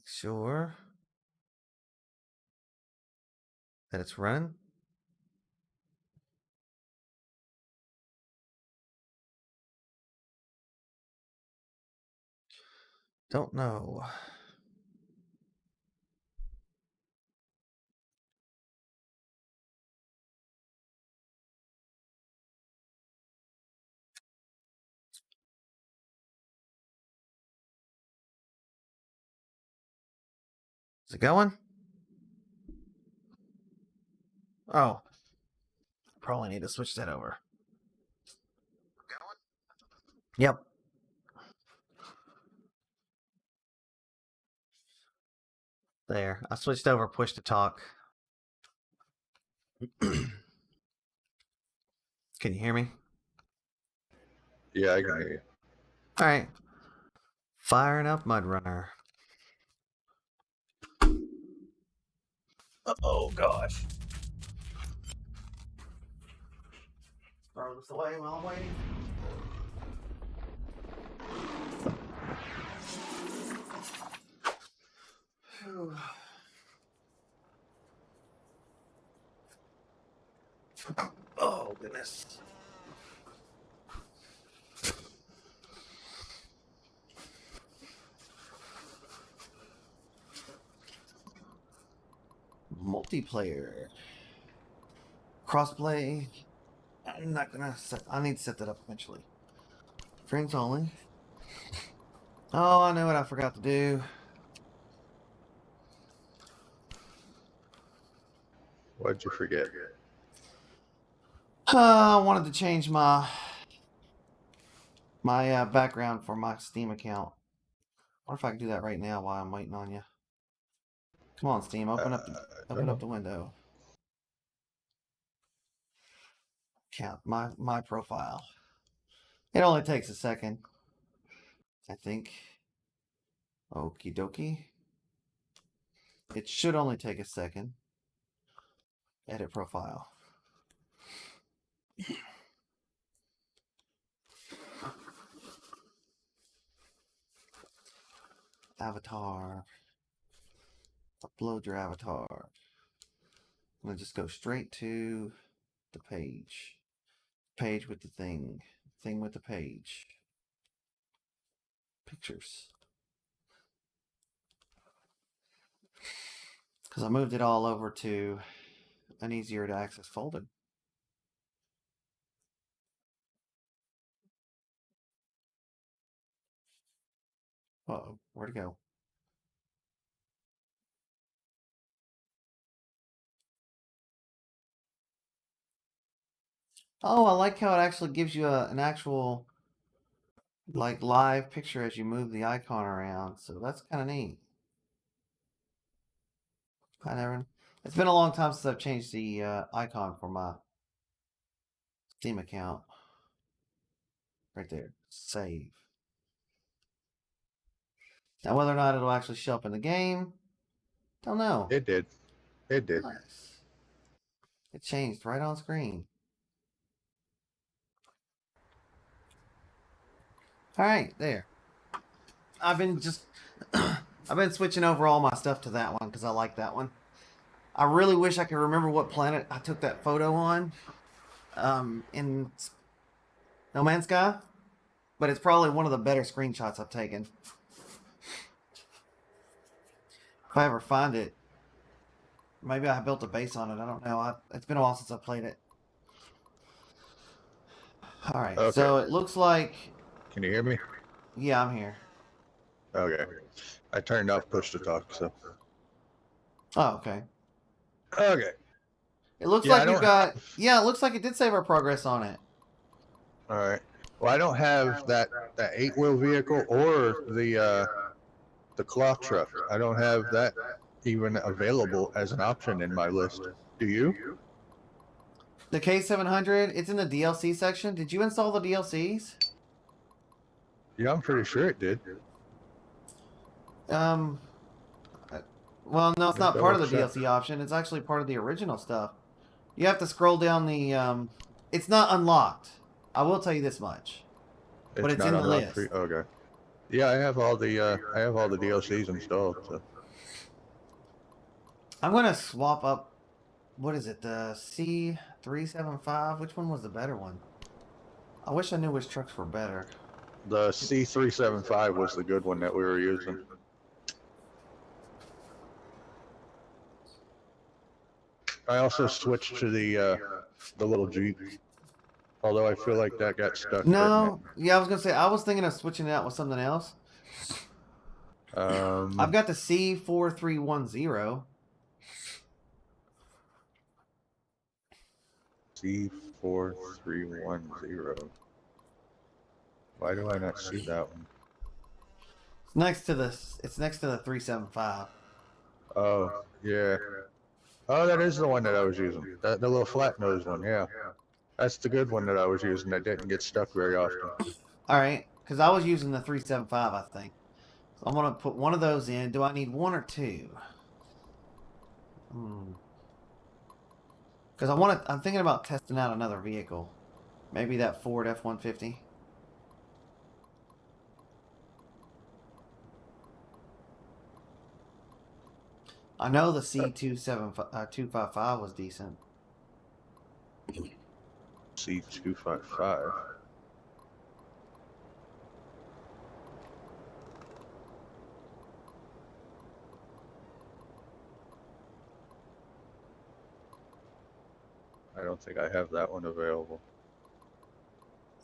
Sure. That it's running. Don't know. Is it going? Oh. Probably need to switch that over. Yep. There. I switched over push to talk. Can you hear me? Yeah, I can hear you. Alright. Firing up MudRunner. Oh gosh. Throw this away while I'm waiting. Whew. Oh goodness. Multiplayer. Crossplay. I'm not gonna set. I need to set that up eventually. Friends only. Oh, I know what I forgot to do. What'd you forget? I wanted to change my background for my Steam account. I wonder if I can do that right now while I'm waiting on you. Come on, Steam, open up the window. Count my profile. It only takes a second, I think. Okie dokie. It should only take a second. Edit profile. Avatar. Upload your avatar. I'm gonna just go straight to the page. Page with the thing. Thing with the page. Pictures. Because I moved it all over to an easier to access folder. Uh-oh, where'd it go? Oh, I like how it actually gives you an actual like live picture as you move the icon around. So that's kind of neat. Hi, Evan. It's been a long time since I've changed the icon for my Steam account. Right there. Save. Now, whether or not it'll actually show up in the game, don't know. It did. It did. Nice. It changed right on screen. All right, there. I've been switching over all my stuff to that one because I like that one. I really wish I could remember what planet I took that photo on. In No Man's Sky, but it's probably one of the better screenshots I've taken. If I ever find it, maybe I built a base on it. I don't know. It's been a while since I played it. All right, okay. So it looks like. Can you hear me? Yeah, I'm here. Okay. I turned off push to talk, so. Oh, okay. Okay. It looks like you've got. Yeah, it looks like it did save our progress on it. All right. Well, I don't have that 8-wheel vehicle or the cloth truck. I don't have that even available as an option in my list. Do you? The K700, it's in the DLC section. Did you install the DLCs? Yeah, I'm pretty sure it did. Well, no, it's not part of the DLC option. It's actually part of the original stuff. You have to scroll down the. It's not unlocked. I will tell you this much. But it's in the list. Okay. Yeah, I have all the DLCs installed. So. I'm gonna swap up. What is it? The C375. Which one was the better one? I wish I knew which trucks were better. The C375 was the good one that we were using. I also switched to the little Jeep, although I feel like that got stuck hitting it. No, yeah, I was gonna say I was thinking of switching it out with something else. I've got the C4310. C4310. Why do I not see that one? It's next to the 375. Oh, yeah. Oh, that is the one that I was using. The little flat nose one, yeah. That's the good one that I was using that didn't get stuck very often. All right, because I was using the 375, I think. So I'm gonna put one of those in. Do I need one or two? Because I'm thinking about testing out another vehicle. Maybe that Ford F-150. I know the C255 was decent. C255. I don't think I have that one available.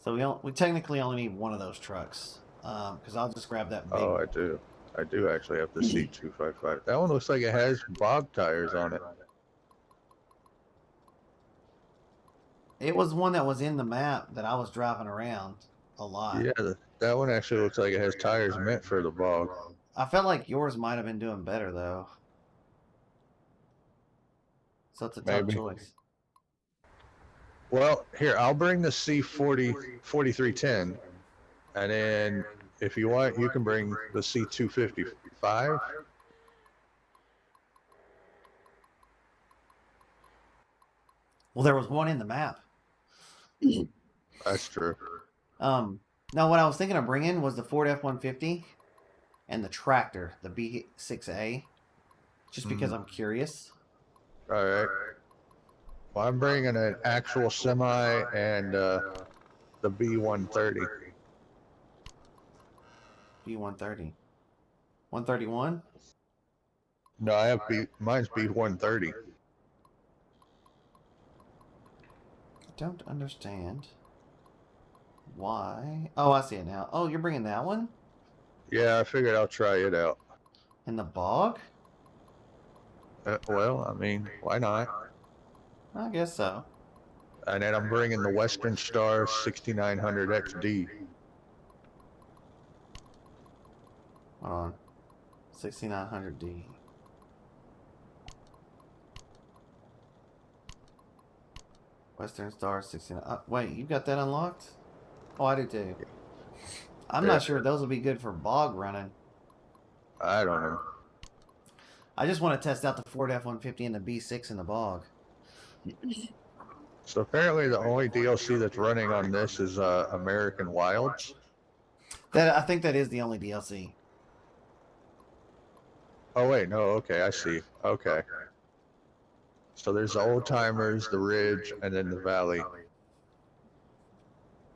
So we technically only need one of those trucks. Because I'll just grab that big. Oh, I do. I do actually have the C255. That one looks like it has bog tires on it. It was one that was in the map that I was driving around a lot. Yeah, that one actually looks like it has tires meant for the bog. I felt like yours might have been doing better though. So it's a tough choice. Well, here, I'll bring the C4310, and then if you want, you can bring the C255. Well, there was one in the map. That's true. No, what I was thinking of bringing was the Ford F-150 and the tractor, the B6A, just because I'm curious. All right. Well, I'm bringing an actual semi and the B130. B130. 131? No, I have mine's B130. I don't understand why. Oh, I see it now. Oh, you're bringing that one? Yeah, I figured I'll try it out. In the bog? Well, I mean, why not? I guess so. And then I'm bringing the Western Star 6900 XD. Hold on. 6900D. Western Star 69. Wait, you got that unlocked? Oh, I do too. I'm not sure those will be good for bog running. I don't know. I just want to test out the Ford F-150 and the B6 in the bog. So apparently the only DLC that's running on this is American Wilds. I think that is the only DLC. Oh wait, no, okay, I see. Okay. So there's the Old Timers, the Ridge, and then the Valley.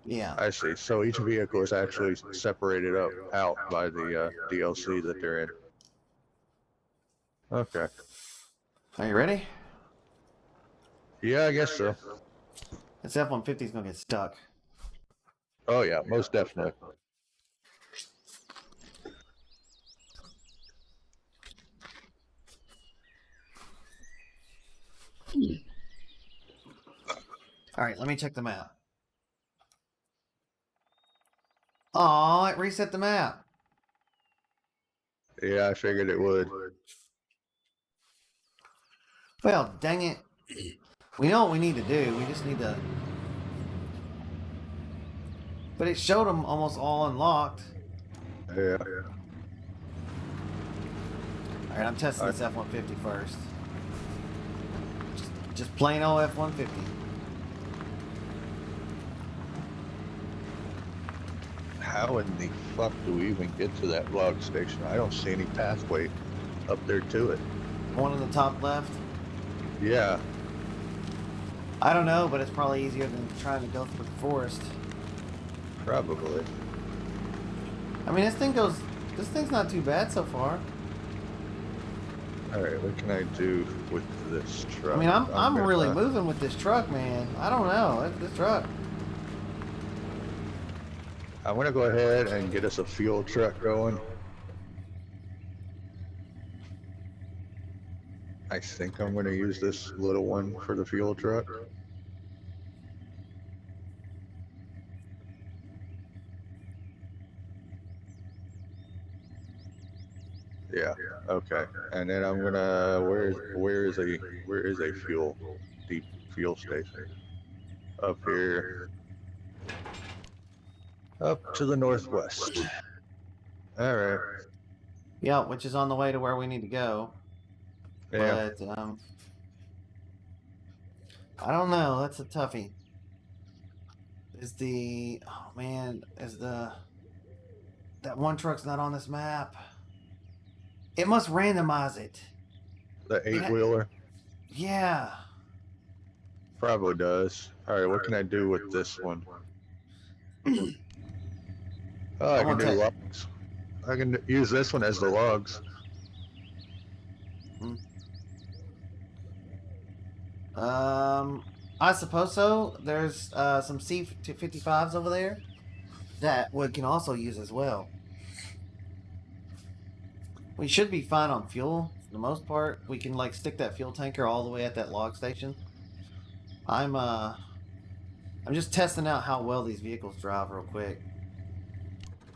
Yeah. I see. So each vehicle is actually separated out by the DLC that they're in. Okay. Are you ready? Yeah, I guess so. This F-150 is going to get stuck. Oh yeah, most definitely. All right, let me check the map. Aw, it reset the map. Yeah, I figured it would. Well, dang it. We know what we need to do. We just need to... But it showed them almost all unlocked. Yeah. All right, I'm testing this F-150 first. Just plain old F-150. How in the fuck do we even get to that log station? I don't see any pathway up there to it. One in the top left. Yeah, I don't know, but it's probably easier than trying to go through the forest. probably. I mean, this thing's not too bad so far. All right, what can I do with this truck? I mean, I'm really moving with this truck, man. I don't know. This truck. I'm gonna go ahead and get us a fuel truck going. I think I'm gonna use this little one for the fuel truck. Yeah. Okay. And then I'm gonna where is a deep fuel station? Up here. Up to the northwest. All right. Yeah, which is on the way to where we need to go. Yeah. But I don't know. That's a toughie. Oh man, that one truck's not on this map. It must randomize it. The 8-wheeler Yeah. probably does. All right. What can I do with this one? Oh, I can do logs. I can use this one as the logs. I suppose so. There's some C-55s over there that we can also use as well. We should be fine on fuel for the most part. We can like stick that fuel tanker all the way at that log station. I'm just testing out how well these vehicles drive real quick.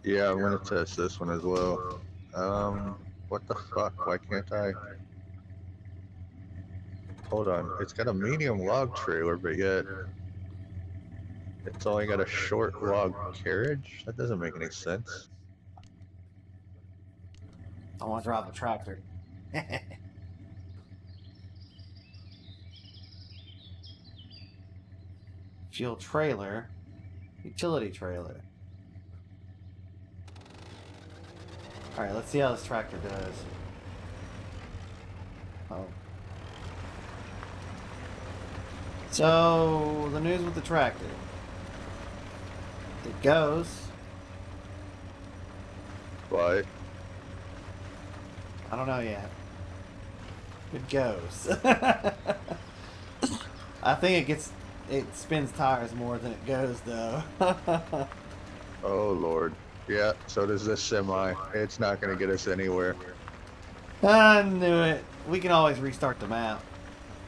Yeah, I'm gonna test this one as well. What the fuck? Why can't I? Hold on. It's got a medium log trailer, but yet it's only got a short log carriage? That doesn't make any sense. I want to drive the tractor. Fuel trailer. Utility trailer. Alright, let's see how this tractor does. Oh. So, the news with the tractor. It goes. But I don't know yet. It goes. I think it spins tires more than it goes though. oh lord. Yeah, so does this semi. It's not gonna get us anywhere. I knew it. We can always restart the map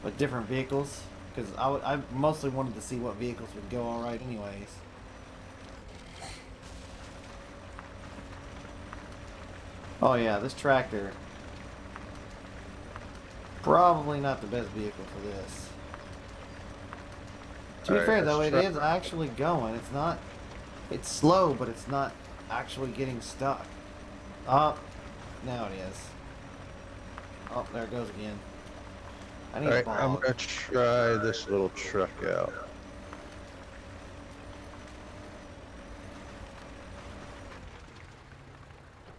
with different vehicles because I mostly wanted to see what vehicles would go all right anyways. Oh yeah, this tractor probably not the best vehicle for this. To be fair though, it is actually going. It's slow, but it's not actually getting stuck. Oh, now it is. Oh, there it goes again. I need a ball. I'm gonna try this little truck out.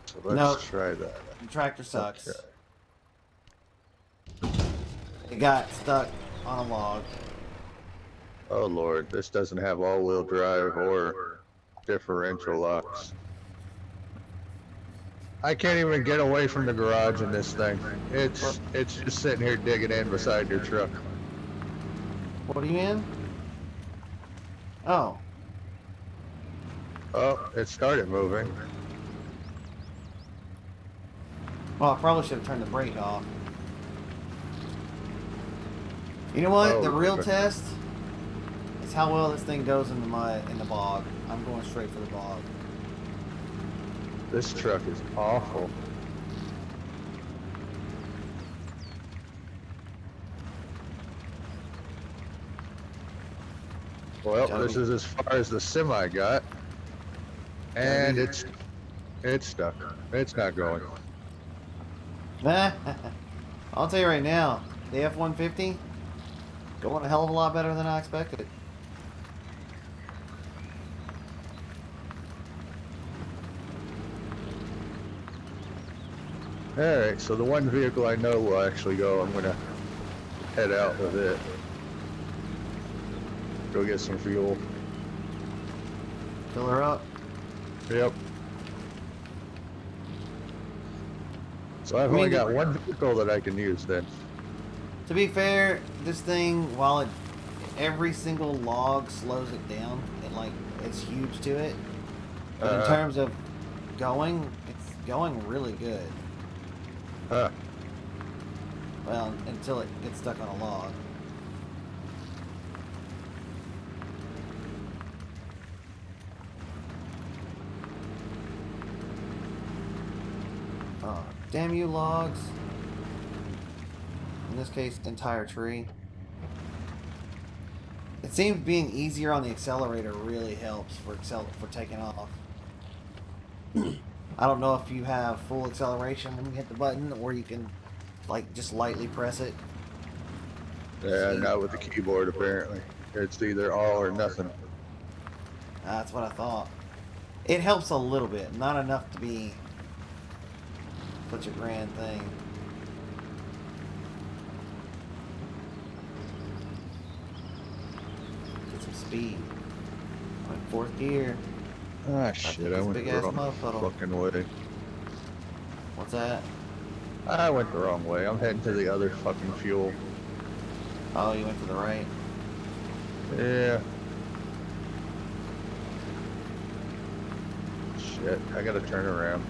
So let's try that. The tractor sucks. Okay. It got stuck on a log. Oh lord, this doesn't have all-wheel drive or differential locks. I can't even get away from the garage in this thing. It's just sitting here digging in beside your truck. What are you in? Oh. Oh, it started moving. Well, I probably should have turned the brake off. You know what? The real test is how well this thing goes in the mud, in the bog. I'm going straight for the bog. This truck is awful. Well, this is as far as the semi got. And it's stuck. It's not going. I'll tell you right now, the F-150 going a hell of a lot better than I expected. Alright, so the one vehicle I know will actually go, I'm gonna head out with it. Go get some fuel. Fill her up. Yep. So I've I mean, only got one vehicle that I can use then. To be fair, this thing, while every single log slows it down, it's huge to it. But in terms of going, it's going really good. Huh. Well, until it gets stuck on a log. Oh, damn you logs. In this case, entire tree. It seems being easier on the accelerator really helps for taking off. I don't know if you have full acceleration when you hit the button, or you can just lightly press it. Yeah, not with the keyboard apparently. It's either all or nothing. That's what I thought. It helps a little bit, not enough to be such a grand thing. Get some speed. I'm in fourth gear. Ah, shit, I went the wrong fucking way. What's that? I went the wrong way. I'm heading to the other fucking fuel. Oh, you went to the right? Yeah. Shit, I gotta turn around.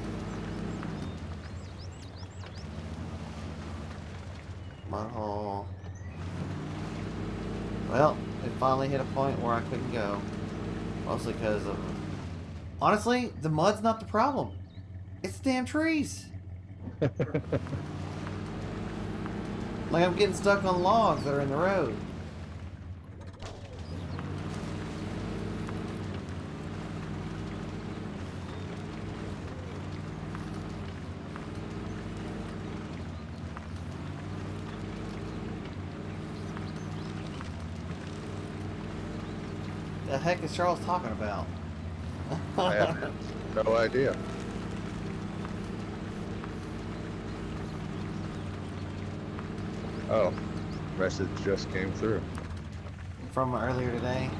Mudhole. Well, it finally hit a point where I couldn't go. Mostly because of... Honestly, the mud's not the problem. It's the damn trees. Like I'm getting stuck on logs that are in the road. The heck is Charles talking about? I have no idea. Oh, message just came through. From earlier today.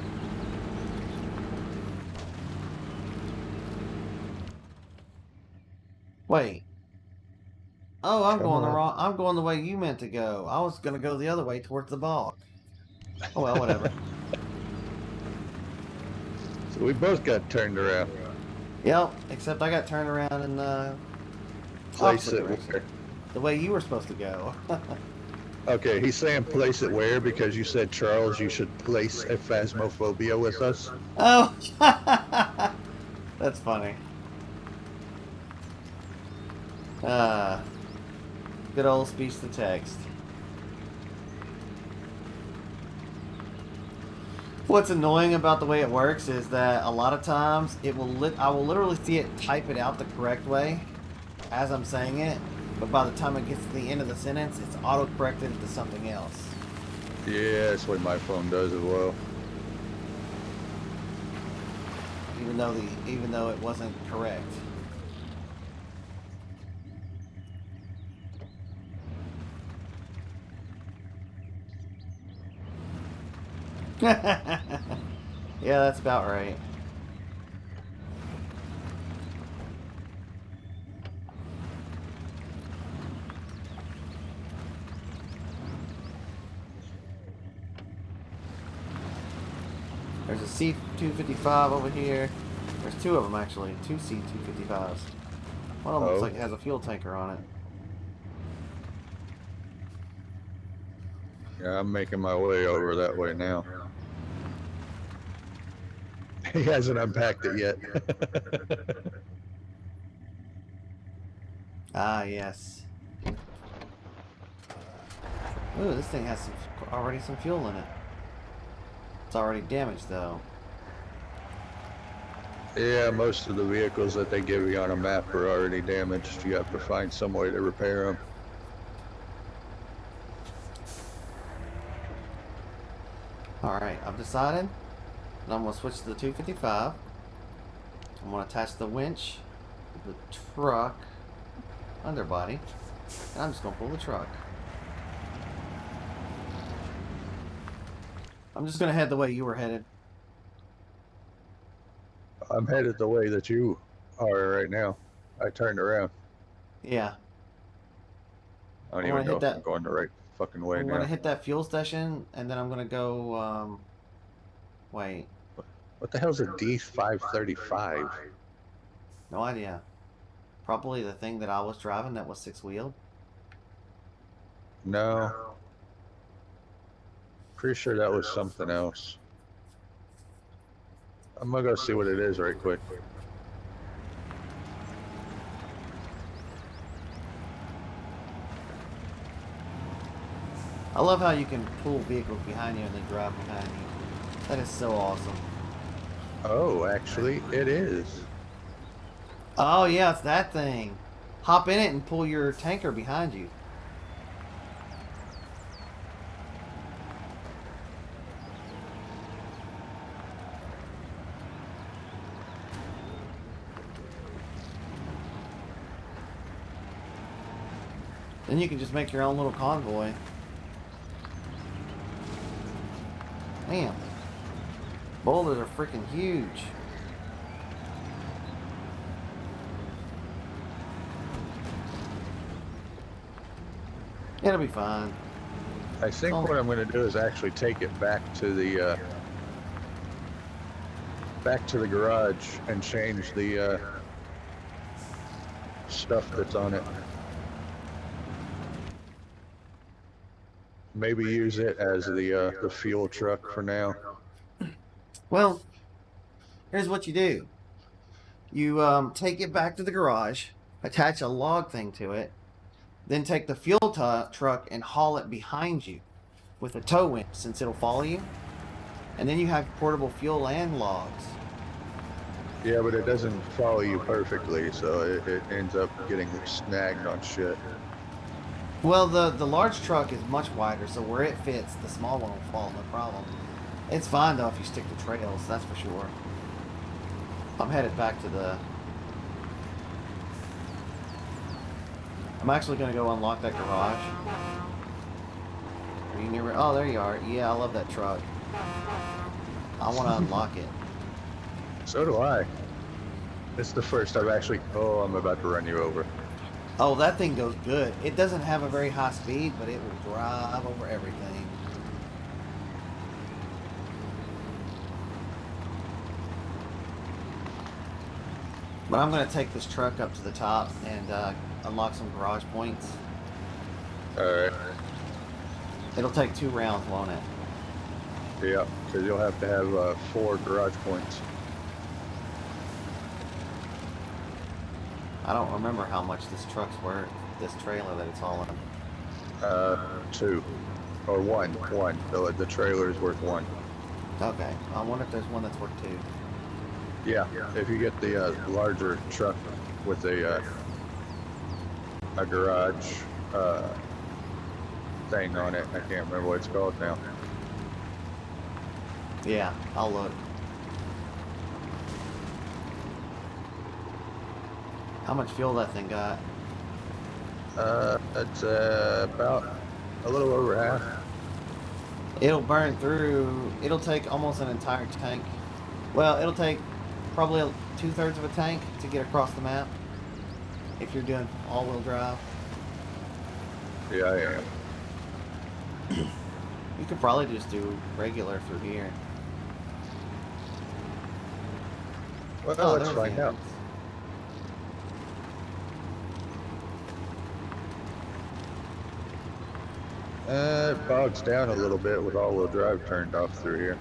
Wait. Oh, I'm going the way you meant to go. I was gonna go the other way towards the bog. Oh well, whatever. So we both got turned around. Yep, except I got turned around in the Place it direction. where? The way you were supposed to go. Okay, he's saying place it where because you said, Charles, you should place a phasmophobia with us. Oh, that's funny. Good old speech to text. What's annoying about the way it works is that a lot of times I will literally see it type it out the correct way as I'm saying it, but by the time it gets to the end of the sentence, it's auto-corrected into something else. Yeah, that's what my phone does as well. Even though it wasn't correct. Yeah, that's about right. There's a C-255 over here. There's two of them actually, two C-255s. One of them looks like it has a fuel tanker on it. Yeah, I'm making my way over that way now. He hasn't unpacked it yet. Ah, yes. Ooh, this thing has already some fuel in it. It's already damaged, though. Yeah, most of the vehicles that they give you on a map are already damaged. You have to find some way to repair them. Alright, I've decided that I'm going to switch to the 255. I'm going to attach the winch to the truck. underbody, and I'm just gonna pull the truck. I'm just gonna head the way you were headed. I'm headed the way that you are right now. I turned around. Yeah, I don't I'm gonna even know hit if I'm that. going the right fucking way I'm gonna now. hit that fuel station, and then I'm gonna go. Wait, What the hell's a D535? no idea. Probably the thing that I was driving that was six-wheeled. No, pretty sure that was something else. I'm gonna go see what it is right quick. I love how you can pull vehicles behind you and then drive behind you. That is so awesome. Oh, actually, it is. Oh yeah, it's that thing. Hop in it and pull your tanker behind you. Then you can just make your own little convoy. Damn. Boulders are freaking huge. It'll be fine. I think what I'm gonna do is actually take it back to the garage and change the stuff that's on it. Maybe use it as the fuel truck for now. Well, here's what you do. You take it back to the garage, attach a log thing to it, then take the fuel truck and haul it behind you with a tow winch since it'll follow you. And then you have portable fuel and logs. Yeah, but it doesn't follow you perfectly, so it ends up getting snagged on shit. Well, the large truck is much wider, so where it fits, the small one will fall, no problem. It's fine though if you stick to trails, that's for sure. I'm headed back to the... I'm actually going to go unlock that garage. Are you near... Oh, there you are. Yeah, I love that truck. I want to unlock it. So do I. It's the first I've actually... Oh, I'm about to run you over. Oh, that thing goes good. It doesn't have a very high speed, but it will drive over everything. But I'm going to take this truck up to the top and unlock some garage points. Alright. It'll take 2 rounds, won't it? Yeah, because you'll have to have 4 garage points. I don't remember how much this truck's worth, this trailer that it's hauling. 2. Or 1. 1. The trailer is worth 1. Okay, I wonder if there's one that's worth 2. Yeah, if you get the larger truck with a garage thing on it. I can't remember what it's called now. Yeah, I'll look. How much fuel that thing got? It's about a little over half. It'll burn through, it'll take almost an entire tank. Well, it'll take probably 2/3 of a tank to get across the map if you're doing all-wheel drive. Yeah, I am. You could probably just do regular through here. Well, Oh, let's there's find the out. entrance. It bogs down a little bit with all-wheel drive turned off through here.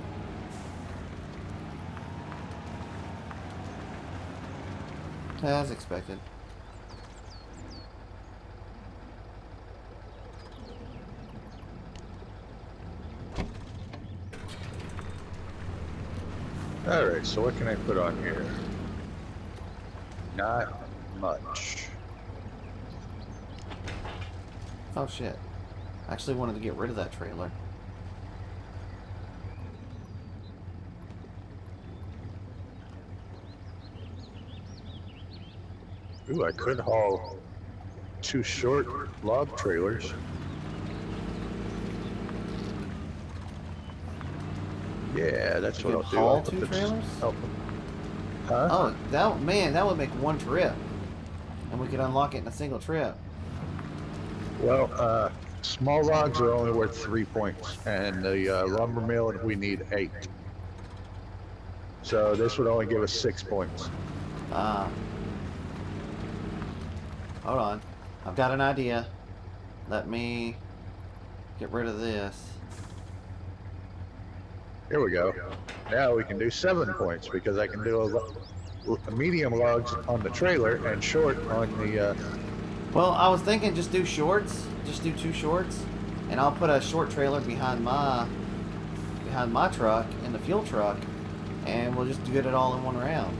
As expected. Alright, so what can I put on here? Not much. Oh shit. I actually wanted to get rid of that trailer. Ooh, I could haul 2 short log trailers. Yeah, that's You what can I'll do. I'll haul put 2 the trailers? huh? Oh, that would make one trip. And we could unlock it in a single trip. Well, small logs are only worth 3 points, and the lumber mill we need 8. So this would only give us 6 points. Ah. Hold on. I've got an idea. Let me get rid of this. Here we go. Now we can do 7 points because I can do a medium logs on the trailer and short on the. Well, I was thinking just do shorts. Just do 2 shorts. And I'll put a short trailer behind my truck in the fuel truck. And we'll just get it all in one round.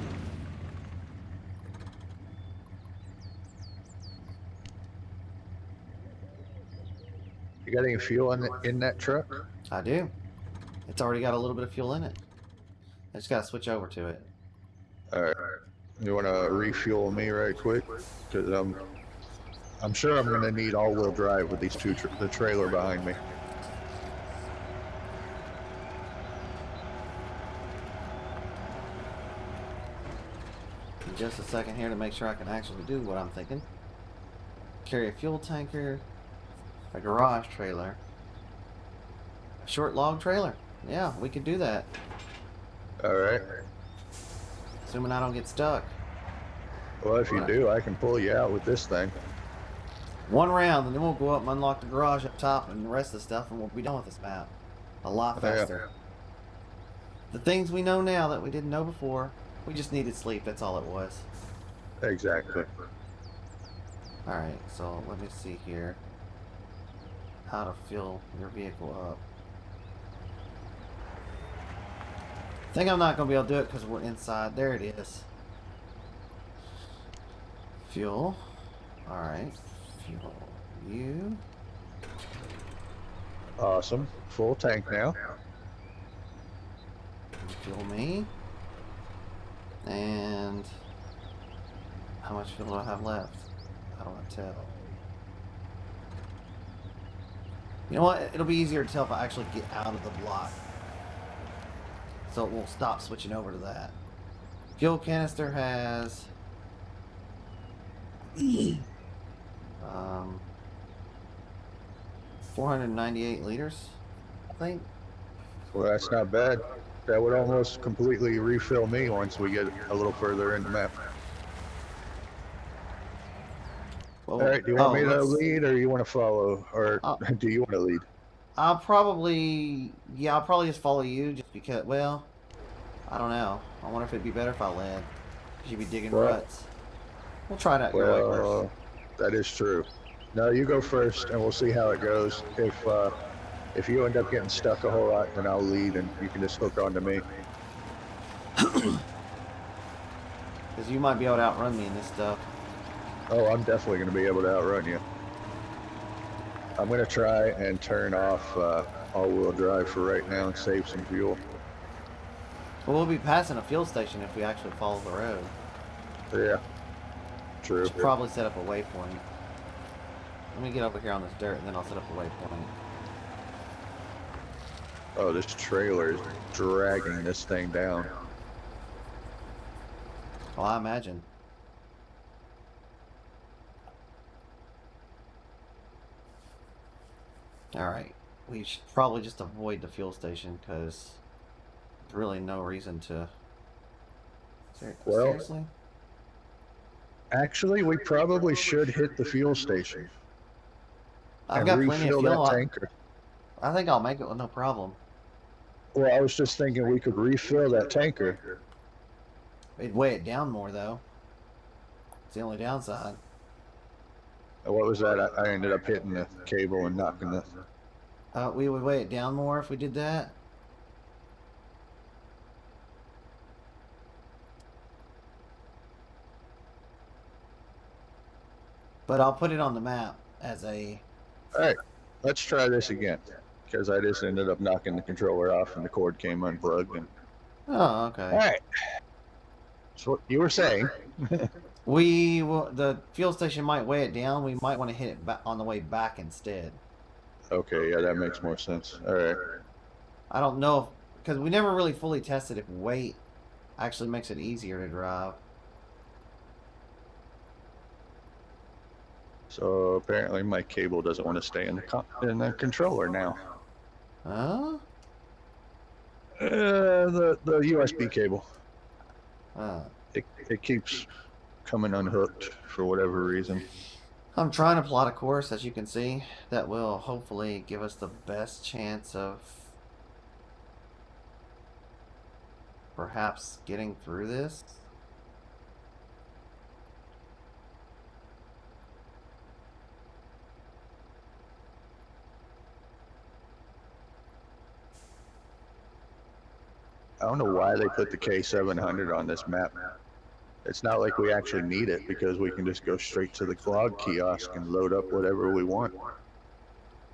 You got any fuel in that truck? I do. It's already got a little bit of fuel in it. I just gotta switch over to it. All right. You want to refuel me right quick? Because I'm sure I'm going to need all-wheel drive with these the trailer behind me. Just a second here to make sure I can actually do what I'm thinking. Carry a fuel tanker, a garage trailer, a short log trailer. Yeah, we could do that. All right. Assuming I don't get stuck. Well, if you do, I can pull you out with this thing. One round, and then we'll go up and unlock the garage up top and the rest of the stuff, and we'll be done with this map. A lot faster. Yeah. The things we know now that we didn't know before, we just needed sleep, that's all it was. Exactly. Alright, so let me see here. How to fill your vehicle up. I think I'm not going to be able to do it because we're inside. There it is. Fuel. Alright. Fuel you. Awesome. Full tank now. Fuel me. And how much fuel do I have left? I don't want to tell. You know what? It'll be easier to tell if I actually get out of the block. So we'll stop switching over to that. Fuel canister has 498 liters, I think. Well, that's not bad. That would almost completely refill me once we get a little further in the map. Well, all right, do you want me to lead or you want to follow? Or do you want to lead? I'll probably just follow you just because, well, I don't know. I wonder if it'd be better if I led. Because you'd be digging ruts. We'll try that your way first. That is true. No, you go first and we'll see how it goes. If you end up getting stuck a whole lot, then I'll lead and you can just hook onto me. Because you might be able to outrun me in this stuff. Oh, I'm definitely going to be able to outrun you. I'm going to try and turn off all-wheel drive for right now and save some fuel. Well, we'll be passing a fuel station if we actually follow the road. Yeah, true. Should probably set up a waypoint. Let me get over here on this dirt and then I'll set up a waypoint. Oh, this trailer is dragging this thing down. Well, I imagine. Alright, we should probably just avoid the fuel station because there's really no reason to. Seriously? Actually, we probably should hit the fuel station. I've got plenty of fuel. That tanker. I think I'll make it with no problem. Well, I was just thinking we could refill that tanker. It'd weigh it down more, though. It's the only downside. What was that? I ended up hitting the cable and knocking the... We would weigh it down more if we did that. But I'll put it on the map as a... Alright, let's try this again. Because I just ended up knocking the controller off and the cord came unplugged. And... Oh, okay. Alright. So what you were saying... We will. The fuel station might weigh it down. We might want to hit it back on the way back instead. Okay, yeah, that makes more sense. All right. I don't know because we never really fully tested if weight actually makes it easier to drive. So apparently my cable doesn't want to stay in the controller now. Huh? The USB cable. Uh, It keeps coming unhooked for whatever reason. I'm trying to plot a course, as you can see, that will hopefully give us the best chance of perhaps getting through this. I don't know why they put the K700 on this map. It's not like we actually need it because we can just go straight to the log kiosk and load up whatever we want.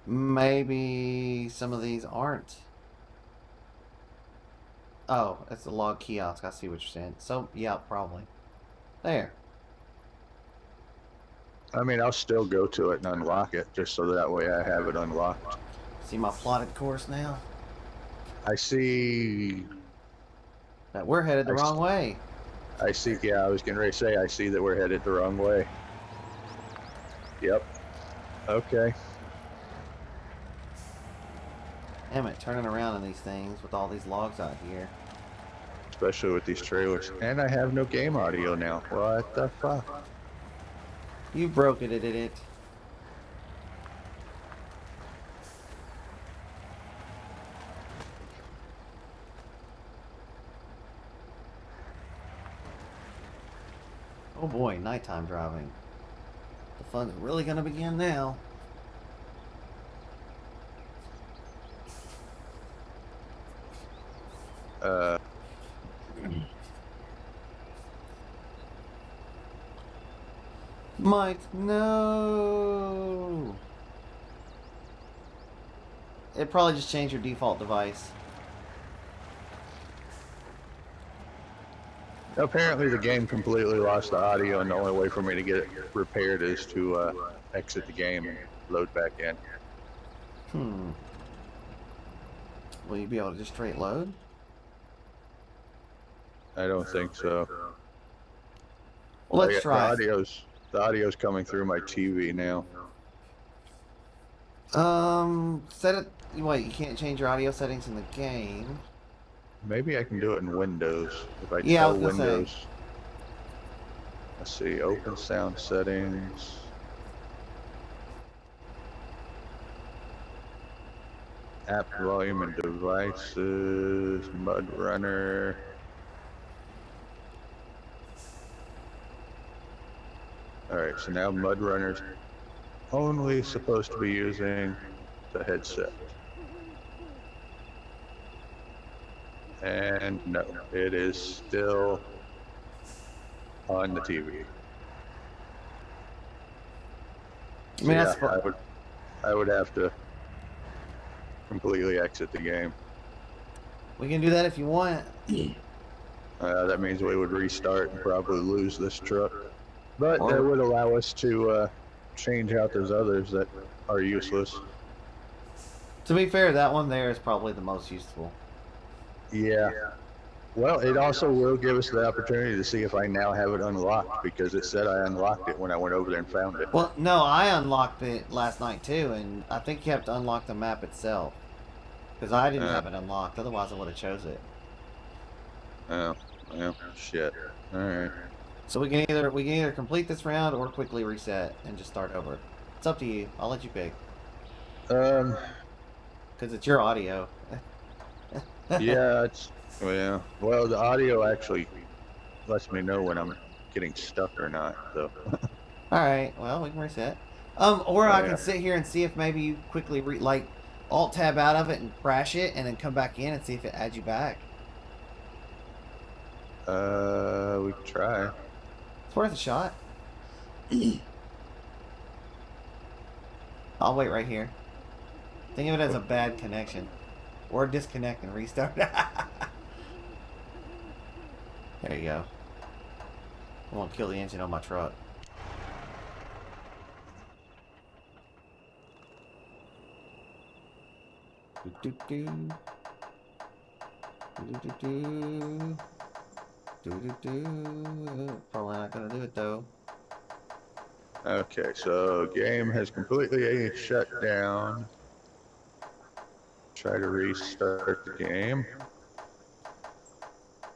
Maybe some of these aren't. Oh, it's the log kiosk. I see what you're saying. So, yeah, probably. There. I mean, I'll still go to it and unlock it just so that way I have it unlocked. See my plotted course now? I see. That we're headed the wrong way. I see. Yeah, I was getting ready to say I see that we're headed the wrong way. Yep. Okay. Damn it, turning around in these things with all these logs out here. Especially with these trailers. And I have no game audio now. What the fuck? You broke it, did it? Oh boy, nighttime driving. The fun's really gonna begin now. Mike, no! It probably just changed your default device. Apparently the game completely lost the audio, and the only way for me to get it repaired is to exit the game and load back in. Will you be able to just straight load? I don't think so. Well, let's try. The audio's coming through my TV now. Set it. Wait, you can't change your audio settings in the game. Maybe I can do it in Windows. If I Yeah, I tell was gonna say. Windows. Let's see, open sound settings. App volume and devices, MudRunner. Alright, so now MudRunner's only supposed to be using the headset. And no, it is still on the TV. I mean, So that's yeah, I would have to completely exit the game. we can do that if you want. That means we would restart and probably lose this truck. But Or- that would allow us to change out those others that are useless. To be fair, that one there is probably the most useful. Yeah. Well, it also will give us the opportunity to see if I now have it unlocked, because it said I unlocked it when I went over there and found it. Well, no, I unlocked it last night too, and I think you have to unlock the map itself. Because I didn't have it unlocked, otherwise I would have chose it. Oh, well, shit. Alright. So we can either complete this round or quickly reset and just start over. It's up to you. I'll let you pick. Because it's your audio. Yeah, well, the audio actually lets me know when I'm getting stuck or not, so. Alright, well, we can reset. Or I can sit here and see if maybe you quickly alt tab out of it and crash it and then come back in and see if it adds you back. We can try. It's worth a shot. I'll wait right here. Think of it as a bad connection. Or disconnect and restart. There you go. I won't kill the engine on my truck. Do do do. Do do do. Do do do. Probably not gonna do it though. Okay, so game has completely shut down. Try to restart the game.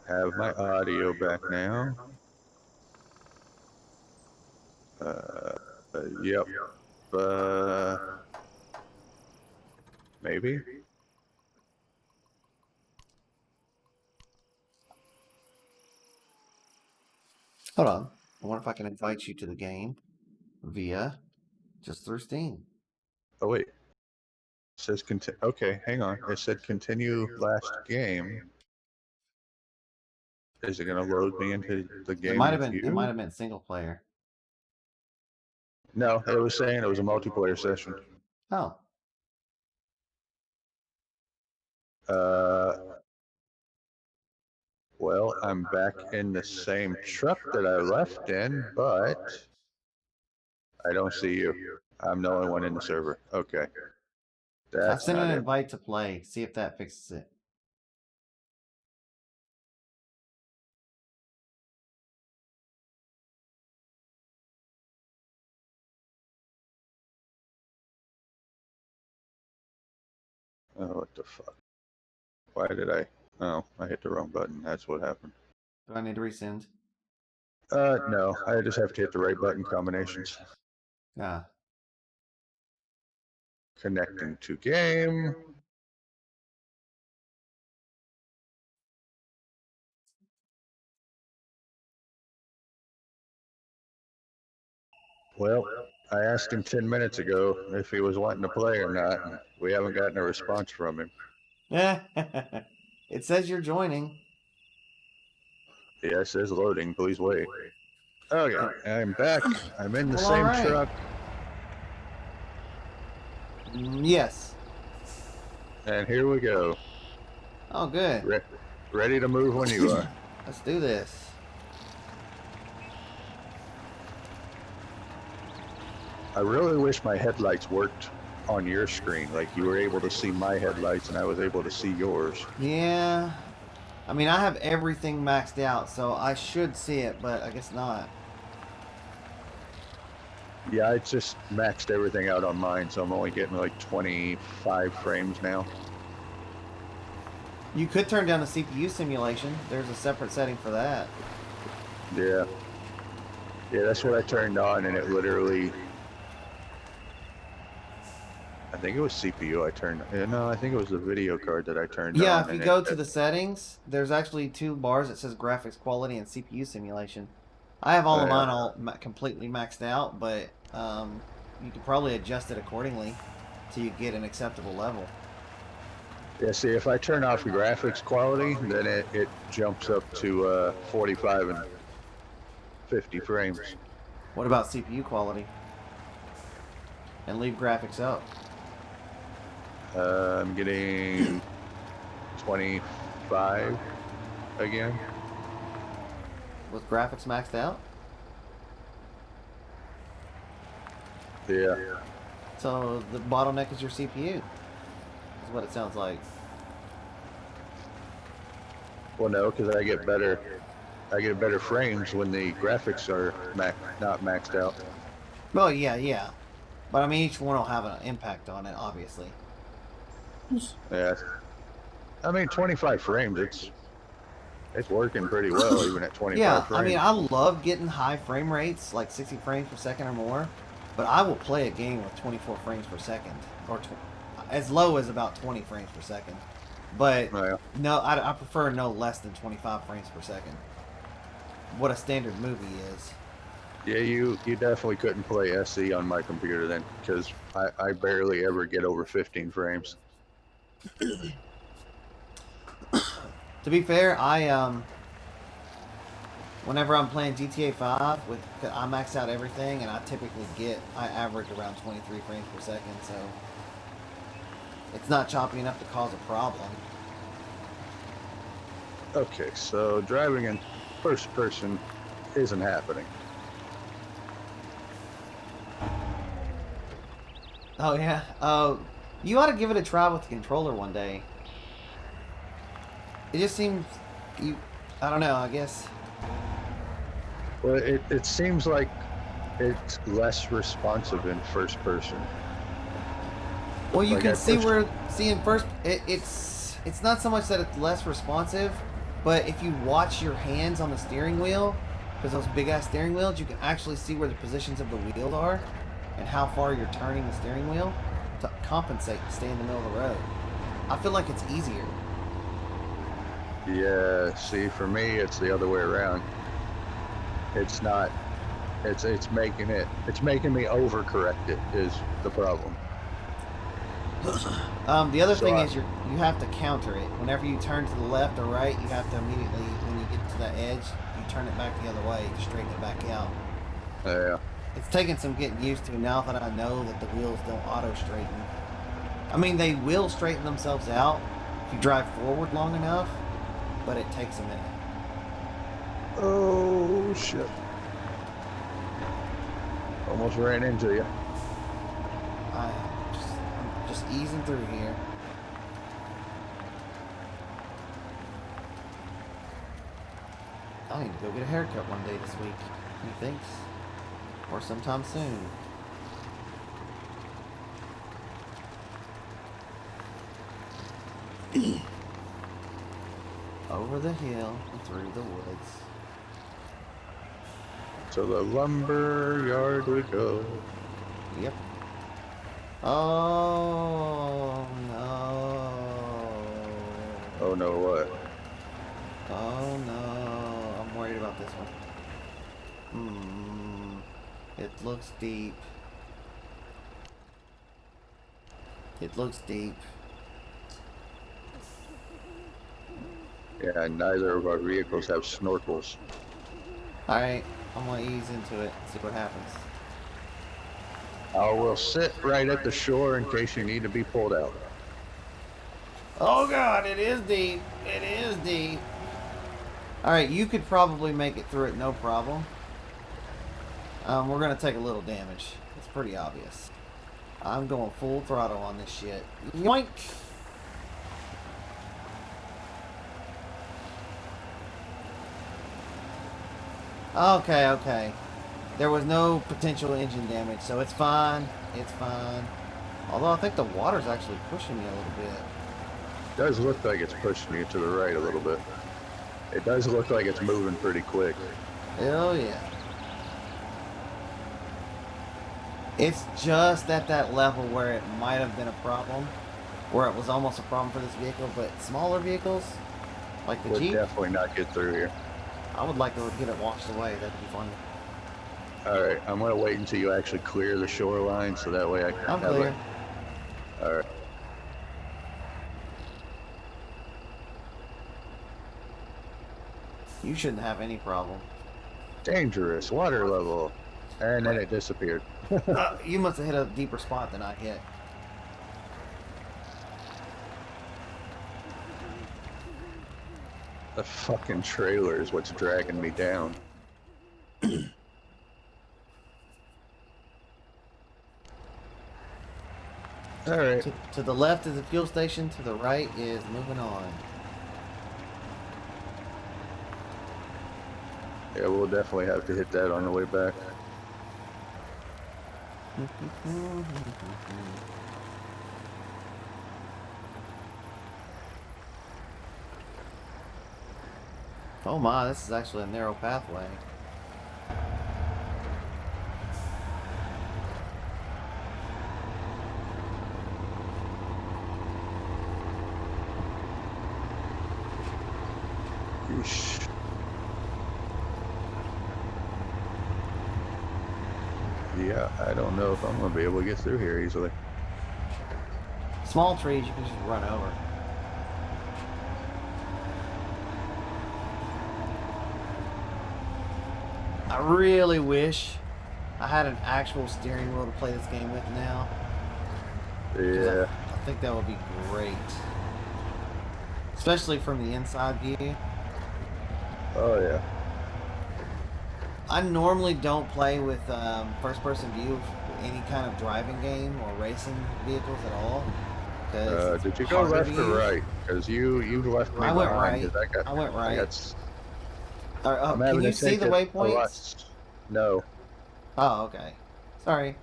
Have my audio back now. Yep. Maybe. Hold on. I wonder if I can invite you to the game via just through Steam. Oh wait. It says continue. Okay, hang on. It said continue last game. Is it going to load me into the game with It you? might have been single player. No, it was saying it was a multiplayer session. Oh. Well, I'm back in the same truck that I left in, but I don't see you. I'm the only one in the server. Okay. I That's sent an not it. invite to play. See if that fixes it. Oh, what the fuck? Why did I? Oh, I hit the wrong button. That's what happened. Do I need to resend? No. I just have to hit the right button combinations. Ah. Connecting to game. Well, I asked him 10 minutes ago if he was wanting to play or not, and we haven't gotten a response from him. It says you're joining. Yeah, it says loading. Please wait. Okay, I'm back. I'm in the Well, same alright. truck, Yes. and here we go. Oh, good. Ready to move when you are. Let's do this. I really wish my headlights worked on your screen, like you were able to see my headlights and I was able to see yours. Yeah. I mean, I have everything maxed out, so I should see it, but I guess not. Yeah, I just maxed everything out on mine, so I'm only getting like 25 frames now. You could turn down the CPU simulation. There's a separate setting for that. Yeah. Yeah, that's what I turned on, and it literally... I think it was CPU I turned... No, I think it was the video card that I turned on. Yeah, if you go to the settings, there's actually two bars that says graphics quality and CPU simulation. I have all of mine all completely maxed out, but you could probably adjust it accordingly till you get an acceptable level. Yeah, see, if I turn off the graphics quality, then it jumps up to 45 and 50 frames. What about CPU quality? And leave graphics up. I'm getting 25 again. With graphics maxed out? Yeah. So the bottleneck is your CPU. Is what it sounds like. Well, no, because I get better frames when the graphics are not maxed out. Well, yeah. But I mean, each one will have an impact on it, obviously. Yeah. I mean, 25 frames, it's working pretty well, even at 25 frames. I mean, I love getting high frame rates, like 60 frames per second or more. But I will play a game with 24 frames per second, or as low as about 20 frames per second. But no, I prefer no less than 25 frames per second. What a standard movie is. Yeah, you definitely couldn't play SE on my computer then, because I barely ever get over 15 frames. To be fair, whenever I'm playing GTA 5, I max out everything, and I average around 23 frames per second, so it's not choppy enough to cause a problem. Okay, so driving in first person isn't happening. Oh yeah. You ought to give it a try with the controller one day. It just seems I don't know. I guess. Well, it seems like it's less responsive in first person. Well, you Like can I see pushed. where in first. It's not so much that it's less responsive, but if you watch your hands on the steering wheel, because those big ass steering wheels, you can actually see where the positions of the wheels are, and how far you're turning the steering wheel to compensate to stay in the middle of the road. I feel like it's easier. Yeah, see, for me, it's the other way around. It's not. It's making it. It's making me overcorrect it. Is the problem? The other So thing I, is you have to counter it. Whenever you turn to the left or right, you have to immediately, when you get to that edge, you turn it back the other way to straighten it back out. yeah. It's taking some getting used to now that I know that the wheels don't auto straighten. I mean, they will straighten themselves out if you drive forward long enough, but it takes a minute. Oh shit! Almost ran into you. I'm just easing through here. I need to go get a haircut one day this week. He thinks. Or sometime soon. Over the hill and through the woods. To the lumber yard we go. Yep. Oh no. Oh no, what? Oh no. I'm worried about this one. It looks deep. It looks deep. Yeah, neither of our vehicles have snorkels. Alright, I'm gonna ease into it, see what happens. I will sit right at the shore in case you need to be pulled out. Oh god, it is deep. It is deep. Alright, you could probably make it through it no problem. We're gonna take a little damage. It's pretty obvious. I'm going full throttle on this shit. Yoink! Okay, okay. There was no potential engine damage, so it's fine. It's fine. Although I think the water's actually pushing me a little bit. It does look like it's pushing you to the right a little bit. It does look like it's moving pretty quick. Hell yeah. It's just at that level where it might have been a problem. Where it was almost a problem for this vehicle, but smaller vehicles, like the Would Jeep, definitely not get through here. I would like to get it washed away. That'd be fun. Alright, I'm gonna wait until you actually clear the shoreline so that way I can I'm have clear. it. Alright. You shouldn't have any problem. Dangerous water level. And then it disappeared. You must have hit a deeper spot than I hit. The fucking trailer is what's dragging me down. Alright. To the left is the fuel station. To the right is moving on. Yeah, we'll definitely have to hit that on the way back. Oh my, this is actually a narrow pathway. Yeesh. Yeah, I don't know if I'm gonna be able to get through here easily. Small trees you can just run over. I really wish I had an actual steering wheel to play this game with now. 'Cause Yeah. I think that would be great. Especially from the inside view. Oh yeah. I normally don't play with first-person view of any kind of driving game or racing vehicles at all because it's Did you go harder to left or use. right? Because you left me I went behind. right. Because I went I got right. I'm Can having you to see take the it a lot. waypoints? No, Oh, okay. Sorry.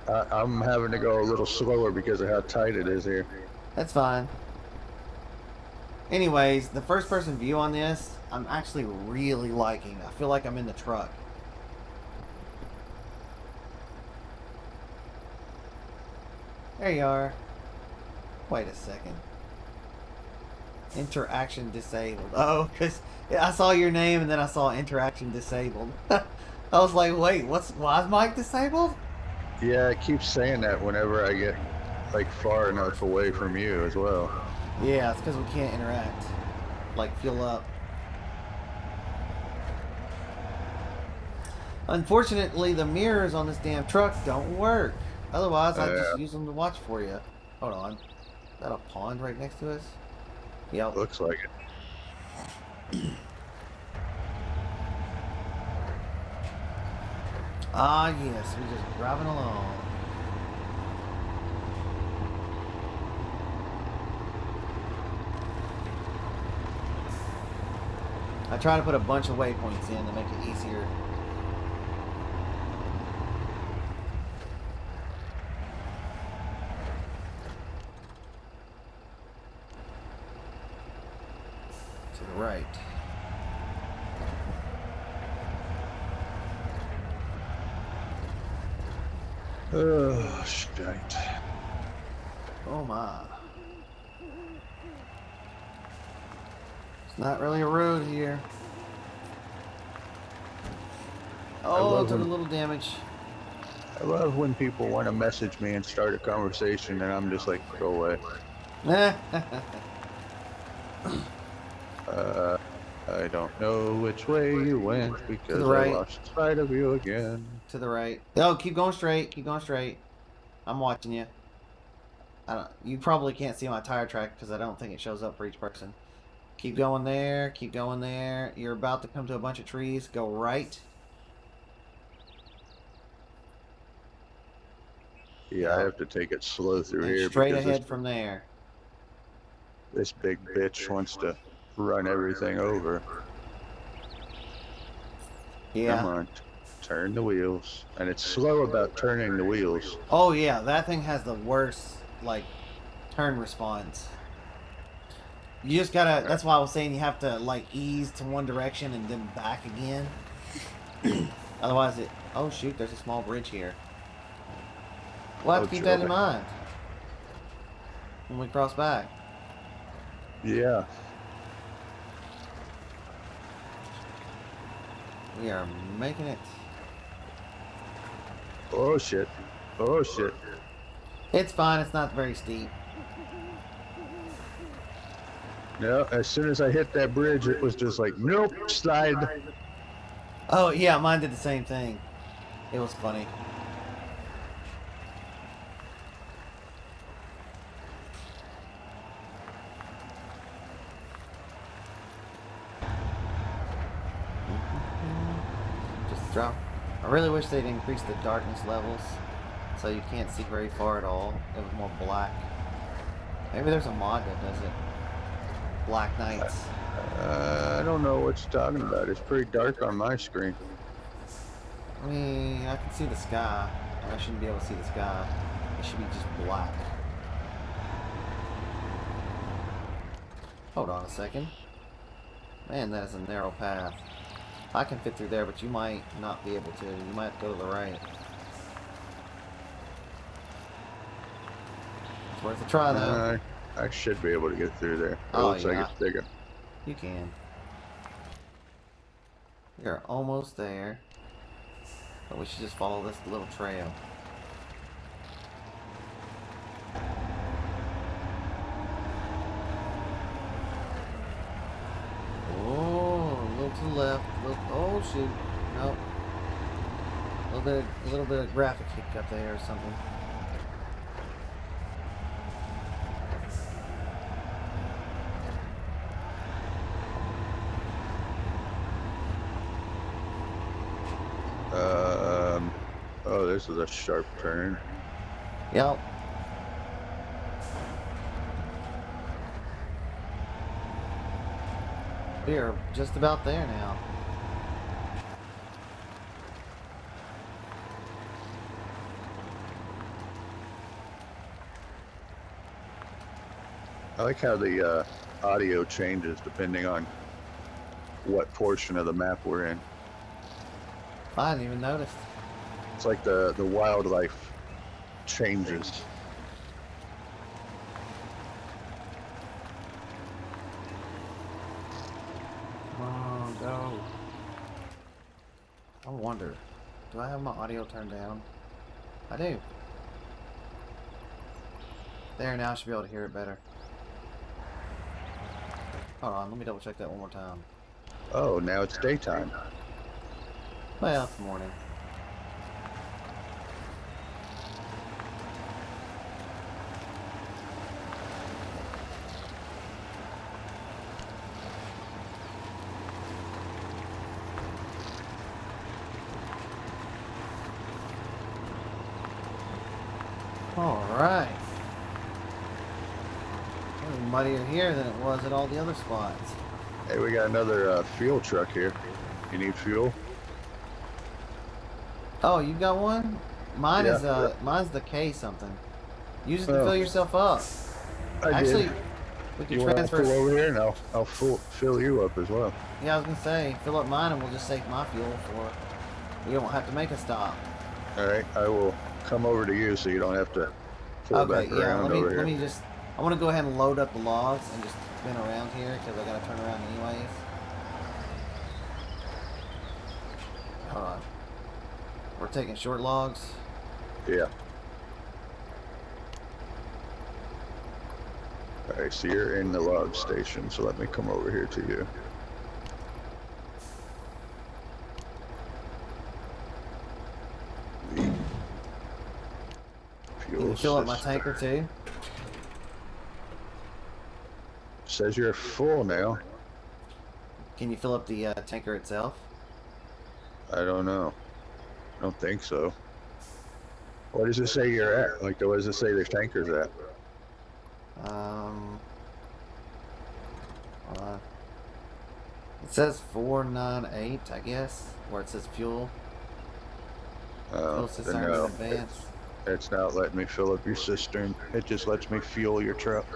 I'm having to go a little slower because of how tight it is here. That's fine. Anyways, the first-person view on this, I'm actually really liking. I feel like I'm in the truck. There you are. Wait a second. Interaction disabled. Oh, because I saw your name and then I saw interaction disabled. I was like, wait, why is Mike disabled? Yeah, it keeps saying that whenever I get like far enough away from you as well. Yeah, it's because we can't interact. Like, fuel up. Unfortunately, the mirrors on this damn truck don't work. Otherwise, I'd just use them to watch for you. Hold on. Is that a pond right next to us? Yep. Looks like it. Ah, yes, we're just driving along. I try to put a bunch of waypoints in to make it easier. To the right. Oh, shite. Oh my. It's not really a road here. Oh, took a little damage. I love when people want to message me and start a conversation, and I'm just like, go away. I don't know which way you went because right. I lost sight of you again. To the right. Oh, keep going straight. Keep going straight. I'm watching you. You probably can't see my tire track because I don't think it shows up for each person. Keep going there. Keep going there. You're about to come to a bunch of trees. Go right. Yeah, I have to take it slow through And here straight because ahead from there. this big bitch wants to run everything over. Yeah. Come on, turn the wheels. And it's slow about turning the wheels. Oh yeah, that thing has the worst like turn response. You just gotta. That's why I was saying you have to like ease to one direction and then back again. Otherwise, it. Oh shoot! There's a small bridge here. We'll have to keep that in mind when we cross back. Yeah. We are making it. Oh shit. Oh shit. It's fine. It's not very steep. No, as soon as I hit that bridge, it was just like, nope, slide. Oh yeah, mine did the same thing. It was funny. Just drop. I really wish they'd increase the darkness levels so you can't see very far at all. It was more black. Maybe there's a mod that does it. Black Nights. I don't know what you're talking about. It's pretty dark on my screen. I mean, I can see the sky. I shouldn't be able to see the sky. It should be just black. Hold on a second. Man, that is a narrow path. I can fit through there, but you might not be able to. You might have to go to the right. It's worth a try, though. I should be able to get through there. It looks like it's bigger. You can. You're almost there. But we should just follow this little trail. Oh, a little to the left. Oh shoot! Nope. A little bit of graphic hiccup there or something. this is a sharp turn. Yep. We are just about there now. I like how the audio changes depending on what portion of the map we're in. I didn't even notice. It's like the wildlife changes. Come on, go. I wonder, do I have my audio turned down? I do. There, now I should be able to hear it better. Hold on, let me double check that one more time. Oh, now it's daytime. Well, it's morning. Alright. It was muddier here than it was at all the other spots. Hey, we got another fuel truck here. You need fuel? Oh, you got one? Mine Yeah. is mine's the K something. Use it to fill yourself up. Actually, did. we can You want to transfer. pull over here, and I'll fill you up as well. Yeah, I was gonna say, fill up mine and we'll just save my fuel for. We don't have to make a stop. All right, I will come over to you so you don't have to pull Okay, back yeah. around over here. Let me just. I want to go ahead and load up the logs and just spin around here because I gotta turn around anyways. Hold on. We're taking short logs. Yeah. All right, so you're in the log station, so let me come over here to you. The Can fuel you fill up my system. tanker too? Says you're full now. Can you fill up the tanker itself? I don't know. I don't think so. What does it say you're at? Like, what does it say the tanker's at? It says 498, I guess, where it says fuel. Fuel Then system in no, advance. it's not letting me fill up your cistern. It just lets me fuel your truck.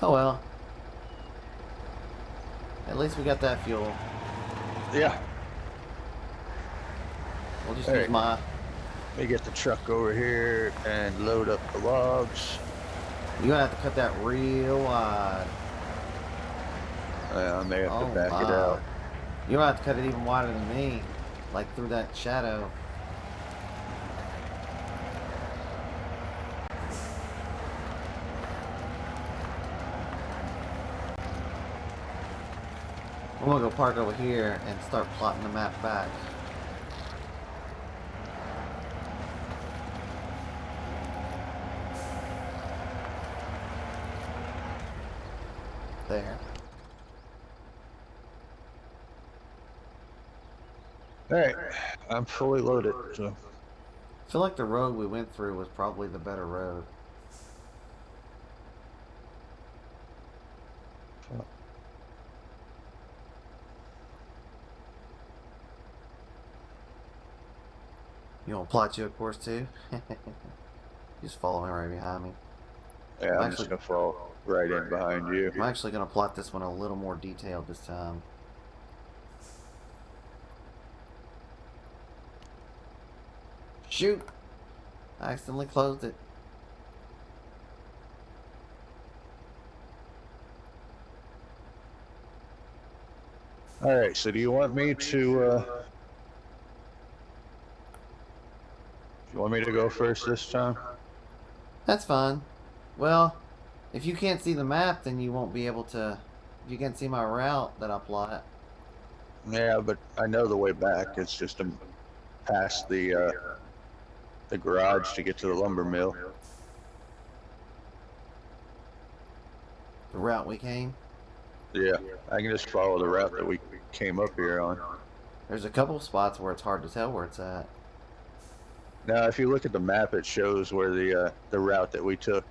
Oh well. At least we got that fuel. Yeah. We'll just All use right. my. Let me get the truck over here and load up the logs. You're gonna have to cut that real wide. I may have to Oh back my. it out. You're gonna have to cut it even wider than me. Like through that shadow. I'm gonna go park over here and start plotting the map back. There. All right, I'm fully loaded. So I feel like the road we went through was probably the better road. You want to plot you a course too? Just following right behind me. yeah, I'm just gonna fall right in behind you. I'm actually going to plot this one a little more detailed this time. Shoot! I accidentally closed it. All right, so do you want me to? Do you want me to go first this time? That's fine. Well, if you can't see the map, then you won't be able to. If you can't see my route that I plot. Yeah, but I know the way back. It's just past the garage to get to the lumber mill. The route we came. Yeah, I can just follow the route that we came up here on. There's a couple spots where it's hard to tell where it's at. Now, if you look at the map, it shows where the route that we took,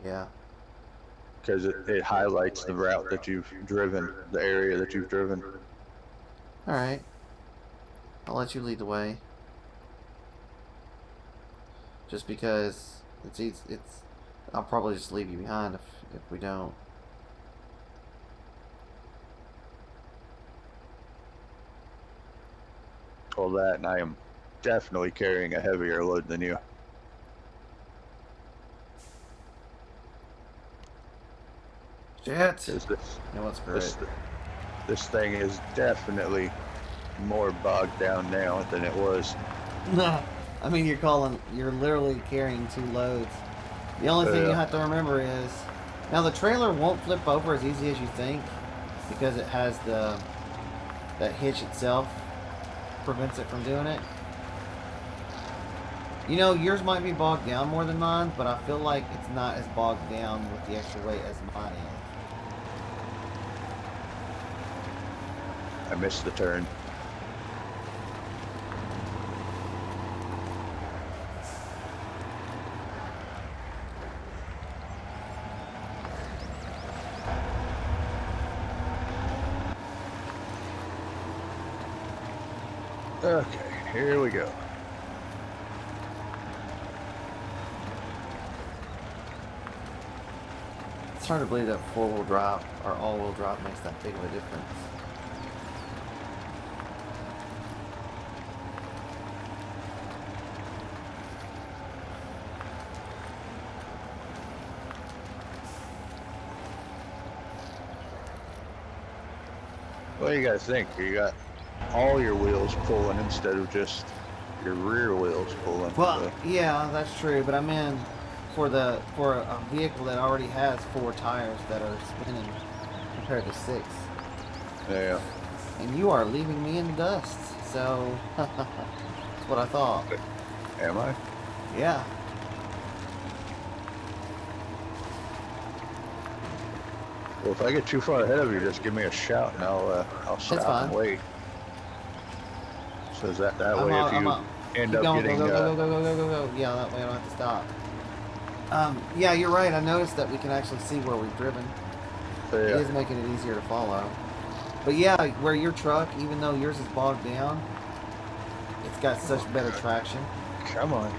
Yeah. because it highlights the route that you've driven, the area that you've driven. All right. I'll let you lead the way. Just because it's I'll probably just leave you behind if we don't. All that, and I am definitely carrying a heavier load than you. Shit. 'Cause You know what's this, great? this thing is definitely more bogged down now than it was. I mean, you're literally carrying 2 loads. The only thing you Yeah. have to remember is, now the trailer won't flip over as easy as you think, because it has that hitch itself prevents it from doing it. You know, yours might be bogged down more than mine, but I feel like it's not as bogged down with the extra weight as mine is. I missed the turn. Okay, here we go. It's hard to believe that 4-wheel drive or all-wheel drive makes that big of a difference. What do you guys think? You got all your wheels pulling instead of just your rear wheels pulling. Well, yeah, that's true, but I mean, for a vehicle that already has 4 tires that are spinning compared to 6, Yeah. and you are leaving me in the dust. So that's what I thought. Am I? Yeah. Well, if I get too far ahead of you, just give me a shout and I'll That's stop fine. and wait. So that I'm way, out, if I'm you out. end Keep up going, getting go. Yeah, that way I don't have to stop. Yeah, you're right. I noticed that we can actually see where we've driven. It is making it easier to follow. But yeah, where your truck, even though yours is bogged down, it's got such better traction. Come on.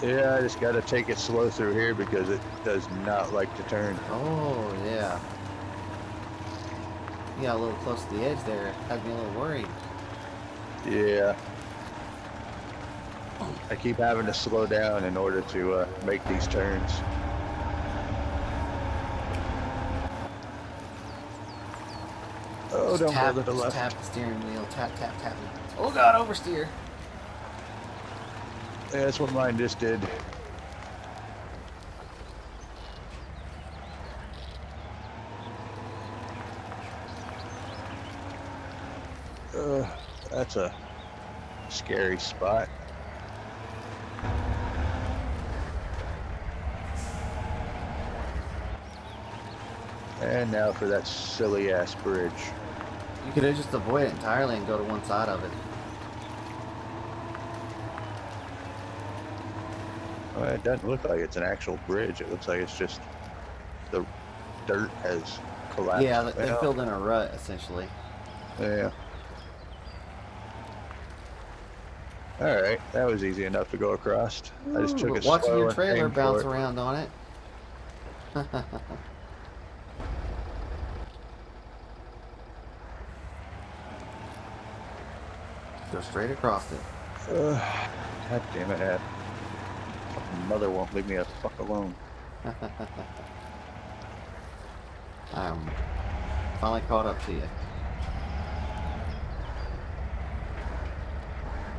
Yeah, I just got to take it slow through here because it does not like to turn. Oh, yeah. Yeah, a little close to the edge there. Had me a little worried. Yeah. I keep having to slow down in order to make these turns. Oh, don't go to the Just left. tap the steering wheel. Tap. Oh, God, oversteer. Yeah, that's what mine just did. That's a scary spot. And now for that silly ass bridge. You could have just avoid it entirely and go to one side of it. Well, it doesn't look like it's an actual bridge. It looks like it's just the dirt has collapsed. Yeah, they filled in a rut, essentially. Yeah. Alright, that was easy enough to go across. I just took it Watching slow your and trailer aimed bounce for it. around on it. Go straight across it. God damn it, Ed. Fucking mother won't leave me the fuck alone. I'm finally caught up to you.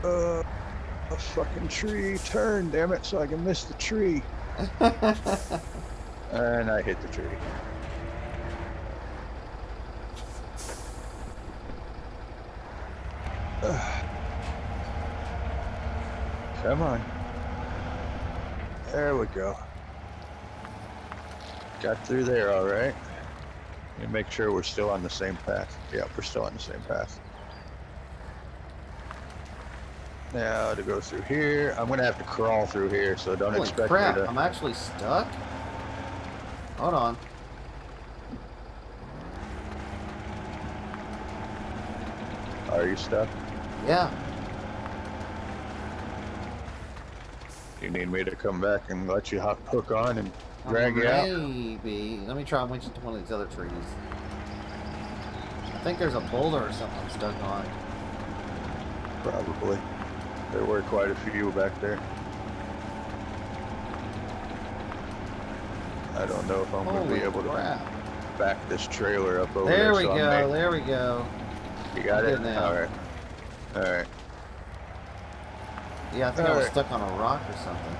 A fucking tree. Turn, damn it, so I can miss the tree. And I hit the tree. Come on. There we go. Got through there all right. Let me make sure we're still on the same path. Yeah, we're still on the same path. Now to go through here, I'm gonna have to crawl through here, so don't Holy expect crap, me to. I'm actually stuck? Hold on. Are you stuck? Yeah. You need me to come back and let you hook on and drag you out? Maybe. Let me try and winch it to one of these other trees. I think there's a boulder or something I'm stuck on. Probably. There were quite a few back there. I don't know if I'm going to be able to back this trailer up over there. There we go. There we go. You got it? Now. All right. All right. Yeah, I think I was stuck on a rock or something.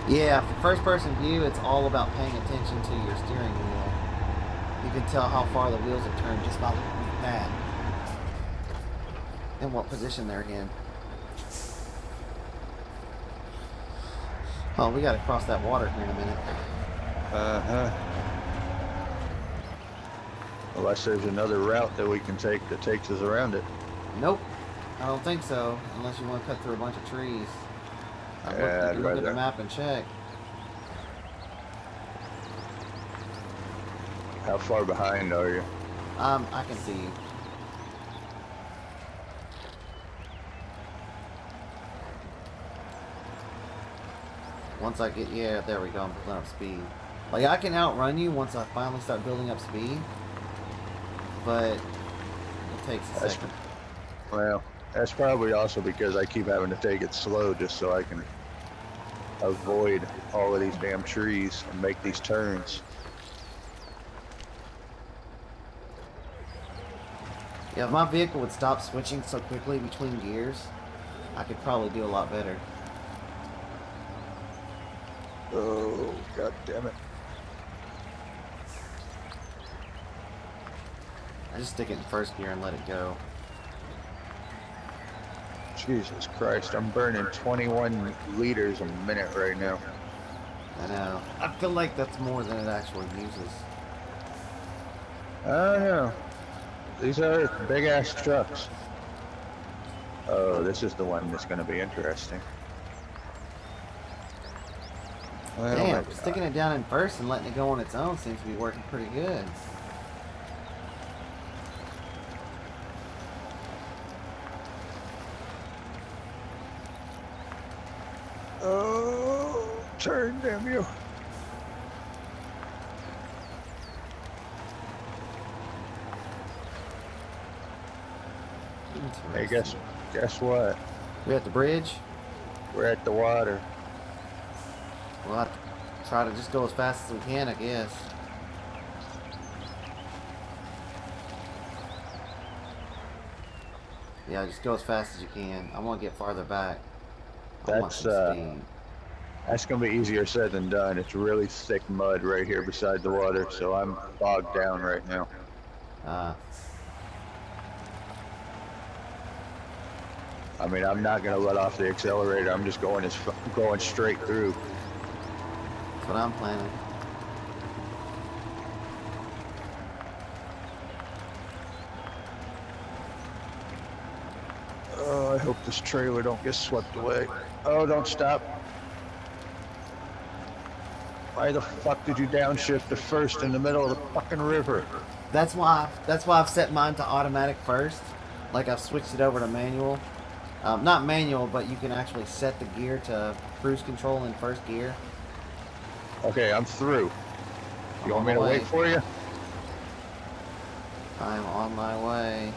Yeah, for first-person view, it's all about paying attention to your steering wheel. You can tell how far the wheels have turned just by looking at that and what position they're in. Oh, we got to cross that water here in a minute. Uh-huh. Unless there's another route that we can take that takes us around it. Nope. I don't think so, unless you want to cut through a bunch of trees. I'd look at the map and check. How far behind are you? I can see you. Once I get, yeah, there we go, I'm building up speed. Like, I can outrun you once I finally start building up speed, but it takes a second. Well, that's probably also because I keep having to take it slow just so I can avoid all of these damn trees and make these turns. Yeah, if my vehicle would stop switching so quickly between gears, I could probably do a lot better. Oh, god damn it. I just stick it in first gear and let it go. Jesus Christ, I'm burning 21 liters a minute right now. I know. I feel like that's more than it actually uses. I don't know. These are big ass trucks. Oh, this is the one that's going to be interesting. Well, damn, sticking it down in first and letting it go on its own seems to be working pretty good. Oh, turn, damn you. Hey, guess what? We at the bridge? We're at the water. We'll have to try to just go as fast as we can, I guess. Yeah, just go as fast as you can. I want to get farther back. That's gonna be easier said than done. It's really thick mud right here beside the water, so I'm bogged down right now. I mean, I'm not gonna let off the accelerator. I'm just going straight through. That's what I'm planning. Oh, I hope this trailer don't get swept away. Oh, don't stop. Why the fuck did you downshift to first in the middle of the fucking river? That's why I've set mine to automatic first. Like, I've switched it over to manual. Not manual, but you can actually set the gear to cruise control in first gear. Okay, I'm through. You want me to wait for you? I'm on my way.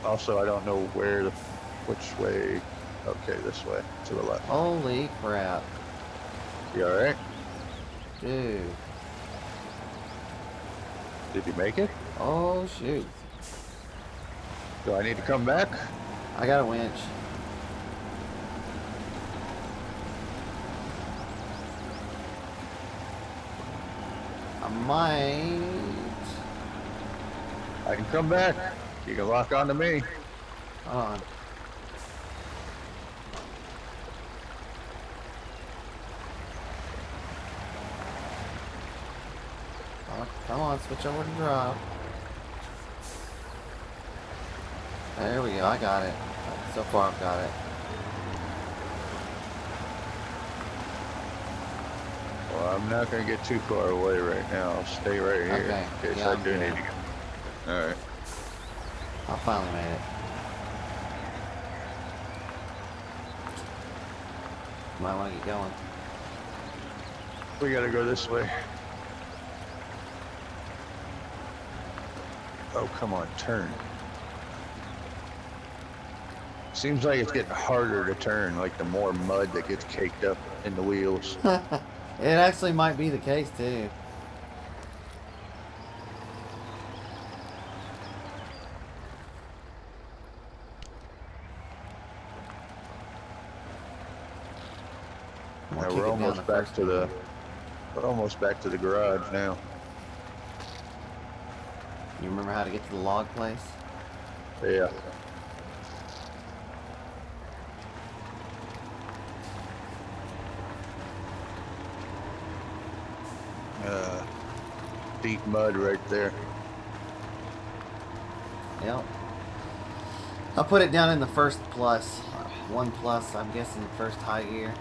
Also, I don't know which way. Okay, this way, to the left. Holy crap. You alright? Dude. Did you make it? Oh, shoot. Do I need to come back? I got a winch. might. I can come back. You can lock onto me. Hold on. Oh, come on, switch over to drop. There we go, I got it. So far I've got it. Well, I'm not going to get too far away right now. I'll stay right here. Okay. In case Yeah, I I'm do good. need to go. Alright. I finally made it. Might want to get going. We got to go this way. Oh, come on, turn. Seems like it's getting harder to turn, like the more mud that gets caked up in the wheels. It actually might be the case too. Now we're almost back to the garage now. You remember how to get to the log place? Yeah. Deep mud right there. Yep. I'll put it down in the first plus. 1 plus, I'm guessing first high gear.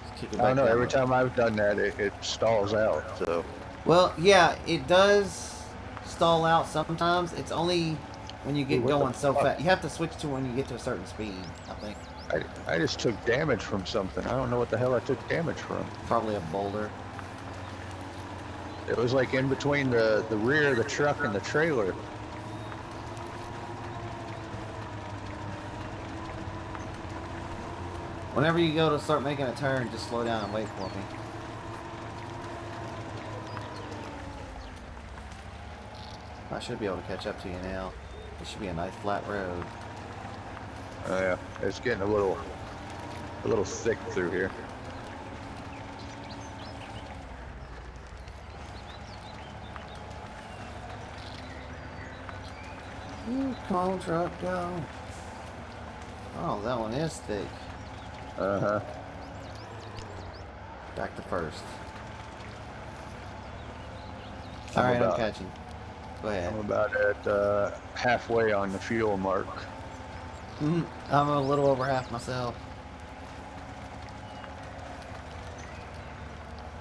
Just kick it I don't back know, down every the- time I've done that, it stalls out, so. Well, yeah, it does stall out sometimes. It's only when you get Dude, what the going so fuck? fast. You have to switch to when you get to a certain speed, I think. I just took damage from something. I don't know what the hell I took damage from. Probably a boulder. It was like in between the rear of the truck and the trailer. Whenever you go to start making a turn, just slow down and wait for me. I should be able to catch up to you now. It should be a nice flat road. Oh yeah, it's getting a little thick through here. Ooh, come on, truck, go. Oh, that one is thick. Uh-huh. Back to first. I'm Alright, I'm about- catching. Go ahead. I'm about at halfway on the fuel mark. I'm a little over half myself.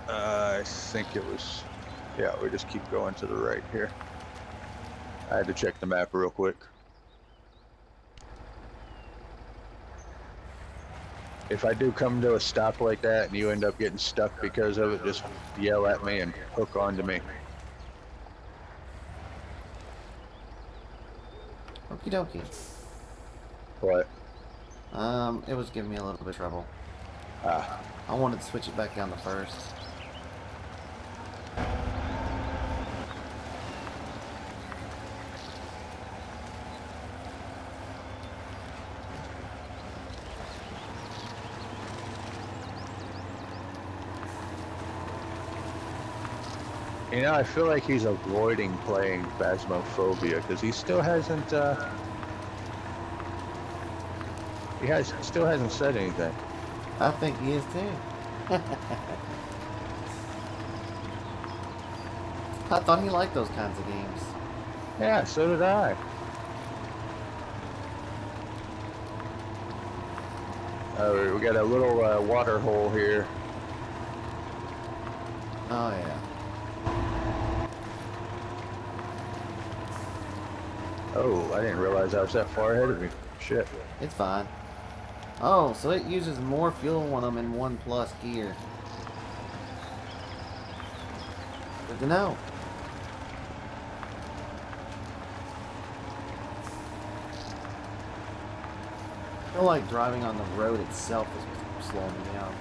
I think it was, yeah, we just keep going to the right here. I had to check the map real quick. If I do come to a stop like that and you end up getting stuck because of it, just yell at me and hook onto me. Okie dokie. What? It was giving me a little bit of trouble. Ah, I wanted to switch it back down to first. you know, I feel like he's avoiding playing Phasmophobia because he still hasn't, still hasn't said anything. I think he is too. I thought he liked those kinds of games. Yeah, so did I. Oh, we got a little water hole here. Oh yeah. Oh, I didn't realize I was that far ahead of me. Shit. It's fine. Oh, so it uses more fuel when I'm in 1 plus gear. Good to know. I feel like driving on the road itself is slowing me down.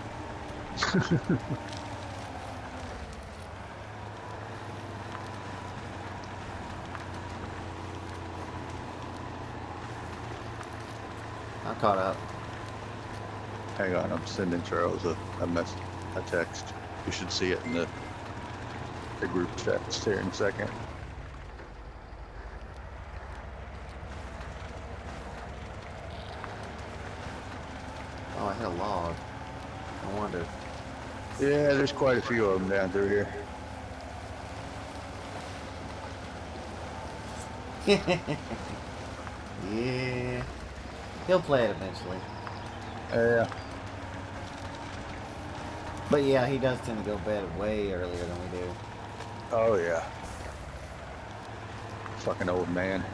I'm caught up. Hang on, I'm sending Charles a message. a text. You should see it in the group text here in a second. Oh, I hit a log. I wonder. Yeah, there's quite a few of them down through here. Yeah. He'll play it eventually. Yeah. But yeah, he does tend to go to bed way earlier than we do. Oh yeah. Fucking old man.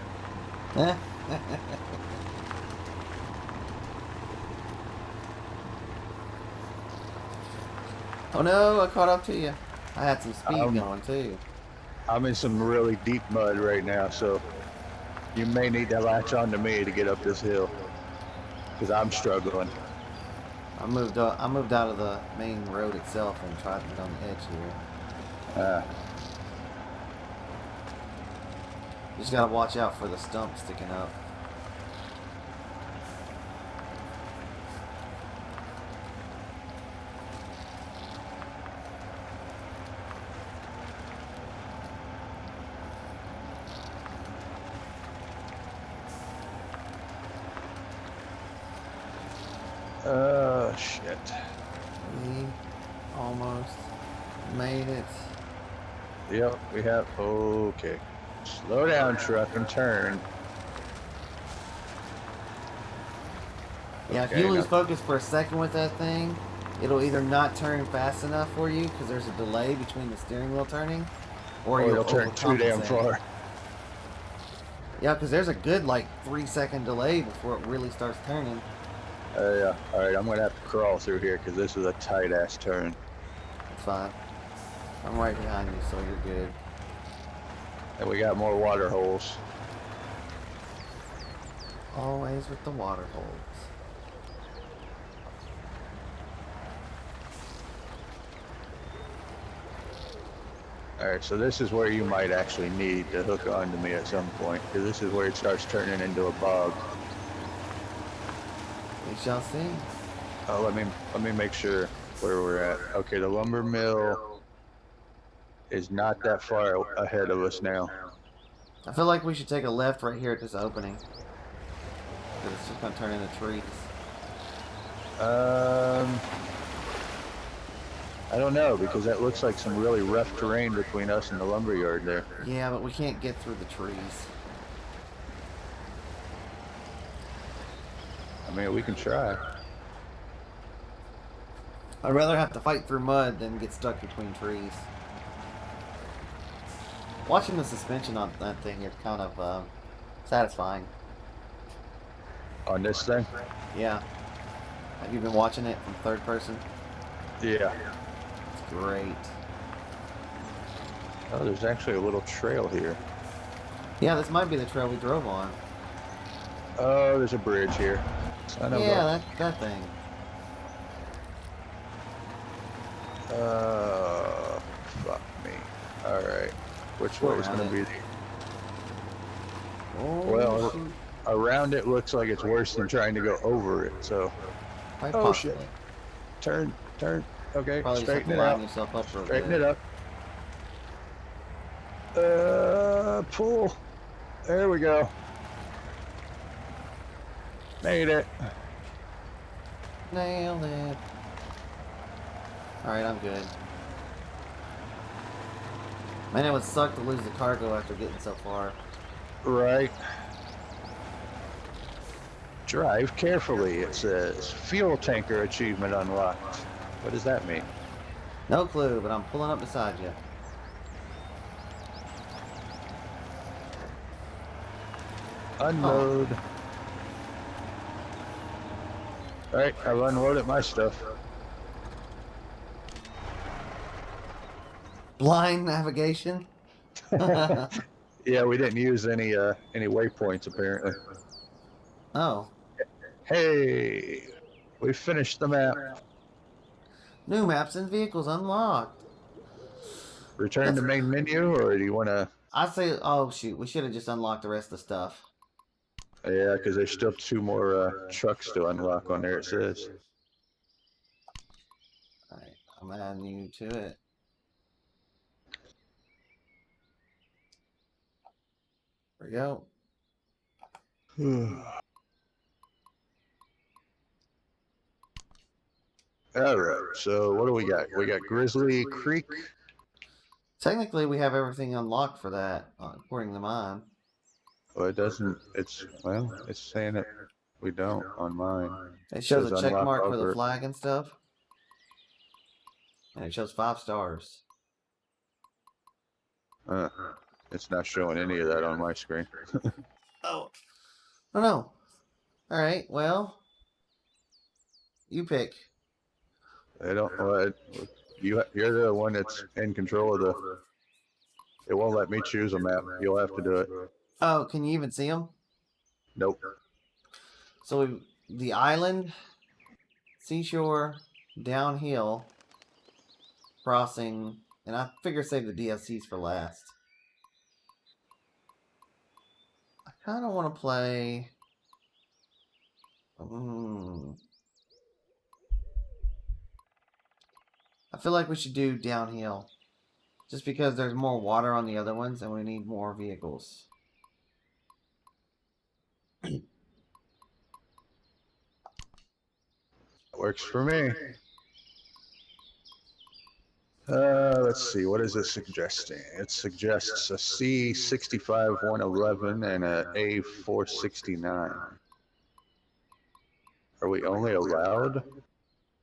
Oh no, I caught up to you. I had some speed going too. I'm in some really deep mud right now, so you may need to latch on to me to get up this hill, because I'm struggling. I moved out of the main road itself and tried to get on the edge here. You just gotta watch out for the stump sticking up. Shit. We almost made it. Yep, we have. Okay. Slow down, truck, and turn. Yeah, Okay, if you lose now- focus for a second with that thing, it'll either not turn fast enough for you because there's a delay between the steering wheel turning, or Or you'll it'll turn too damn overcompensate. far. Yeah, because there's a good like 3-second delay before it really starts turning. Yeah. All right, I'm gonna have to crawl through here because this is a tight ass turn. It's fine. I'm right behind you, so you're good. And we got more water holes. Always with the water holes. All right, so this is where you might actually need to hook onto me at some point, because this is where it starts turning into a bog. We shall see. Oh, let me make sure where we're at. Okay, the lumber mill is not that far ahead of us now. I feel like we should take a left right here at this opening. Because it's just going to turn into trees. I don't know, because that looks like some really rough terrain between us and the lumber yard there. Yeah, but we can't get through the trees. I mean, we can try. I'd rather have to fight through mud than get stuck between trees. Watching the suspension on that thing is kind of satisfying. On this thing? Yeah. Have you been watching it from third person? Yeah. It's great. Oh, there's actually a little trail here. Yeah, this might be the trail we drove on. Oh, there's a bridge here. Son of Yeah, that thing. Fuck me. Alright. Which way is going to be the... Oh, Well, shoot. around it looks like it's worse than trying to go over it, so... Quite Oh, possibly. shit. Turn. Okay, Probably just have straighten to it line out. yourself up real Straighten good. it up. Pull. There we go. Made it. Nailed it. Alright, I'm good. Man, it would suck to lose the cargo after getting so far. Right. Drive carefully, it says. Fuel tanker achievement unlocked. What does that mean? No clue, but I'm pulling up beside you. Unload. Alright, I've unloaded my stuff. Blind navigation? Yeah, we didn't use any waypoints apparently. Oh. Hey, we finished the map. New maps and vehicles unlocked. Return to main menu, or do you want to? I say, oh shoot, we should have just unlocked the rest of the stuff. Yeah, because there's still 2 more trucks to unlock on there. It says. Alright, I'm adding you to it. There we go. All right. So what do we got? We got Grizzly Creek. Technically, we have everything unlocked for that, according to mine. Well, it doesn't. It's saying it. We don't on mine. It shows a check unlock mark for the offer. flag and stuff. And it shows 5 stars. It's not showing any of that on my screen. Oh. Oh no. Alright, well. You pick. I don't. You're the one that's in control of the. It won't let me choose a map. You'll have to do it. Oh, can you even see them? Nope. So the island, seashore, downhill, crossing, and I figure save the DLCs for last. I kind of want to play. I feel like we should do downhill, just because there's more water on the other ones, and we need more vehicles. Works for me. Let's see. What is it suggesting? It suggests a C65 111 and a A469. Are we only allowed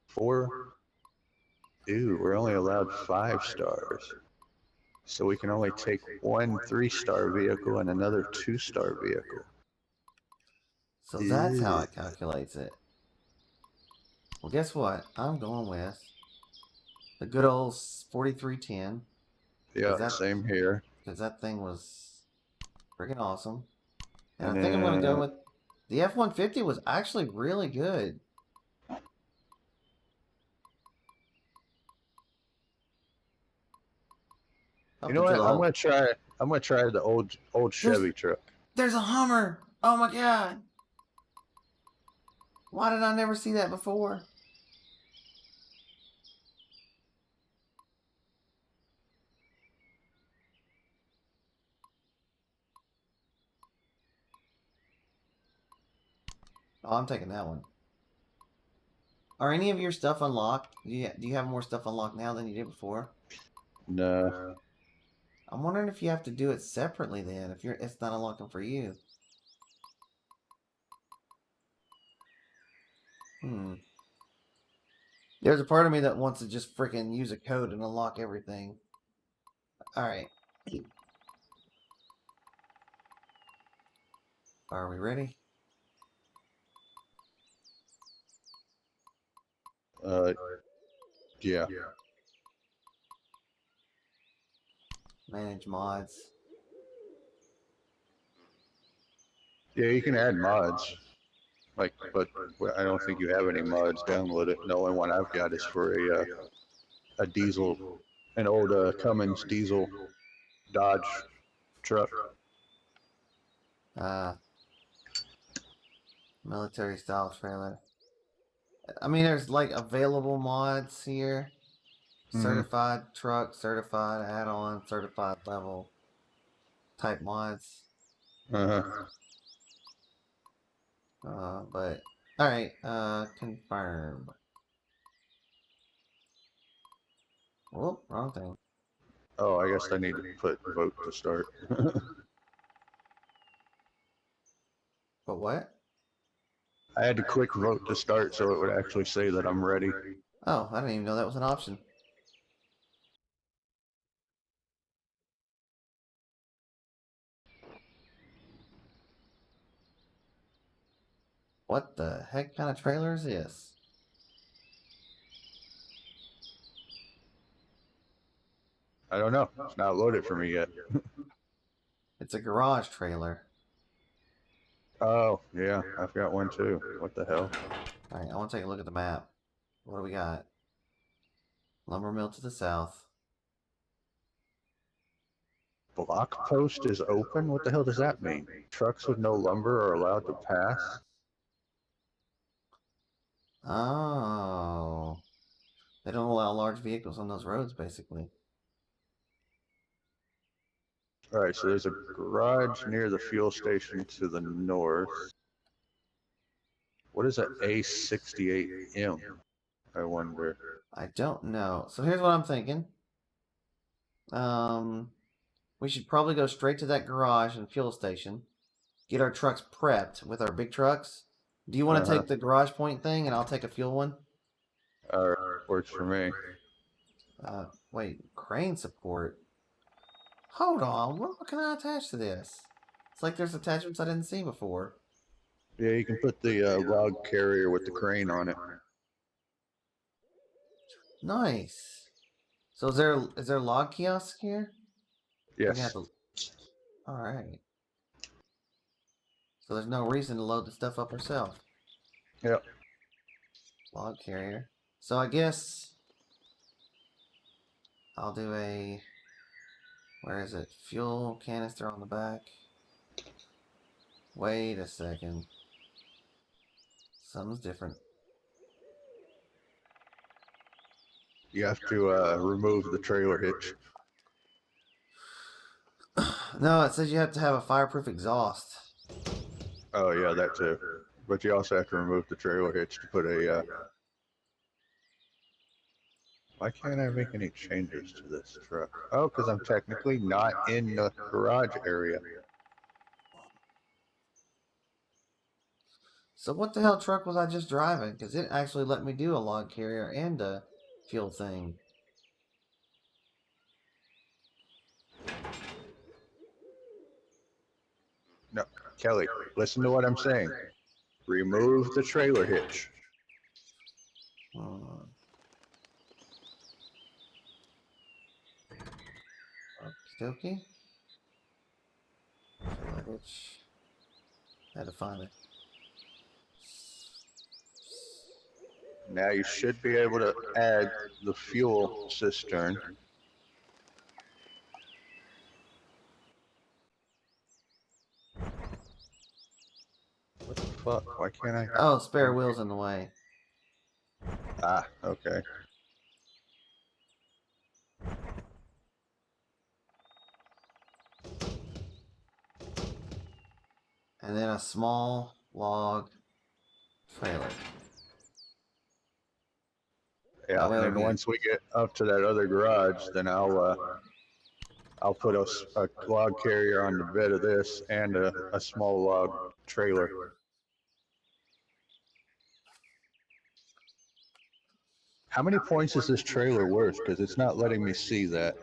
4? Ew, we're only allowed 5 stars. So we can only take one 3-star vehicle and another 2-star vehicle. So that's how it calculates it. Well, guess what? I'm going with the good old 4310. Yeah, same here. Because that thing was freaking awesome. And I think I'm going to go with the F-150 was actually really good. You know what? I'm gonna try the old Chevy truck. There's a Hummer. Oh my god. Why did I never see that before? Oh, I'm taking that one. Are any of your stuff unlocked? Do you have more stuff unlocked now than you did before? No. I'm wondering if you have to do it separately then, if it's not unlocking for you. There's a part of me that wants to just freaking use a code and unlock everything. Alright. Are we ready? Yeah. Manage mods. Yeah, you can add mods. But I don't think you have any mods downloaded. The only one I've got is for a diesel, an old Cummins diesel Dodge truck. Military style trailer. I mean, there's like available mods here. Certified truck, certified add-on, certified level type mods. But alright, confirm. Whoop, wrong thing. Oh, I guess I need to put vote to start. But what? I had to click vote to start so it would actually say that I'm ready. Oh, I didn't even know that was an option. What the heck kind of trailer is this? I don't know. It's not loaded for me yet. It's a garage trailer. Oh, yeah. I've got one too. What the hell? Alright, I want to take a look at the map. What do we got? Lumber mill to the south. Block post is open? What the hell does that mean? Trucks with no lumber are allowed to pass? Oh. They don't allow large vehicles on those roads, basically. All right, so there's a garage near the fuel station to the north. What is an A68M? I wonder. I don't know. So here's what I'm thinking. We should probably go straight to that garage and fuel station. Get our trucks prepped with our big trucks. Do you want to Uh-huh. take the garage point thing and I'll take a fuel one? All right, works for me. Wait, crane support. Hold on, what can I attach to this? It's like there's attachments I didn't see before. Yeah, you can put the log carrier with the crane on it. Nice. So is there a log kiosk here? We're gonna have Yes. to. All right. So there's no reason to load the stuff up ourselves. Yep. Log carrier. So I guess I'll do a. Where is it? Fuel canister on the back. Wait a second. Something's different. You have to remove the trailer hitch. No, it says you have to have a fireproof exhaust. Oh yeah, that too. But you also have to remove the trailer hitch to put a. Why can't I make any changes to this truck? Oh, because I'm technically not in the garage area. So what the hell truck was I just driving? Because it actually let me do a log carrier and a fuel thing. No, Kelly, listen to what I'm saying. Remove the trailer hitch. Okey-dokey. Which had to find it. Now you should be able to add the fuel cistern. What the fuck? Why can't I? Oh, spare wheels in the way. Ah, okay. And then a small log trailer. Yeah, and then once we get up to that other garage, then I'll put a log carrier on the bed of this and a small log trailer. How many points is this trailer worth? Because it's not letting me see that.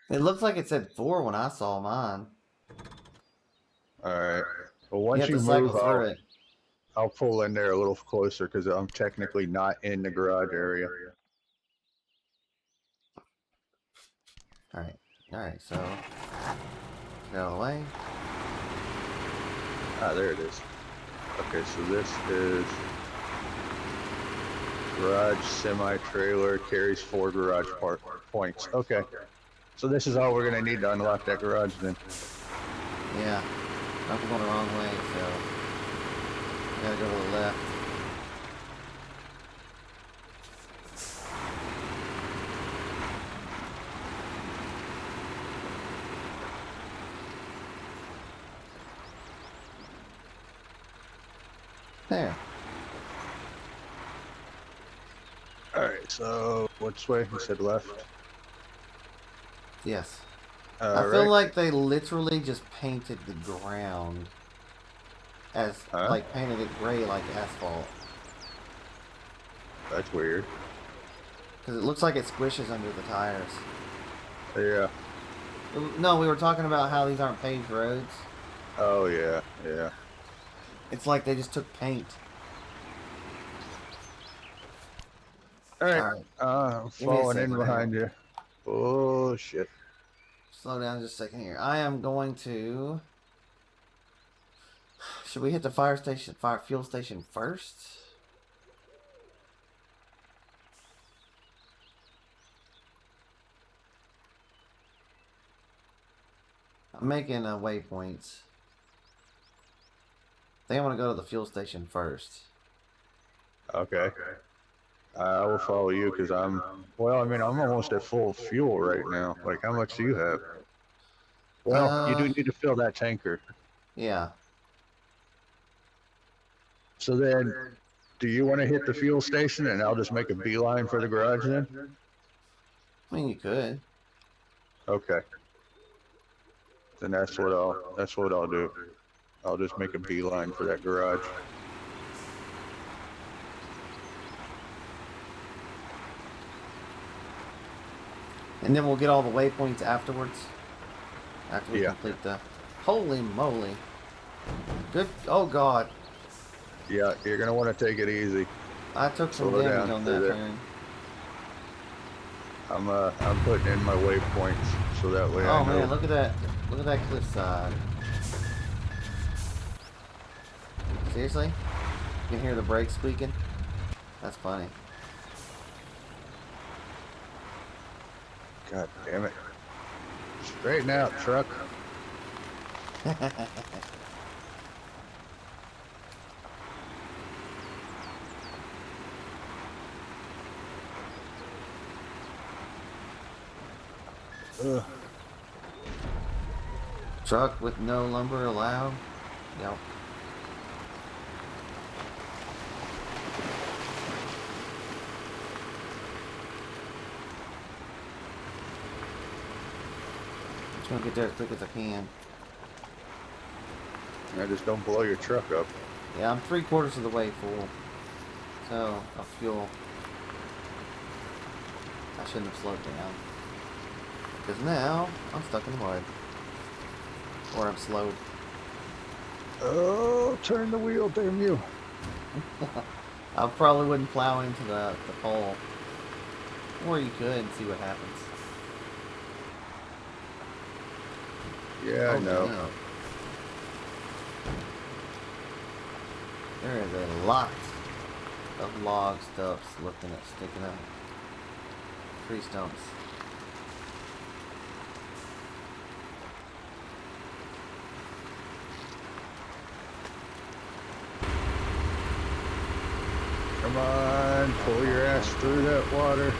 It looks like it said 4 when I saw mine. Alright. Well, once You you have to cycle move, through it. I'll pull in there a little closer because I'm technically not in the garage area. Alright, so get out of the way. Ah, there it is. Okay, so this is garage semi-trailer, carries 4 garage points. Okay, so this is all we're gonna need to unlock that garage then. Yeah. I'm going the wrong way, so gotta go to the left. There. Alright, so which way? You said left? Yes. All I feel right. like they literally just painted the ground as like painted it gray like asphalt. That's weird. Because it looks like it squishes under the tires. Yeah. No, we were talking about how these aren't paved roads. Oh yeah, yeah. It's like they just took paint. Alright. I'm falling in behind you. Oh shit. Slow down just a second here. I am going to. Should we hit the fuel station first? I'm making waypoints. I think I want to go to the fuel station first. Okay. I will follow you because well, I mean, I'm almost at full fuel right now. Like, how much do you have? Well, you do need to fill that tanker. Yeah. So then, do you want to hit the fuel station and I'll just make a beeline for the garage then? I mean, you could. Okay. Then that's what I'll do. I'll just make a beeline for that garage. And then we'll get all the waypoints afterwards. After we Yeah. complete the... Holy moly. Good... Oh, God. Yeah, you're gonna want to take it easy. I took some Slow damage down on through that there. turn. I'm putting in my waypoints so that way I Oh, know. man, look at that. Look at that cliffside. Seriously? You can hear the brakes squeaking? That's funny. God damn it. Straighten out, truck. Ugh. Truck with no lumber allowed? Yep. I'm trying to get there as quick as I can. I just don't blow your truck up. Yeah, I'm 3/4 of the way full. So, of fuel. I shouldn't have slowed down. Because now, I'm stuck in the mud. Or I'm slowed. Oh, turn the wheel, damn you. I probably wouldn't plow into the pole. Or you could and see what happens. Yeah, I know. Damn. There is a lot of log stuffs looking at sticking out. Tree stumps. Come on, pull your ass through that water.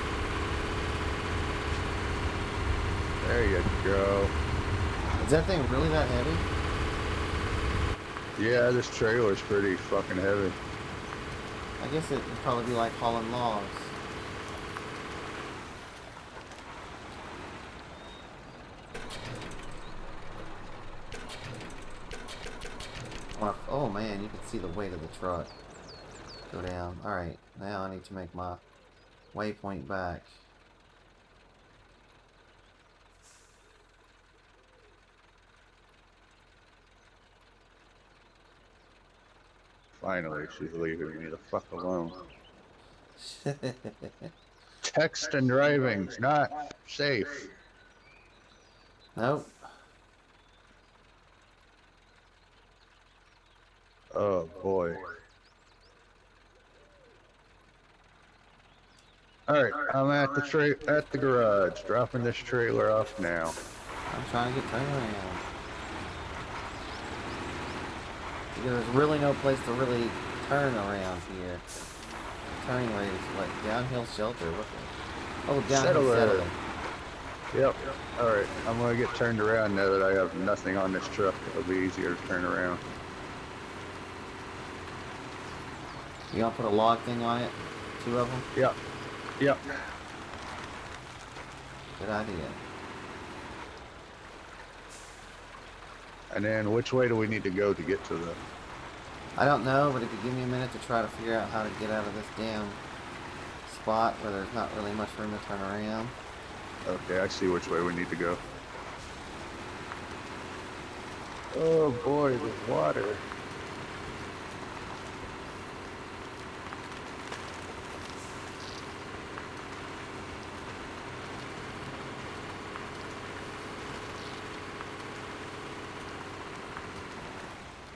There you go. Is that thing really that heavy? Yeah, this trailer's pretty fucking heavy. I guess it would probably be like hauling logs. Oh man, you can see the weight of the truck go down. Alright, now I need to make my waypoint back. Finally, she's leaving me the fuck alone. Text and driving's not safe. Nope. Oh boy. Alright, I'm at the garage, dropping this trailer off now. I'm trying to get turned around. Because there's really no place to really turn around here. Turning radius, what? Downhill shelter? What the? Oh, downhill settling. Yep. Alright, I'm gonna get turned around now that I have nothing on this truck. It'll be easier to turn around. You gonna put a log thing on it? 2 of them? Yep. Yep. Good idea. And then which way do we need to go to get to the... I don't know, but if you give me a minute to try to figure out how to get out of this damn spot where there's not really much room to turn around. Okay, I see which way we need to go. Oh boy, the water.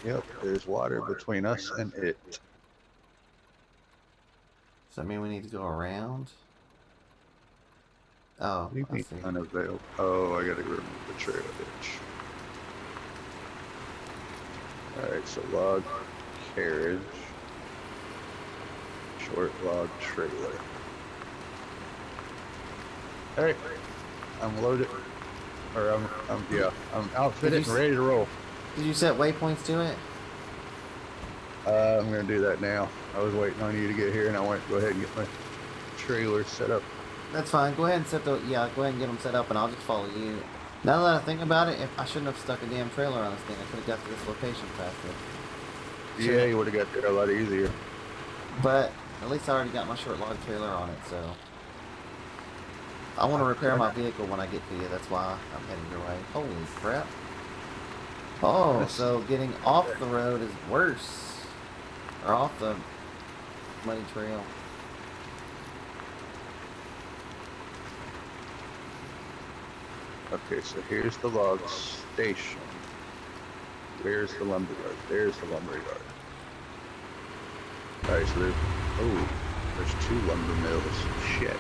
Yep, there's water between us and it. Does that mean we need to go around? Oh, Leave I me see. unavailable. Oh, I gotta remove the trailer hitch. Alright, so log carriage. short log trailer. Alright, I'm loaded. Or I'm outfitted and ready to roll. Did you set waypoints to it? I'm gonna do that now. I was waiting on you to get here, and I want to go ahead and get my trailer set up. That's fine. Go ahead and set the go ahead and get them set up, and I'll just follow you. Now that I think about it, if I shouldn't have stuck a damn trailer on this thing, I could have got to this location faster. Yeah, you would have got there a lot easier. But at least I already got my short log trailer on it, so I want to repair my vehicle when I get to you. That's why I'm heading your way. Holy crap! Oh, so getting off the road is worse, or off the muddy trail. Okay, so here's the log station. Where's the lumber yard? There's the lumber yard. Alright, so there's 2 lumber mills. Shit.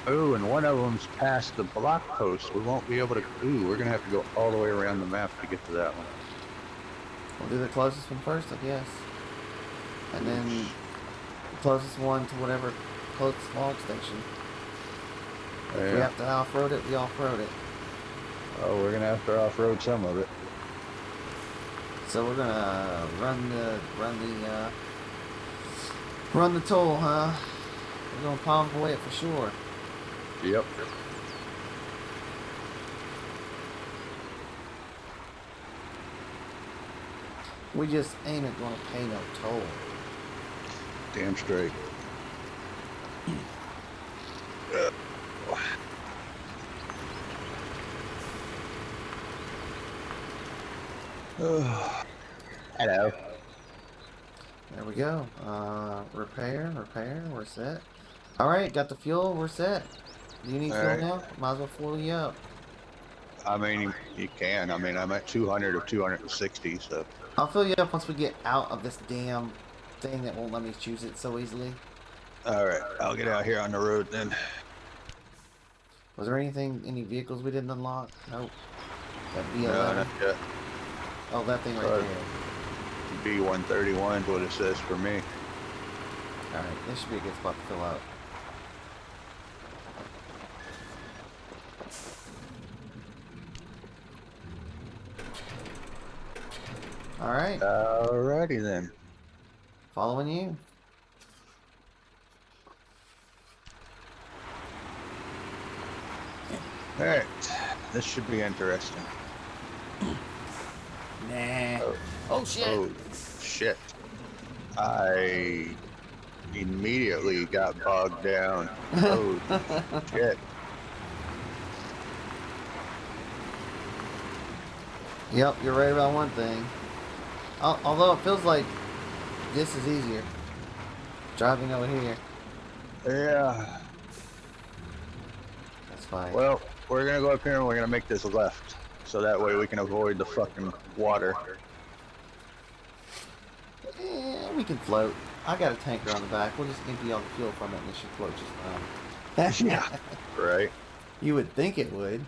Oh, and one of them's past the block post. We won't be able to. Ooh, we're gonna have to go all the way around the map to get to that one. We'll do the closest one first, I guess, and then the closest one to whatever closest log station. If we have to off-road it, we off-road it. Oh, we're gonna have to off-road some of it. So we're gonna run the toll, huh? We're gonna palm away it for sure. Yep. We just ain't gonna pay no toll. Damn straight. Hello. There we go. Repair. We're set. All right, got the fuel. We're set. Do you need fuel now? Might as well fuel you up. I mean, you can. I mean, I'm at 200 of 260, so. I'll fill you up once we get out of this damn thing that won't let me choose it so easily. All right, I'll get out here on the road then. Was there any vehicles we didn't unlock? Nope. That B11. No, not yet. Oh, that thing right there. B131 is what it says for me. Alright, this should be a good spot to fill out. Alright. Alrighty then. Following you. Alright, this should be interesting. Nah. Oh shit. Oh shit. I immediately got bogged down. Oh shit. Yep, you're right about one thing. Although it feels like this is easier. Driving over here. Yeah. That's fine. Well, we're gonna go up here and we're gonna make this left. So that way we can avoid the fucking water. We can float. I got a tanker on the back. We'll just empty all the fuel from it and it should float just fine. Yeah. Right? You would think it would.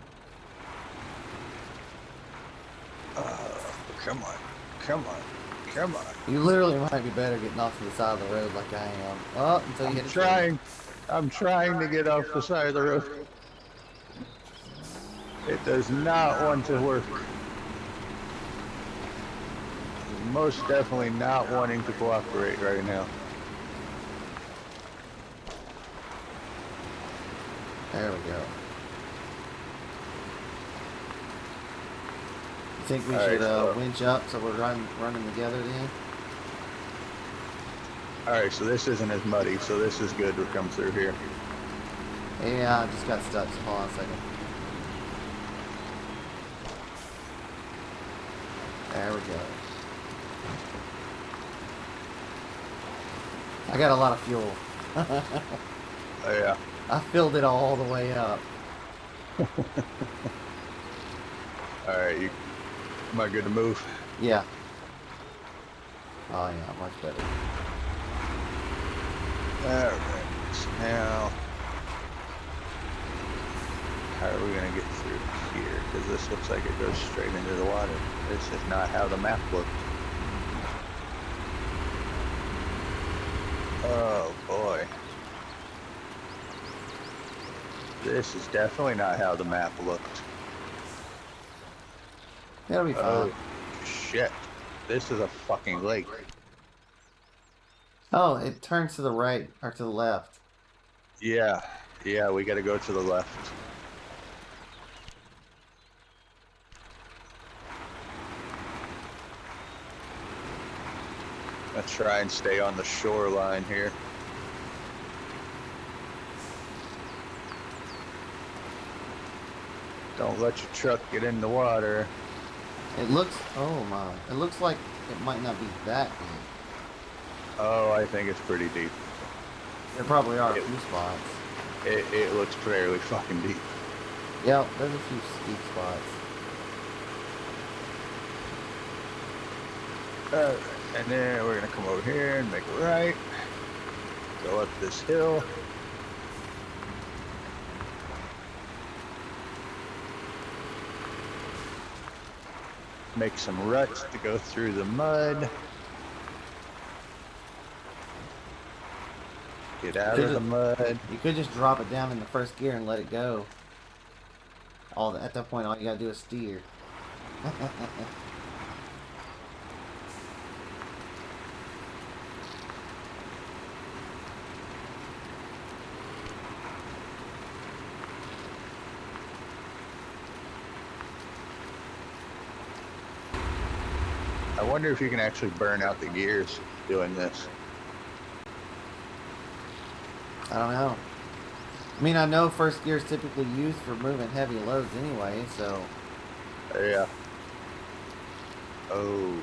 Come on. Come on. Come on. You literally might be better getting off to the side of the road like I am. Oh, until you hit a tree. I'm trying to get off the side of the road. It does not want to work. Most definitely not wanting to cooperate right now. There we go. You think we should winch up so we're running together then? Alright, so this isn't as muddy, so this is good to come through here. Yeah, I just got stuck, so hold on a second. There we go. I got a lot of fuel. Oh, yeah. I filled it all the way up. Alright, am I good to move? Yeah. Oh yeah, much better. Alright, now, how are we going to get through here? Because this looks like it goes straight into the water. This is not how the map looks. Oh, This is definitely not how the map looked. It'll be fine. Oh, shit. This is a fucking lake. Oh, it turns to the right or to the left. Yeah, we gotta go to the left. Let's try and stay on the shoreline here. Don't let your truck get in the water. It looks, oh my, it looks like it might not be that deep. Oh, I think it's pretty deep. There probably are a few spots. It looks fairly fucking deep. Yep, there's a few steep spots. And then we're gonna come over here and make a right. Go up this hill. Make some ruts to go through the mud. Get out of the mud. You could just drop it down in the first gear and let it go. At that point, all you gotta do is steer. I wonder if you can actually burn out the gears doing this. I don't know. I mean, I know first gear is typically used for moving heavy loads anyway, so... Yeah. Oh,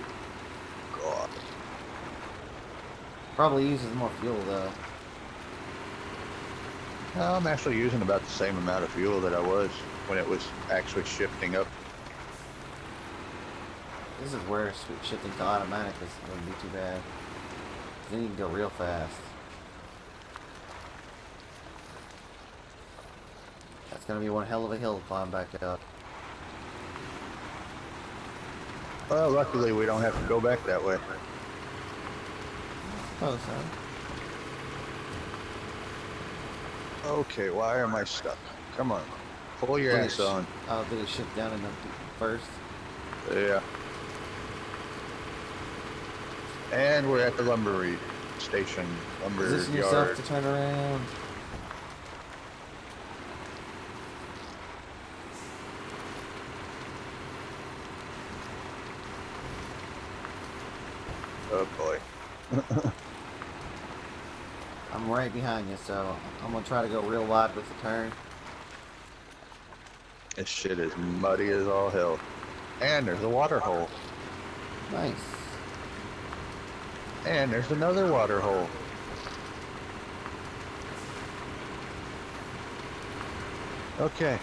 God. Probably uses more fuel, though. No, I'm actually using about the same amount of fuel that I was when it was actually shifting up. This is where shifting to automatic wouldn't be too bad. Then you can go real fast. That's gonna be one hell of a hill to climb back up. Well, luckily we don't have to go back that way. Oh, so. Okay, why am I stuck? Come on, pull your ass on. Oh, did it shift down in the first? Yeah. And we're at the lumber station, lumber Position yard. yourself to turn around. Oh boy. I'm right behind you, so I'm gonna try to go real wide with the turn. This shit is muddy as all hell. And there's a water hole. Nice. And there's another water hole. Okay.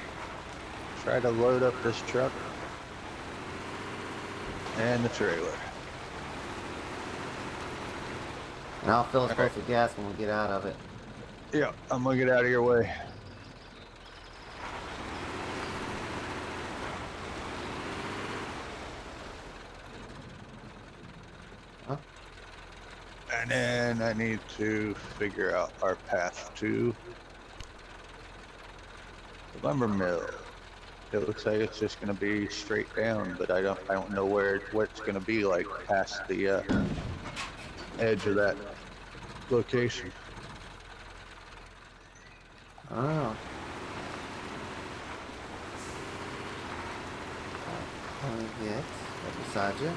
Try to load up this truck. And the trailer. And I'll fill us both with gas when we get out of it. Yeah, I'm gonna get out of your way. Huh? And then I need to figure out our path to the lumber mill. It looks like it's just gonna be straight down, but I don't know what it's gonna be like past the edge of that location. Oh. Yes, right beside you.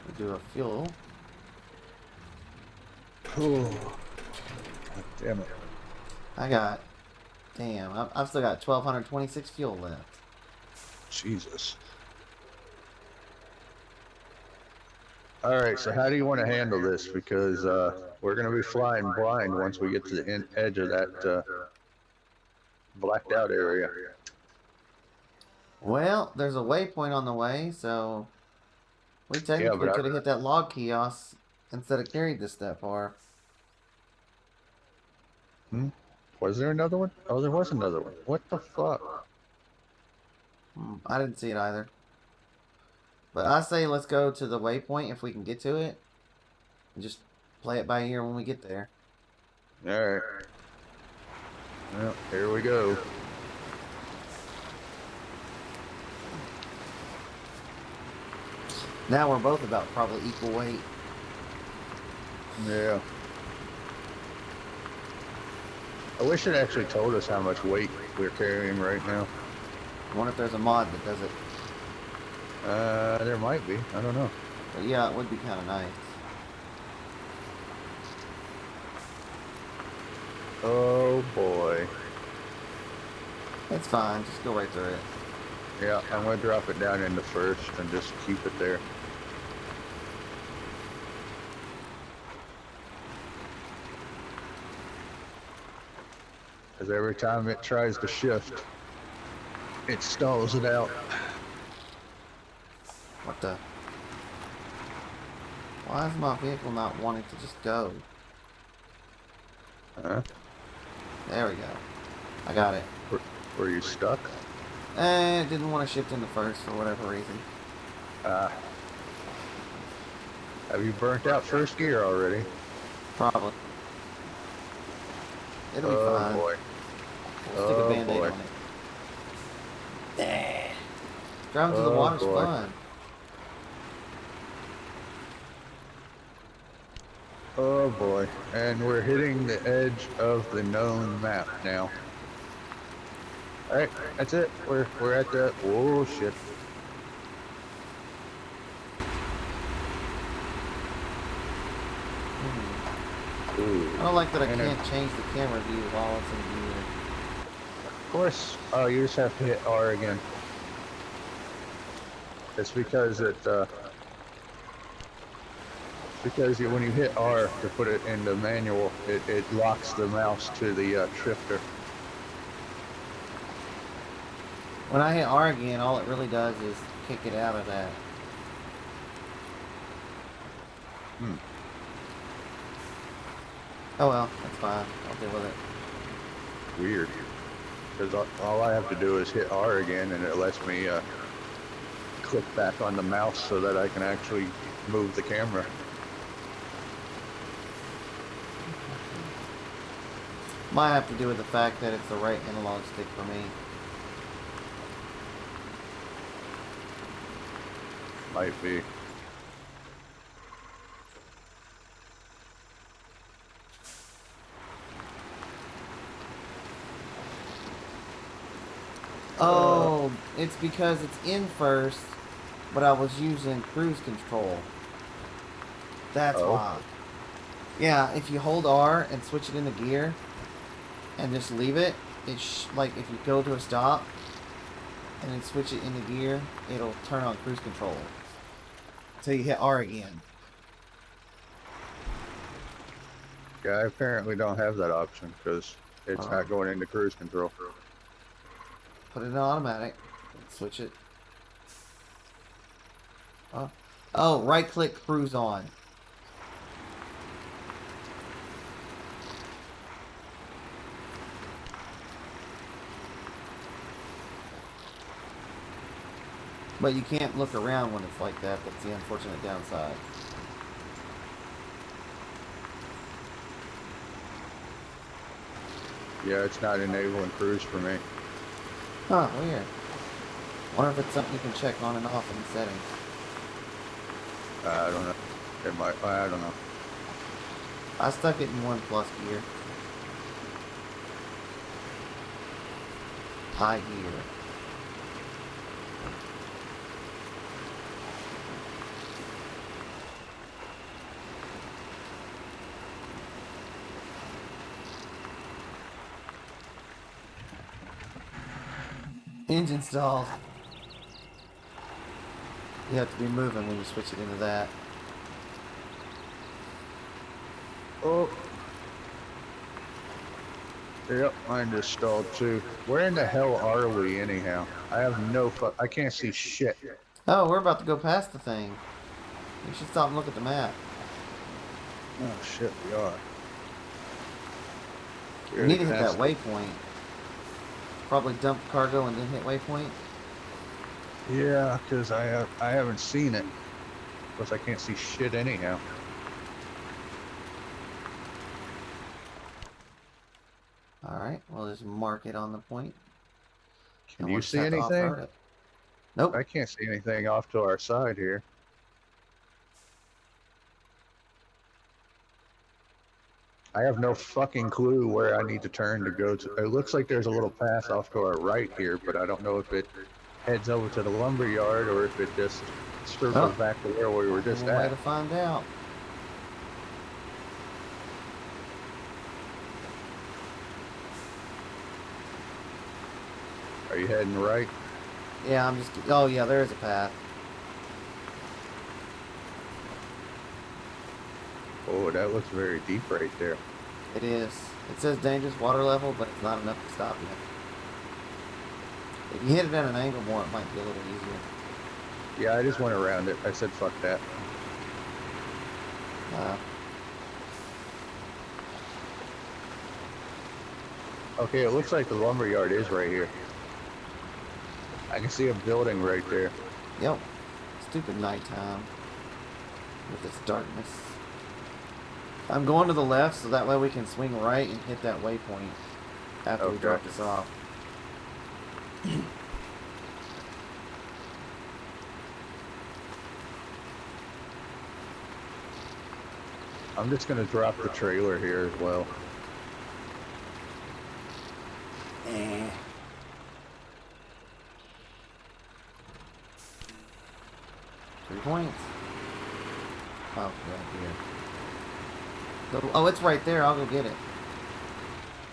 We do a fuel. Oh, God damn it. I've still got 1,226 fuel left. Jesus. Alright, so how do you want to handle this? Because we're going to be flying blind once we get to the edge of that blacked out area. Well, there's a waypoint on the way, so we technically could have hit that log kiosk instead of carried this that far. Was there another one? Oh, there was another one. What the fuck? I didn't see it either. But I say let's go to the waypoint if we can get to it. And just play it by ear when we get there. Alright. Well, here we go. Now we're both about probably equal weight. Yeah. I wish it actually told us how much weight we're carrying right now. I wonder if there's a mod that does it. There might be. I don't know. But yeah, it would be kind of nice. Oh boy. It's fine. Just go right through it. Yeah, I'm gonna drop it down into first and just keep it there. Because every time it tries to shift, it stalls it out. What the? Why is my vehicle not wanting to just go? Huh? There we go. I got it. Were you stuck? It didn't want to shift into first for whatever reason. Have you burnt out first gear already? Probably. It'll be fine. Boy. We'll stick a band-aid boy. on it. There. Driving through the water's boy. fun. Oh boy. And we're hitting the edge of the known map now. Alright, that's it. We're at the... Oh shit. Ooh. I don't like that I And can't change the camera view while it's in gear. Of course. Oh, you just have to hit R again. It's because when you hit R to put it into manual, it locks the mouse to the shifter. When I hit R again, all it really does is kick it out of that. Oh well, that's fine. I'll deal with it. Weird. Because all I have to do is hit R again, and it lets me click back on the mouse so that I can actually move the camera. Might have to do with the fact that it's the right analog stick for me. Might be. Oh, it's because it's in first, but I was using cruise control. That's why. Yeah, if you hold R and switch it into gear, and just leave it, like if you go to a stop, and then switch it into gear, it'll turn on cruise control. Until you hit R again. Yeah, I apparently don't have that option because it's not going into cruise control. Put it in automatic. Switch it. Oh, right click cruise on. But you can't look around when it's like that. That's the unfortunate downside. Yeah, it's not enabling cruise for me. Huh, weird. Wonder if it's something you can check on and off in the settings. I don't know. It might. I don't know. I stuck it in 1+ gear. High gear. Engine stalled. You have to be moving when you switch it into that. Oh. Yep, mine just stalled too. Where in the hell are we anyhow? I have no I can't see shit. Oh, we're about to go past the thing. You should stop and look at the map. Oh shit, we are. You need to hit that waypoint. Probably dump cargo and then hit waypoint. Yeah, because I haven't seen it. Plus I can't see shit anyhow. Alright, we'll just mark it on the point. Can And you we'll just see have to anything? off-road it. Nope. I can't see anything off to our side here. I have no fucking clue where I need to turn to go to. It looks like there's a little path off to our right here, but I don't know if it heads over to the lumber yard or if it just circles back to where we were just One way at. to find out. Are you heading right? Yeah, I'm just... Oh, yeah, there is a path. Oh, that looks very deep right there. It is. It says dangerous water level, but it's not enough to stop you. If you hit it at an angle more, it might be a little easier. Yeah, I just went around it. I said fuck that. Okay, it looks like the lumber yard is right here. I can see a building right there. Yep. Stupid nighttime. With its darkness. I'm going to the left so that way we can swing right and hit that waypoint after we drop this off. I'm just gonna drop the trailer here as well. 3 points. Oh, right here. Oh, it's right there. I'll go get it.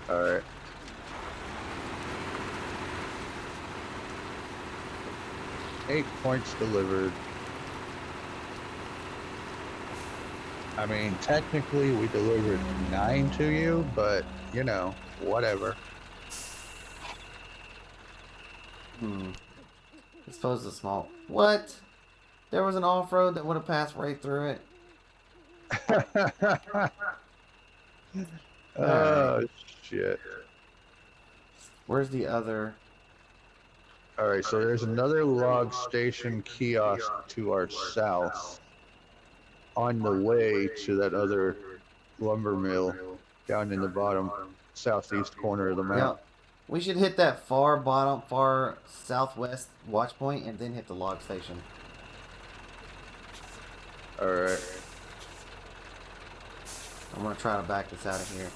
Alright. Eight points delivered. I mean, technically we delivered 9 to you, but, you know, whatever. I suppose the small... What? There was an off-road that would have passed right through it. Oh, shit. Where's the other... Alright, so there's another log station kiosk to our south on the way to that other lumber mill down in the bottom southeast corner of the map. Yep. We should hit that far southwest watch point and then hit the log station. Alright. I'm going to try to back this out of here.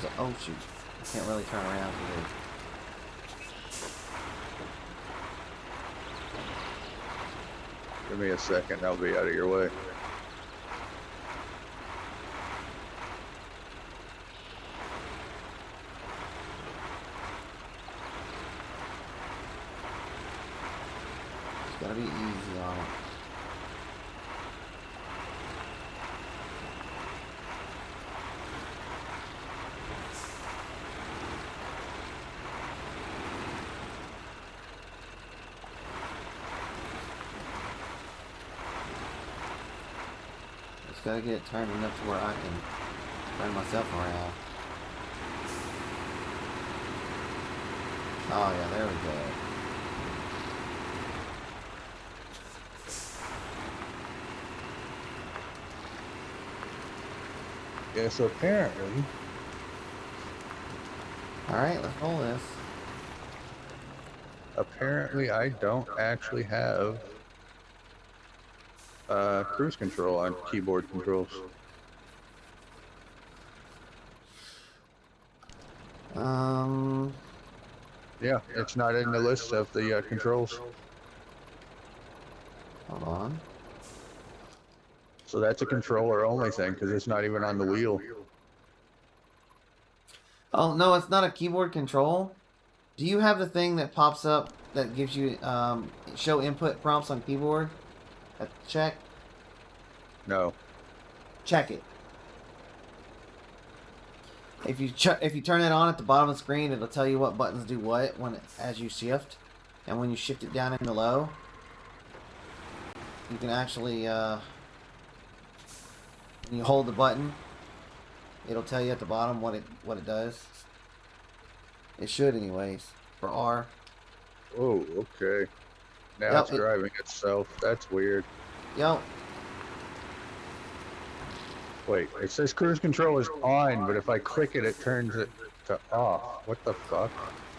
So, oh shoot. I can't really turn around here. Give me a second, I'll be out of your way. It's gotta be easy on it. Just gotta get it turned enough to where I can turn myself around. Oh yeah, there we go. Yeah, so apparently... Alright, let's roll this. Apparently I don't actually have cruise control on keyboard controls. Yeah, it's not in the list of the controls. Hold on. So that's a controller only thing because it's not even on the wheel. Oh, no, it's not a keyboard control. Do you have the thing that pops up that gives you show input prompts on keyboard? Check. No. Check it. If you turn it on at the bottom of the screen, it'll tell you what buttons do what as you shift, and when you shift it down into low, you can actually when you hold the button, it'll tell you at the bottom what it does. It should, anyways, for R. Oh, okay. Now Yep, it's driving itself. That's weird. Yep. Wait, it says cruise control is on, but if I click it, it turns it to off. What the fuck?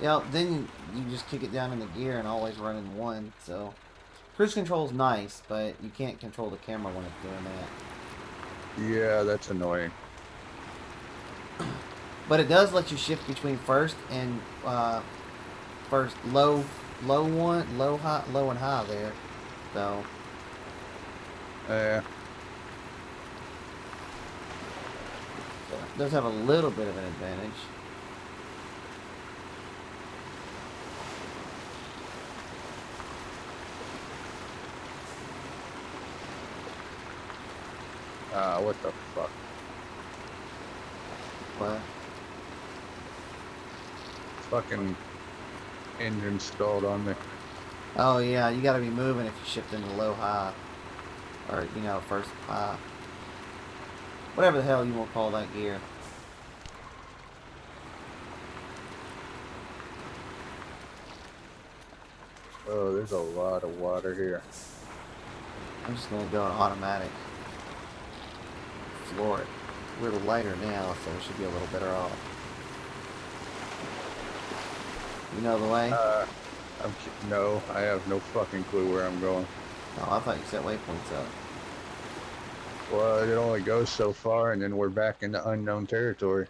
Yeah, then you just kick it down in the gear and always run in one. So cruise control is nice, but you can't control the camera when it's doing that. Yeah, that's annoying. But it does let you shift between first and first low, low and high there. So Yeah. it does have a little bit of an advantage. What the fuck? But Fucking engine stalled on me. oh yeah, you got to be moving if you shift into low high, or first high, whatever the hell you want to call that gear. Oh, there's a lot of water here. I'm just gonna go in automatic. Floor it. We're a little lighter now, so we should be a little better off. You know the way? No, I have no fucking clue where I'm going. Oh, I thought you set waypoints up. Well, it only goes so far, and then we're back into unknown territory.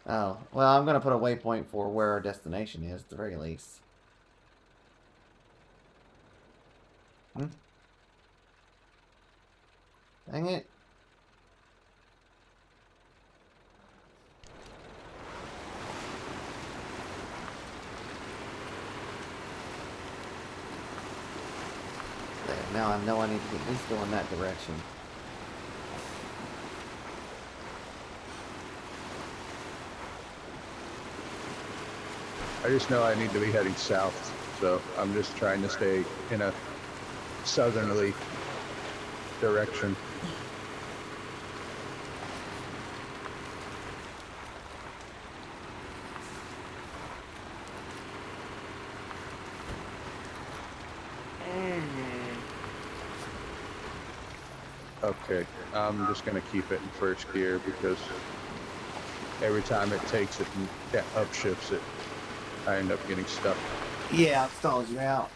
Oh, well, I'm gonna put a waypoint for where our destination is, at the very least. Hmm? Dang it. There, now I know I need to at least go in that direction. I just know I need to be heading south, so I'm just trying to stay in a southerly direction. Okay, I'm just gonna keep it in first gear because every time it takes it and upshifts it, I end up getting stuck. Yeah, it stalls you out.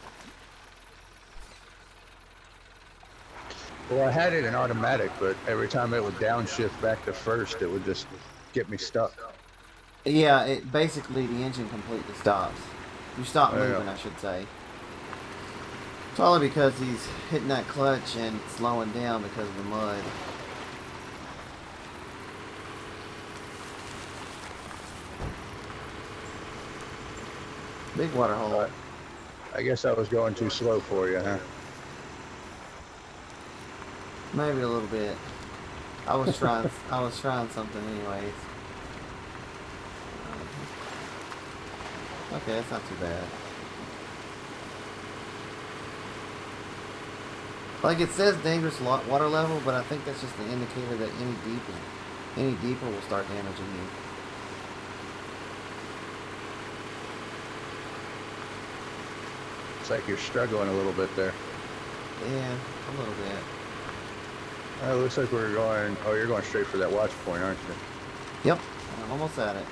Well, I had it in automatic, but every time it would downshift back to first, it would just get me stuck. Yeah, it basically the engine completely stops. You stop Yeah. moving, I should say. Probably because he's hitting that clutch and slowing down because of the mud. Big water hole. I guess I was going too slow for you, huh? Maybe a little bit. I was trying. I was trying something, anyways. Okay, that's not too bad. Like it says dangerous water level, but I think that's just an indicator that any deeper will start damaging you. It's like you're struggling a little bit there. Yeah, a little bit. It looks like we're going. Oh, you're going straight for that watch point, aren't you? Yep, I'm almost at it.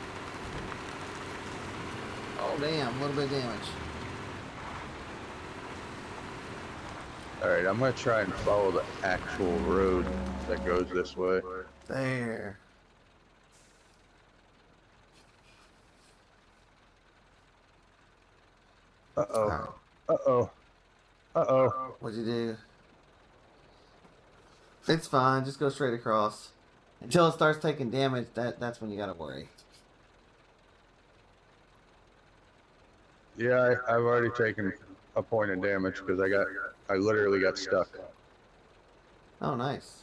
Oh damn, a little bit of damage. Alright, I'm gonna try and follow the actual road that goes this way. There. Uh-oh. Alright. Uh-oh. Uh-oh. What'd you do? It's fine, just go straight across. Until it starts taking damage, that's when you gotta worry. Yeah, I've already taken a point of damage because I literally got stuck. Oh, nice.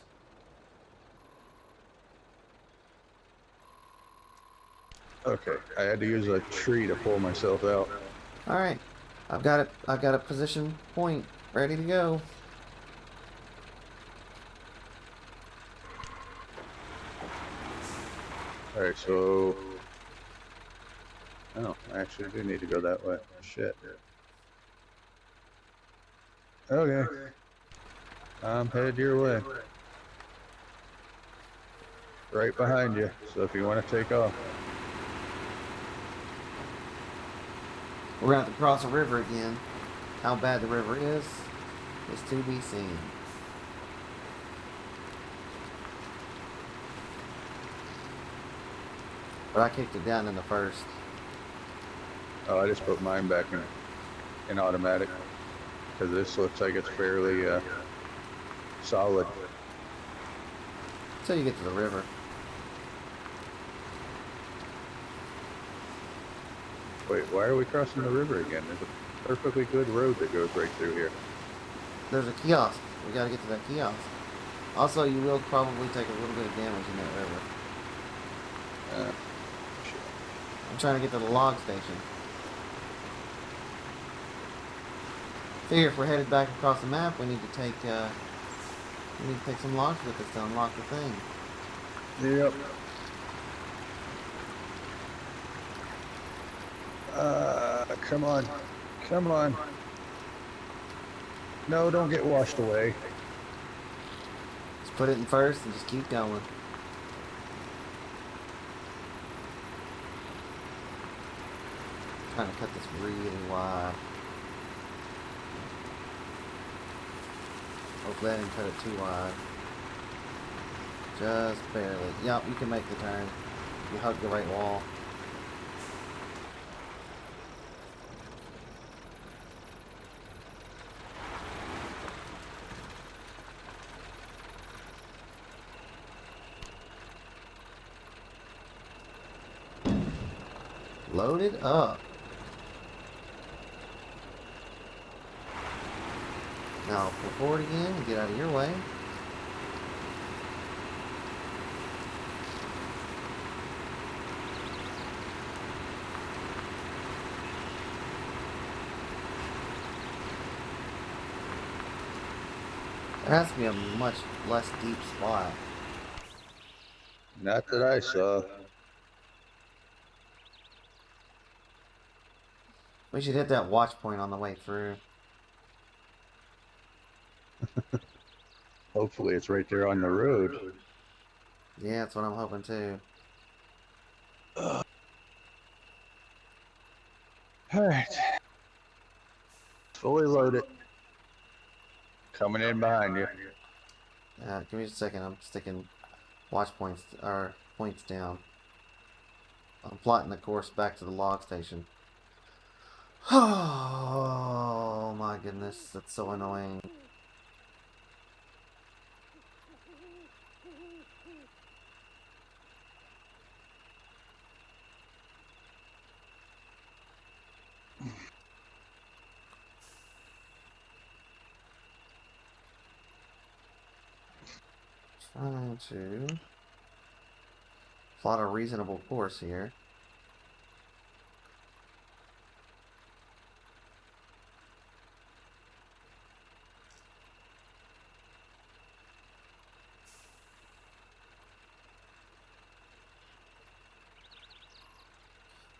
Okay, I had to use a tree to pull myself out. Alright. I've got it. I've got a position point ready to go. Alright, so... Oh, I actually do need to go that way. Shit. Okay. I'm headed your way. right behind you. So if you want to take off. We're gonna have to cross a river again. How bad the river is to be seen. But I kicked it down in the first. Oh, I just put mine back in automatic because this looks like it's fairly solid. Until you get to the river. Wait, why are we crossing the river again? There's a perfectly good road that goes right through here. There's a kiosk. We gotta get to that kiosk. Also, you will probably take a little bit of damage in that river. Shit. I'm trying to get to the log station. Figure if we're headed back across the map, we need to take some logs with us to unlock the thing. Yep. Come on. Come on. No, don't get washed away. Just put it in first and just keep going. Trying to cut this really wide. Hopefully I didn't cut it too wide. Just barely. Yep, you can make the turn. You hug the right wall. Loaded up. Now pull forward again and get out of your way. There has to be a much less deep spot. Not that I saw. We should hit that watch point on the way through. Hopefully it's right there on the road. Yeah, that's what I'm hoping too. Alright. Fully loaded. Coming in behind you. Give me just a second. I'm sticking watch points or points down. I'm plotting the course back to the log station. Oh my goodness, that's so annoying. Trying to plot a reasonable course here.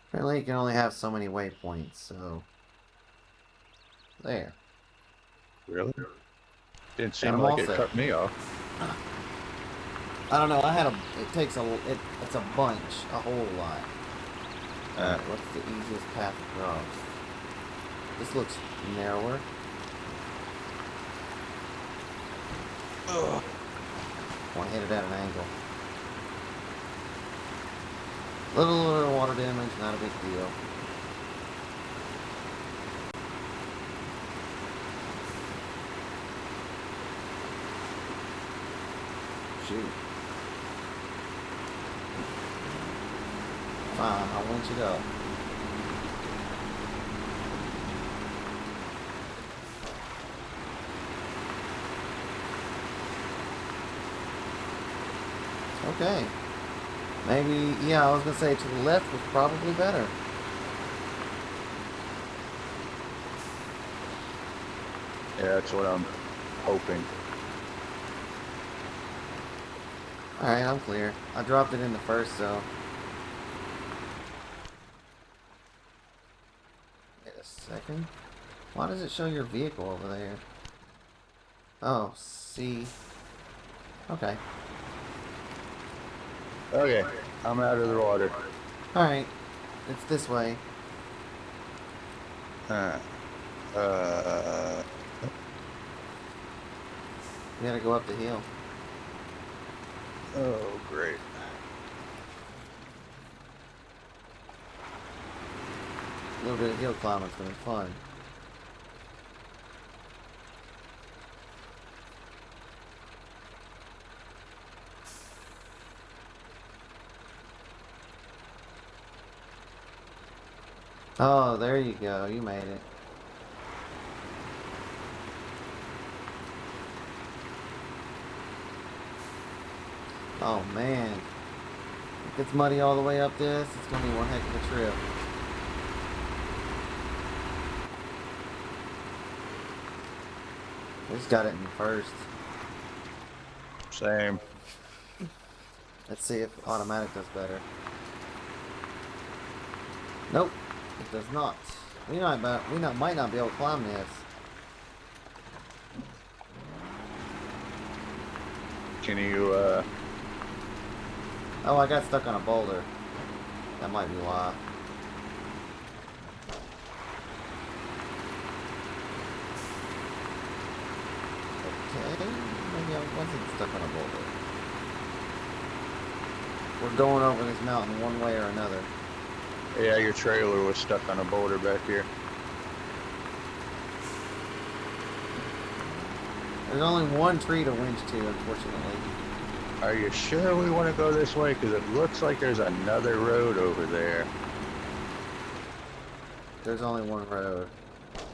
Apparently you can only have so many waypoints, so there. Really? Didn't And seem I'm like all it set. cut me off. I don't know, it's a bunch, a whole lot. Alright, what's the easiest path across? This looks narrower. Ugh. Want to hit it at an angle. Little water damage, not a big deal. Shoot. Fine, I'll winch it up. Okay. Maybe, yeah, I was gonna say to the left was probably better. Yeah, that's what I'm hoping. Alright, I'm clear. I dropped it in the first, so. Wait a second. Why does it show your vehicle over there? Oh, see. Okay. Okay, I'm out of the water. Alright, it's this way. Uh, We gotta go up the hill. oh, great. A little bit of hill climbing's gonna be fun. Oh, there you go. You made it. Oh, man. If it's muddy all the way up this, it's going to be one heck of a trip. We just got it in first. Same. Let's see if automatic does better. Nope, it does not. Might not be able to climb this. Can you, Oh, I got stuck on a boulder. That might be why. Okay, maybe I wasn't stuck on a boulder. We're going over this mountain one way or another. yeah, your trailer was stuck on a boulder back here. There's only one tree to winch to, unfortunately. Are you sure we want to go this way? Because it looks like there's another road over there. There's only one road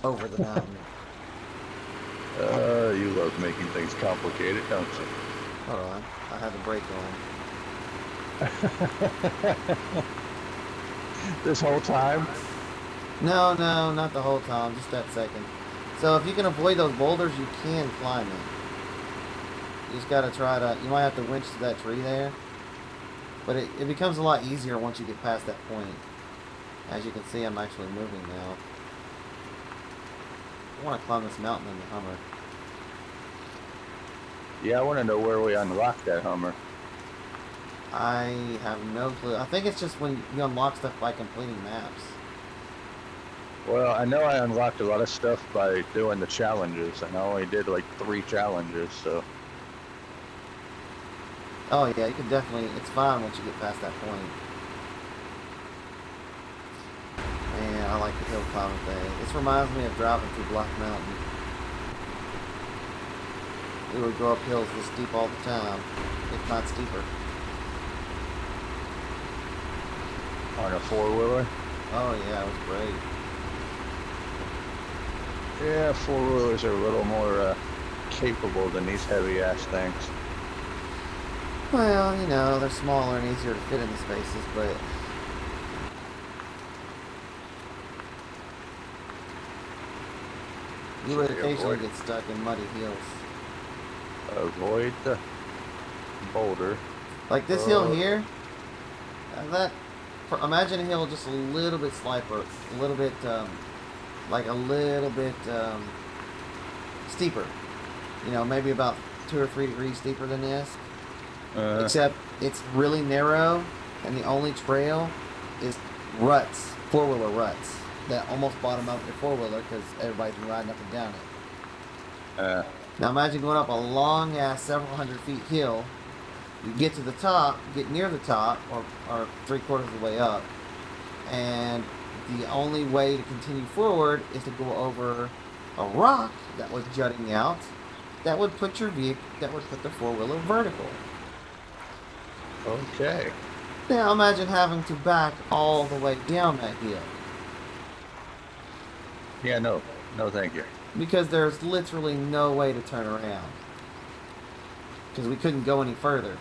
over the mountain. You love making things complicated, don't you? Hold on, I have the brake on. This whole time? No, not the whole time, just that second. So if you can avoid those boulders, you can climb it. You just gotta try to, you might have to winch to that tree there. But it becomes a lot easier once you get past that point. As you can see, I'm actually moving now. I want to climb this mountain in the Hummer. Yeah, I want to know where we unlocked that Hummer. I have no clue. I think it's just when you unlock stuff by completing maps. Well, I know I unlocked a lot of stuff by doing the challenges, and I only did like 3 challenges, so... Oh yeah, you can definitely, it's fine once you get past that point. Man, I like the hill climbing thing. This reminds me of driving through Black Mountain. We would go up hills this steep all the time, if not steeper. On a 4-wheeler? Oh yeah, it was great. Yeah, 4-wheelers are a little more capable than these heavy-ass things. Well, you know, they're smaller and easier to fit in the spaces, but... You would occasionally get stuck in muddy hills. Avoid the boulder. Like this hill here, imagine a hill just a little bit sliper, a little bit, steeper. You know, maybe about 2 or 3 degrees steeper than this. Except it's really narrow, and the only trail is ruts, 4-wheeler ruts, that almost bottom out your 4-wheeler because everybody's been riding up and down it. Now imagine going up a long ass several hundred feet hill. You get to the top, get near the top, or 3/4 of the way up, and the only way to continue forward is to go over a rock that was jutting out. That would put the 4-wheeler vertical. Okay. Now imagine having to back all the way down that hill. Yeah, no thank you. Because there's literally no way to turn around. Because we couldn't go any further.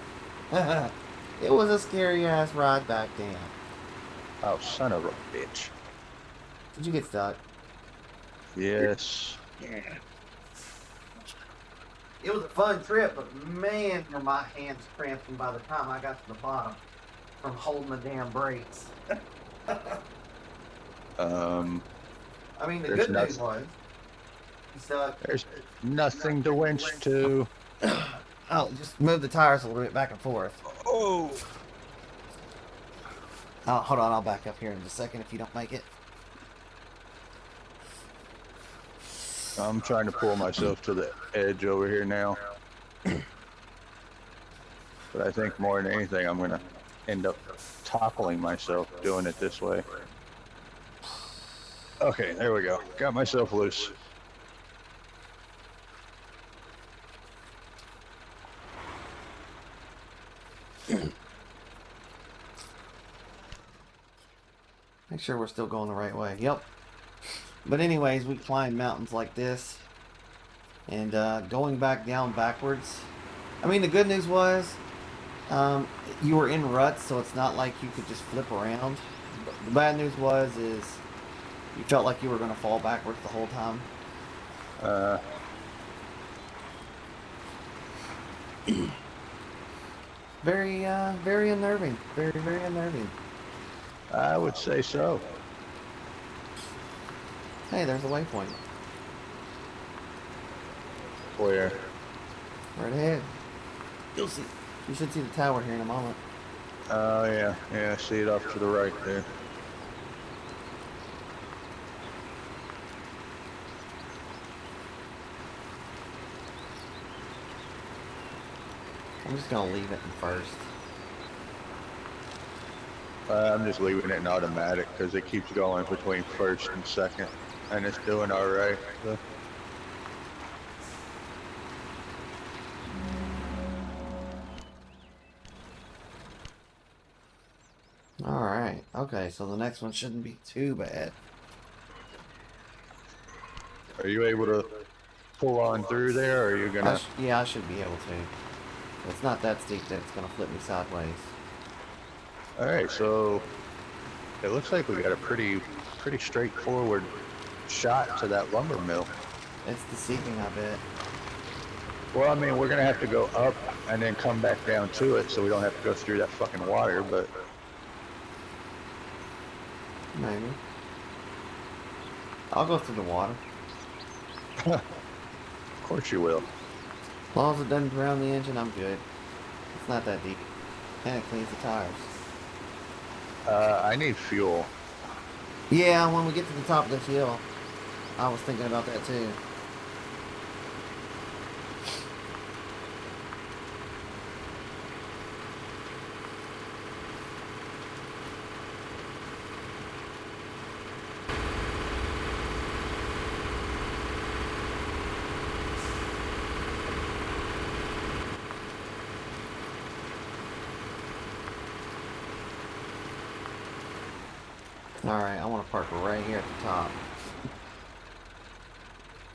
It was a scary ass ride back down. Oh, son of a bitch. Did you get stuck? Yes. It was a fun trip, but man, were my hands cramping by the time I got to the bottom from holding the damn brakes. I mean, the good news was, there's nothing to winch to. oh, just move the tires a little bit back and forth. Oh. Hold on, I'll back up here in just a second if you don't make it. I'm trying to pull myself to the edge over here now. But I think more than anything, I'm going to end up toppling myself doing it this way. Okay, there we go. Got myself loose. Make sure we're still going the right way. Yep. But anyways, we climb mountains like this. And going back down backwards. I mean, the good news was you were in ruts, so it's not like you could just flip around. But the bad news is you felt like you were going to fall backwards the whole time. Very unnerving. Very, very unnerving. I would say so. Hey, there's a waypoint. Where? Right ahead. You'll see. You should see the tower here in a moment. Oh, yeah. Yeah, I see it off to the right there. I'm just going to leave it in first. I'm just leaving it in automatic because it keeps going between first and second. And it's doing all right. So. Alright. Okay, so the next one shouldn't be too bad. Are you able to pull on through there, or are you going to... Yeah, I should be able to. It's not that steep that it's going to flip me sideways. Alright, so it looks like we got a pretty straightforward shot to that lumber mill. It's deceiving, I bet. Well, I mean, we're going to have to go up and then come back down to it so we don't have to go through that fucking water, but... Maybe. I'll go through the water. Of course you will. As long as it doesn't drown the engine, I'm good. It's not that deep. And it cleans the tires. I need fuel. Yeah, when we get to the top of this hill, I was thinking about that too. Alright, I want to park right here at the top.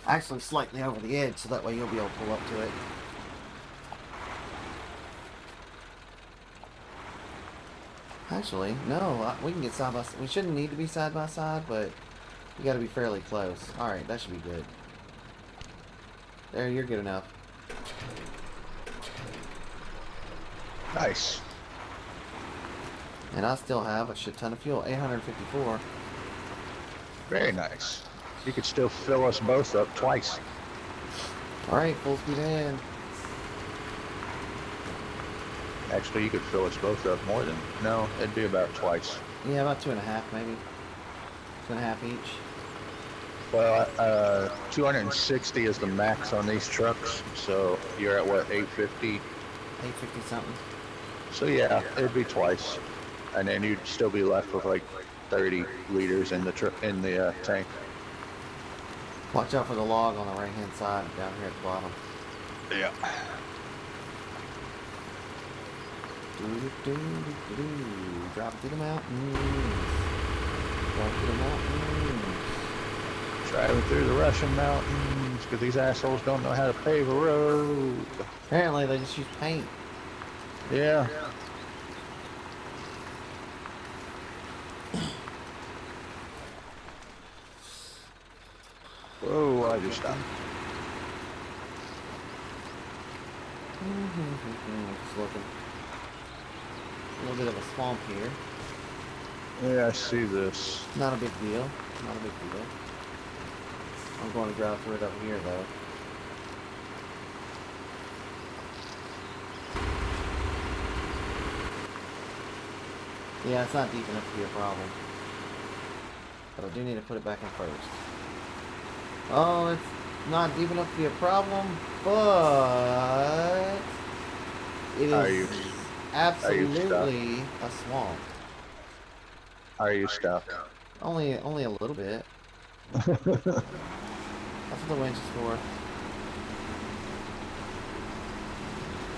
Actually, slightly over the edge, so that way you'll be able to pull up to it. Actually, no, we can get side by side. We shouldn't need to be side by side, but we got to be fairly close. Alright, that should be good. There, you're good enough. Nice. And I still have a shit ton of fuel, 854. Very nice. You could still fill us both up twice. Alright, full speed ahead. Actually, you could fill us both up more than... No, it'd be about twice. Yeah, about 2.5 maybe. 2.5 each. Well, 260 is the max on these trucks, so you're at what, 850? 850 something. So yeah, it'd be twice. And then you'd still be left with like 30 liters in the tank. Watch out for the log on the right hand side down here at the bottom. Yeah. Drop through the mountains. Drop through the mountains. Driving through the Russian mountains because these assholes don't know how to pave a road. Apparently they just use paint. Yeah. Whoa, I just stopped. Just looking. A little bit of a swamp here. Yeah, I see this. Not a big deal. Not a big deal. I'm going to drive through it over here though. Yeah, it's not deep enough to be a problem. But I do need to put it back in first. Oh, it's not deep enough to be a problem, but it Are is you stuck? absolutely a swamp. Are you stuck? Only a little bit. That's what the winch is for.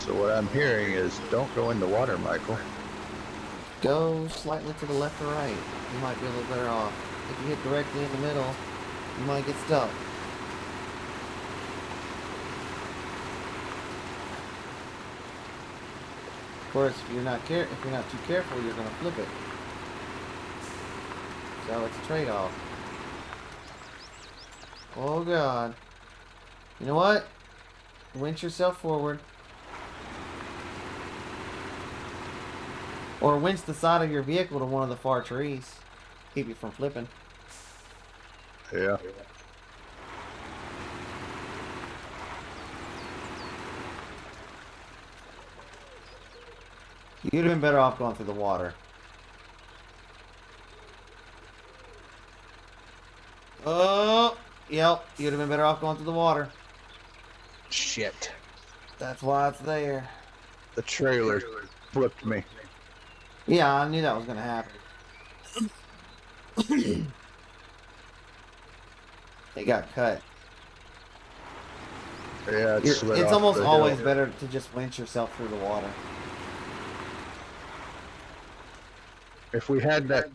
So what I'm hearing is don't go in the water, Michael. Go slightly to the left or right. You might be a little better off. If you hit directly in the middle, you might get stuck. Of course, if you're not too careful, you're gonna flip it. So it's a trade-off. Oh God! You know what? Winch yourself forward, or winch the side of your vehicle to one of the far trees. Keep you from flipping. Yeah. You'd have been better off going through the water. Oh, yep. You'd have been better off going through the water. Shit. That's why it's there. The trailer flipped me. Yeah, I knew that was gonna happen. It got cut. Yeah, it slid It's off almost the always hill. better to just winch yourself through the water. If we had that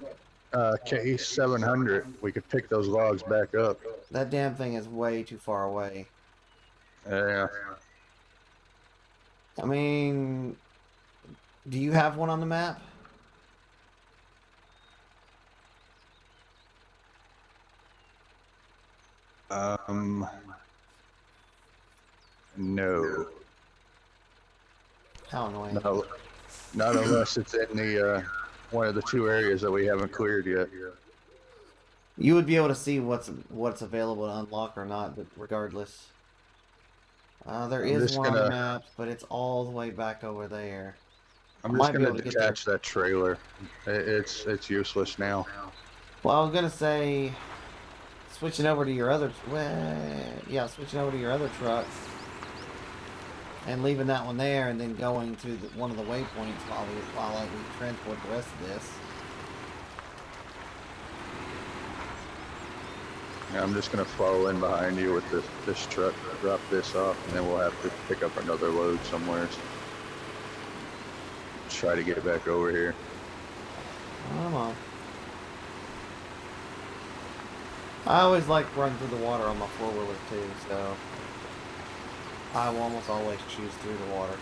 Case 700, we could pick those logs back up. That damn thing is way too far away. Yeah. I mean, do you have one on the map? No. How annoying. No. Not unless it's in the one of the two areas that we haven't cleared yet. You would be able to see what's available to unlock or not, but regardless. There I'm is just one on the gonna map, but it's all the way back over there. I I'm just might be gonna able to get there. detach that trailer. It's useless now. Well, I was gonna say, switching over to your other, well, yeah, switching over to your other truck, and leaving that one there, and then going to one of the waypoints while we transport the rest of this. I'm just gonna follow in behind you with this truck, drop this off, and then we'll have to pick up another load somewhere. Try to get back over here. Come on. I always like running through the water on my four-wheeler too, so I will almost always choose through the water.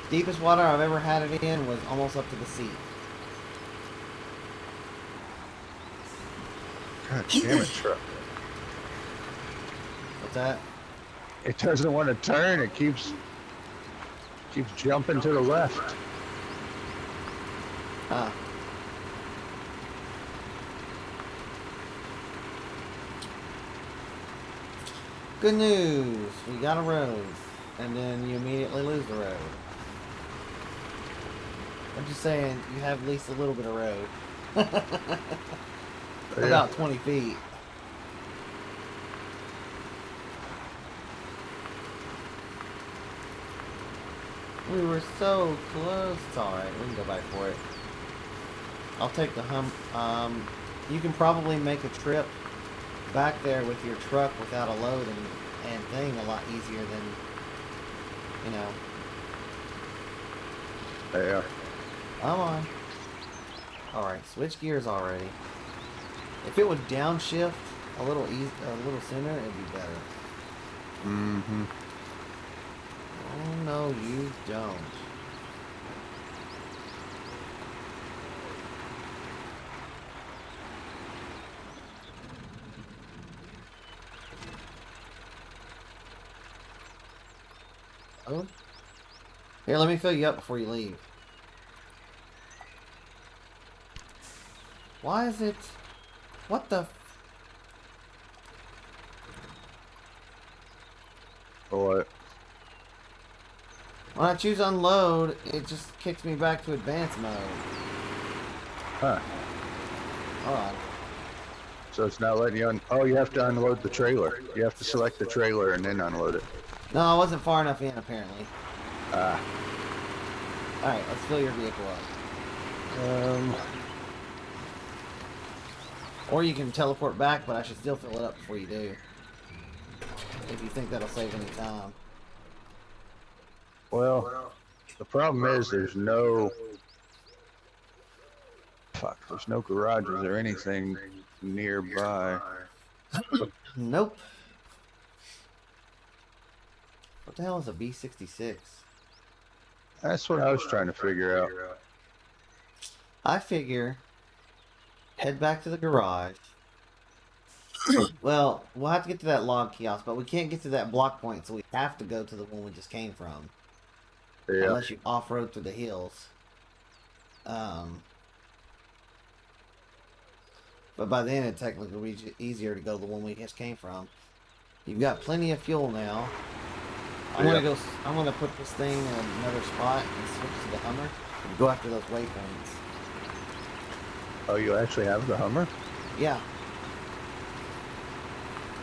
Deepest water I've ever had it in was almost up to the seat. God damn it, truck. What's that? It doesn't want to turn. It keeps jumping to the left. Ah. Good news. We got a road. And then you immediately lose the road. I'm just saying, you have at least a little bit of road. Yeah. About 20 feet. We were so close. It's alright, we can go back for it. I'll take the you can probably make a trip back there with your truck without a load and thing a lot easier than, you know. Yeah. Come on. Alright, switch gears already. If it would downshift a little sooner, it'd be better. Mm-hmm. Oh no, you don't. Oh. Here, let me fill you up before you leave. Why is it... What the... Or When I choose unload, it just kicks me back to advanced mode. huh? Hold on. So it's not letting you oh, you have to unload the trailer. You have to select the trailer and then unload it. No, I wasn't far enough in, apparently. Ah. Alright, let's fill your vehicle up. Or you can teleport back, but I should still fill it up before you do. If you think that'll save any time. Well, the problem is there's no garages or anything nearby. Nope. What the hell is a B-66? That's what I was trying to figure out. I figure head back to the garage. Well, we'll have to get to that log kiosk, but we can't get to that block point, so we have to go to the one we just came from. Yeah. Unless you off-road through the hills. But by then it technically will be easier to go to the one we just came from. You've got plenty of fuel now. I'm gonna put this thing in another spot and switch to the Hummer and go after those waypoints. Oh, you actually have the Hummer? Yeah.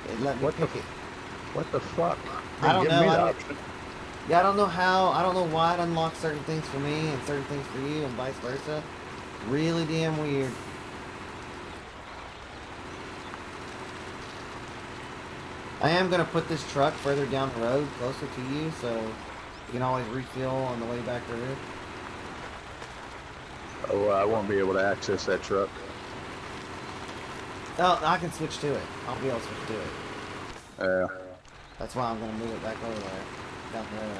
It let me pick it. What the fuck? I don't know. Yeah, I don't know how. I don't know why it unlocks certain things for me and certain things for you and vice versa. Really damn weird. I am going to put this truck further down the road, closer to you, so you can always refill on the way back through. Oh, well, I won't be able to access that truck. Oh, I can switch to it. I'll be able to switch to it. Yeah. That's why I'm going to move it back over there, down the road.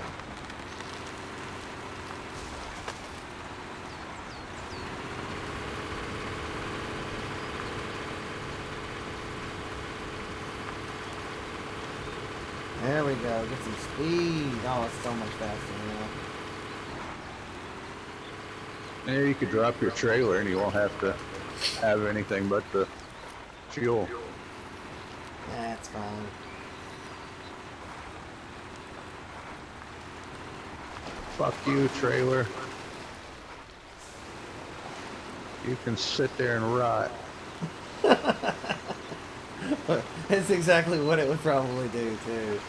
There we go. Get some speed. Oh, it's so much faster now. Yeah, you could drop your trailer and you won't have to have anything but the fuel. That's fine. Fuck you, trailer. You can sit there and rot. It's exactly what it would probably do, too.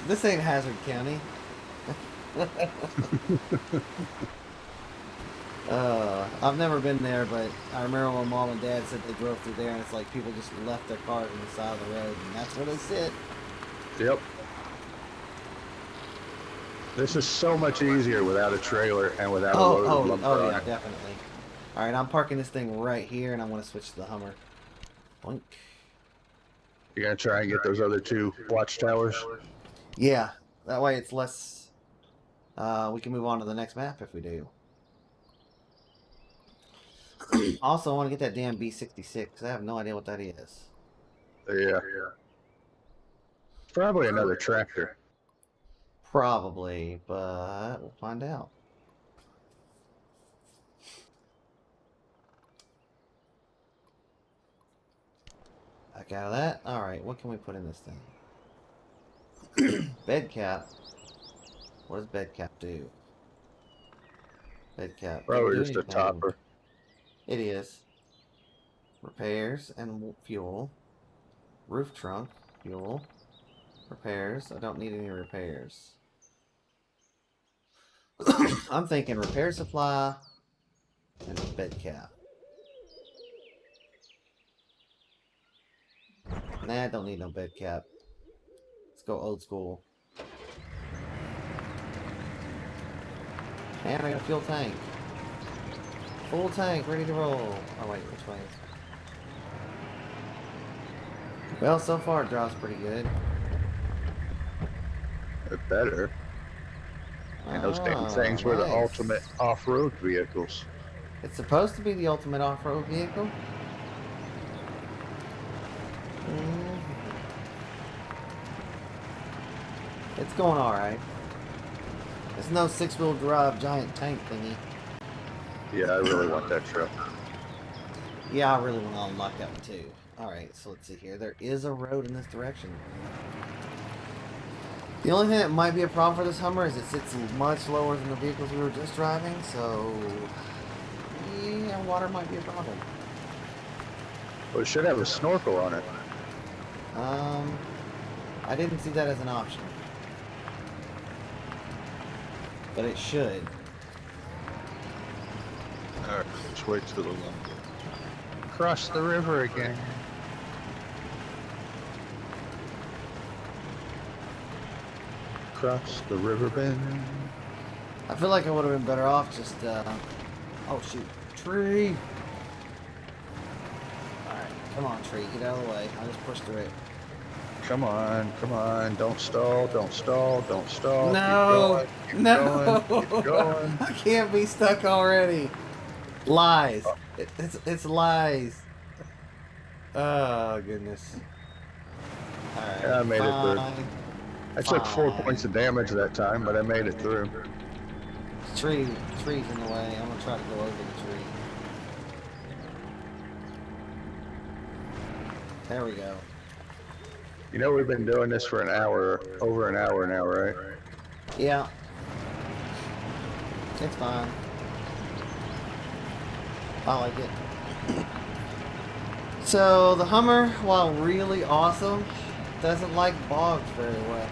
This ain't Hazard County. I've never been there, but I remember when Mom and Dad said they drove through there, and it's like people just left their cars on the side of the road, and that's where they sit. Yep. This is so much easier without a trailer and without a load of lumber on yeah, it. definitely. Alright, I'm parking this thing right here, and I want to switch to the Hummer. Boink. You're gonna try and get those other two watchtowers? Yeah, that way it's less... we can move on to the next map if we do. Also, I want to get that damn B-66. I have no idea what that is. Yeah. Probably another tractor. Probably, but we'll find out. Back out of that. Alright, what can we put in this thing? Bed cap. What does bed cap do? Bed cap. Probably just a topper. It is. Repairs and fuel. Roof trunk. Fuel. Repairs. I don't need any repairs. I'm thinking repair supply and bed cap. Nah, I don't need no bed cap. Let's go old school. And I got a fuel tank. Full tank, ready to roll. Oh wait, which way? Well, so far it drives pretty good. It better. And those damn things were the ultimate off-road vehicles. It's supposed to be the ultimate off-road vehicle. It's going alright. It's no six-wheel drive giant tank thingy. Yeah, I really want that truck. Yeah, I really want to unlock that one too. Alright, so let's see here. There is a road in this direction. The only thing that might be a problem for this Hummer is it sits much lower than the vehicles we were just driving, so yeah, water might be a problem. Well, it should have a snorkel on it. Um, I didn't see that as an option, but it should. Alright, let's wait till the lumber. Cross the river again. Cross the river bend. I feel like I would have been better off just, oh shoot, tree! Alright, come on tree, get out of the way, I just pushed through it. Come on, don't stall, don't stall, don't stall. No! Keep going, keep going. I can't be stuck already! Lies! It's lies! Oh, goodness. Alright, Yeah, I made it through. I took 4 Fine. points of damage that time, but I made it through. Tree's in the way. I'm gonna try to go over the tree. There we go. You know we've been doing this for an hour, over an hour now, right? Yeah. It's fine. I like it. So, the Hummer, while really awesome, doesn't like bogs very well.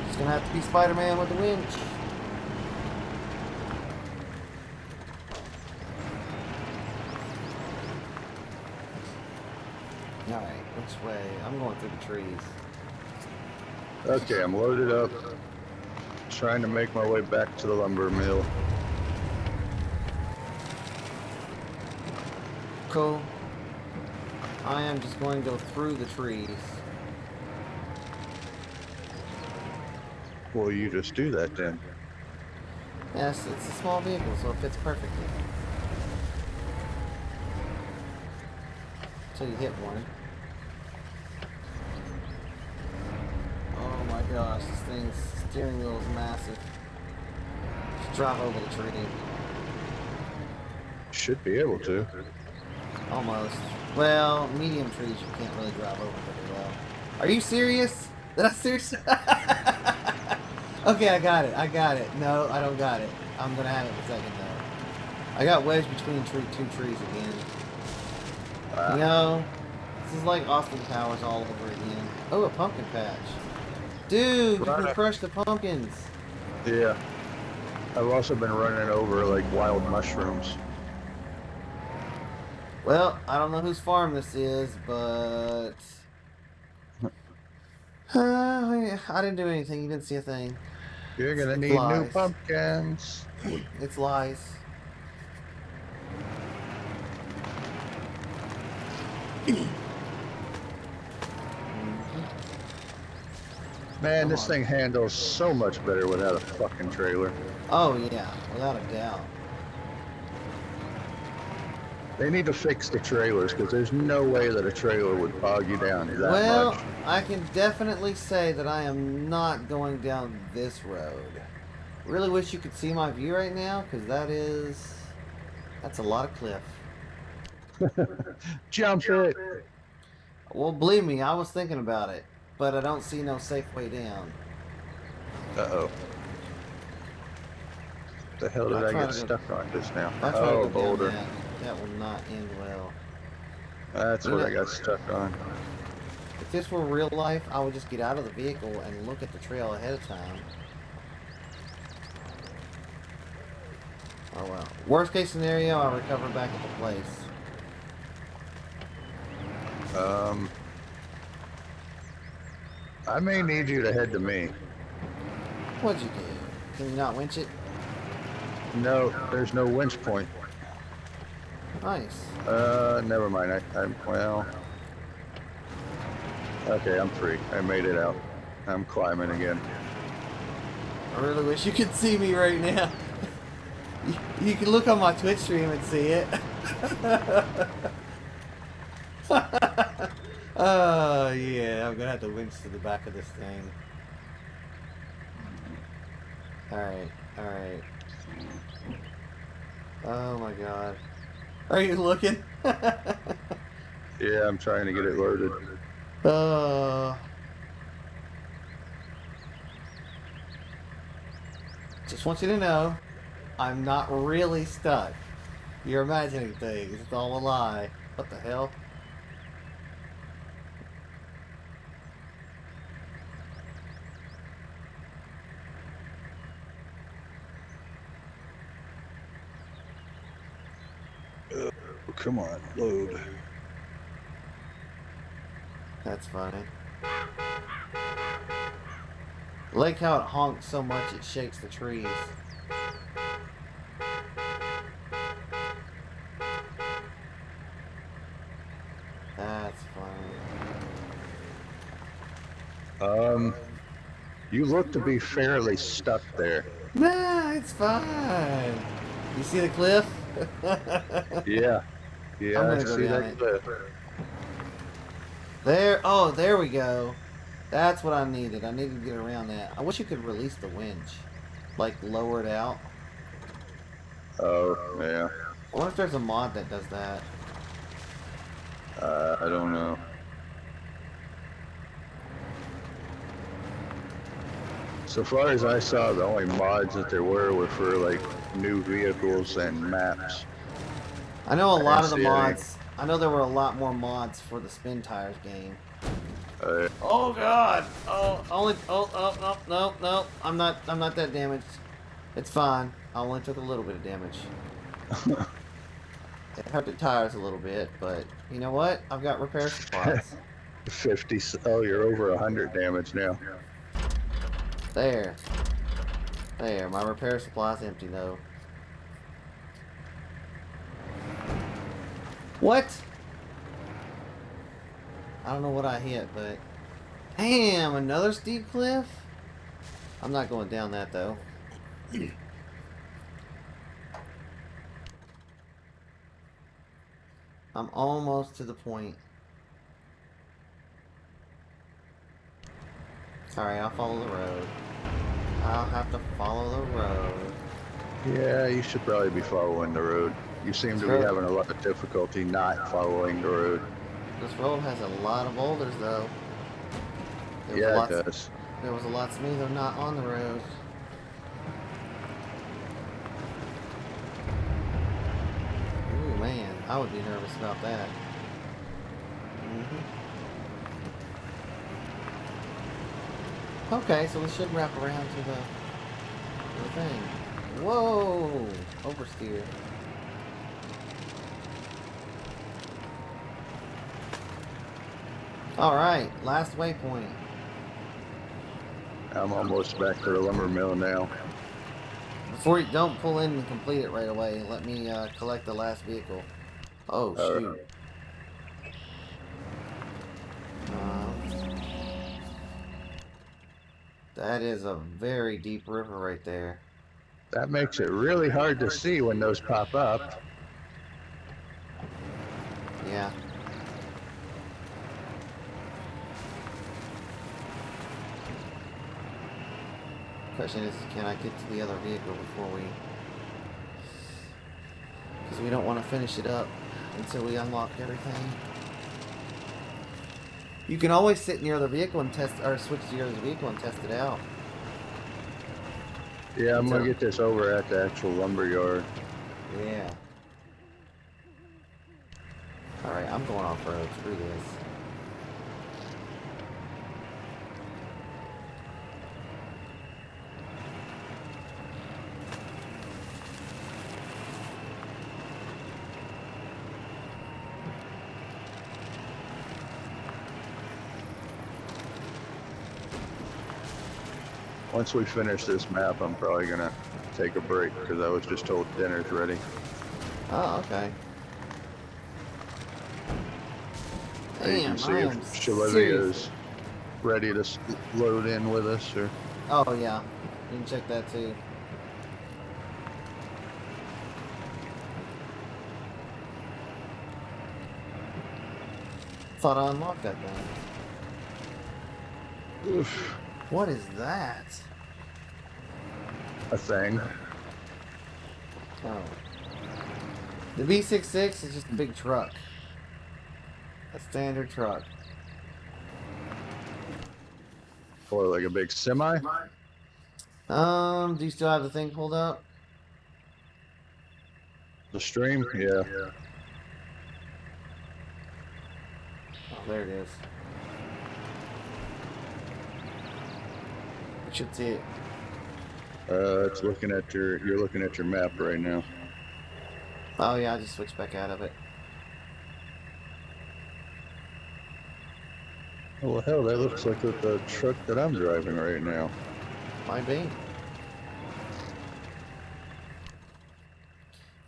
It's gonna have to be Spider-Man with the winch. Alright, which way? I'm going through the trees. Okay, I'm loaded up. Trying to make my way back to the lumber mill. Cool. I am just going to go through the trees. Well, you just do that then. Yes, it's a small vehicle, so it fits perfectly. Until you hit one. Oh my gosh, this thing's steering wheel is massive. Just drive over the tree. Should be able to. Almost. Well, medium trees you can't really drive over very well. Are you serious? Did I seriously? Okay, I got it. No, I don't got it. I'm gonna have it in a second though. I got wedged between two trees again. Wow. You know, this is like Austin Powers all over again. Oh, a pumpkin patch. Dude, you can crush the pumpkins. Yeah. I've also been running over like wild mushrooms. Well, I don't know whose farm this is, but I didn't do anything. You didn't see a thing. You're gonna It's need new lies. pumpkins. It's lies. Man, Come this on. thing handles so much better without a fucking trailer. Oh yeah, without a doubt. They need to fix the trailers because there's no way that a trailer would bog you down that Well, much. I can definitely say that I am not going down this road. Really wish you could see my view right now, because that's a lot of cliff. Jump it! Well, believe me, I was thinking about it, but I don't see no safe way down. Uh-oh. The hell did I try get to go- stuck on just now? If I try to Oh, go down boulder. that will not end well. That's what I got stuck on. If this were real life, I would just get out of the vehicle and look at the trail ahead of time. Oh well. Worst case scenario, I recover back at the place. I may need you to head to me. What'd you do? Can you not winch it? No, there's no winch point. Nice. Never mind. Well. Okay, I'm free. I made it out. I'm climbing again. I really wish you could see me right now. You can look on my Twitch stream and see it. Oh, yeah. I'm gonna have to winch to the back of this thing. Alright, alright. Oh my god. Are you looking? Yeah, I'm trying to get it loaded. uh, just want you to know, I'm not really stuck. You're imagining things. It's all a lie. What the hell? Oh, come on, load. That's funny. I like how it honks so much it shakes the trees. That's funny. You look to be fairly stuck there. Nah, it's fine. You see the cliff? Yeah, I'm yeah, I gonna go see down that it. cliff. There. Oh, there we go. That's what I needed. I needed to get around that. I wish you could release the winch. Like, lower it out. Oh, yeah. I wonder if there's a mod that does that. I don't know. So far as I saw, the only mods that there were for like new vehicles and maps. I know a I lot didn't of the see any. mods. I know there were a lot more mods for the Spin Tires game. Uh, Oh God! Oh, only. Oh, oh, no, no, no. I'm not. I'm not that damaged. It's fine. I only took a little bit of damage. It hurt the tires a little bit, but you know what? I've got repair supplies. 50. Oh, you're over 100 damage now. There. There. My repair supply's empty though. What? I don't know what I hit, but damn, another steep cliff. I'm not going down that though. I'm almost to the point. Sorry, I'll follow the road. I'll have to follow the road. Yeah, you should probably be following the road. You seem This to be road, having a lot of difficulty not following the road. this road has a lot of boulders though. Yeah, it does. There was a lot smoother not on the road. Ooh man, I would be nervous about that. Okay, so we should wrap around to the thing. Whoa! Oversteer. Alright, last waypoint. I'm almost back to the lumber mill now. Before you don't pull in and complete it right away, let me collect the last vehicle. Oh shoot. That is a very deep river right there. That makes it really hard to see when those pop up. Yeah. Question is, can I get to the other vehicle before we... Because we don't want to finish it up until we unlock everything. You can always sit near the vehicle and test, or switch to your other vehicle and test it out. Yeah, I'm gonna get this over at the actual lumber yard. Yeah. Alright, I'm going off road. Screw this. Once we finish this map, I'm probably gonna take a break because I was just told dinner's ready. Oh, okay. So you can Damn, see I if am Shalivia serious. is ready to load in with us, or Oh, yeah. You can check that too. Thought I unlocked that thing. oof, What is that? a thing. Oh. The B66 is just a big truck. A standard truck. Or like a big semi? Do you still have the thing pulled up? The stream? Yeah. Oh, there it is. You should see it. It's looking at you're looking at your map right now. Oh yeah, I just switched back out of it. Oh, well, hell, that looks like the truck that I'm driving right now. Might be.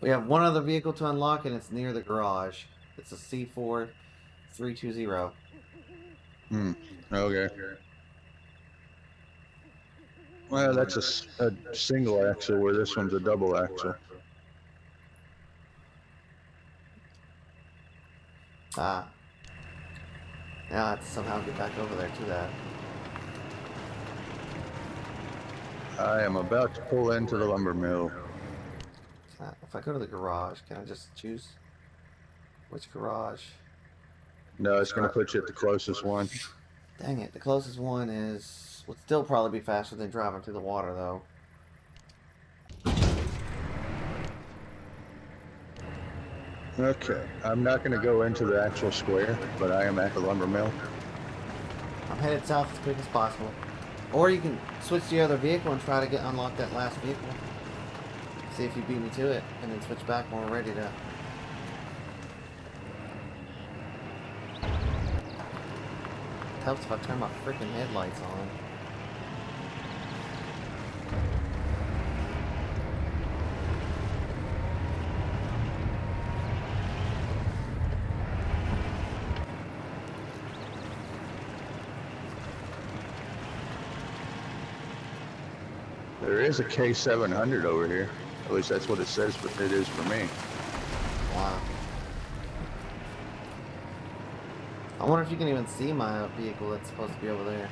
We have one other vehicle to unlock, and it's near the garage. It's a C4 320. Okay. Well, that's a single axle, where this one's a double axle. Ah. Now I have to somehow get back over there to that. I am about to pull into the lumber mill. If I go to the garage, can I just choose which garage? No, it's going to put you at the closest one. Dang it, the closest one would still probably be faster than driving through the water, though. Okay, I'm not going to go into the actual square, but I am at the lumber mill. I'm headed south as quick as possible. Or you can switch to the other vehicle and try to unlock that last vehicle. See if you beat me to it, and then switch back when we're ready to. Helps if I turn my freaking headlights on. There is a K700 over here. At least that's what it says, but it is for me. Wow. I wonder if you can even see my vehicle that's supposed to be over there.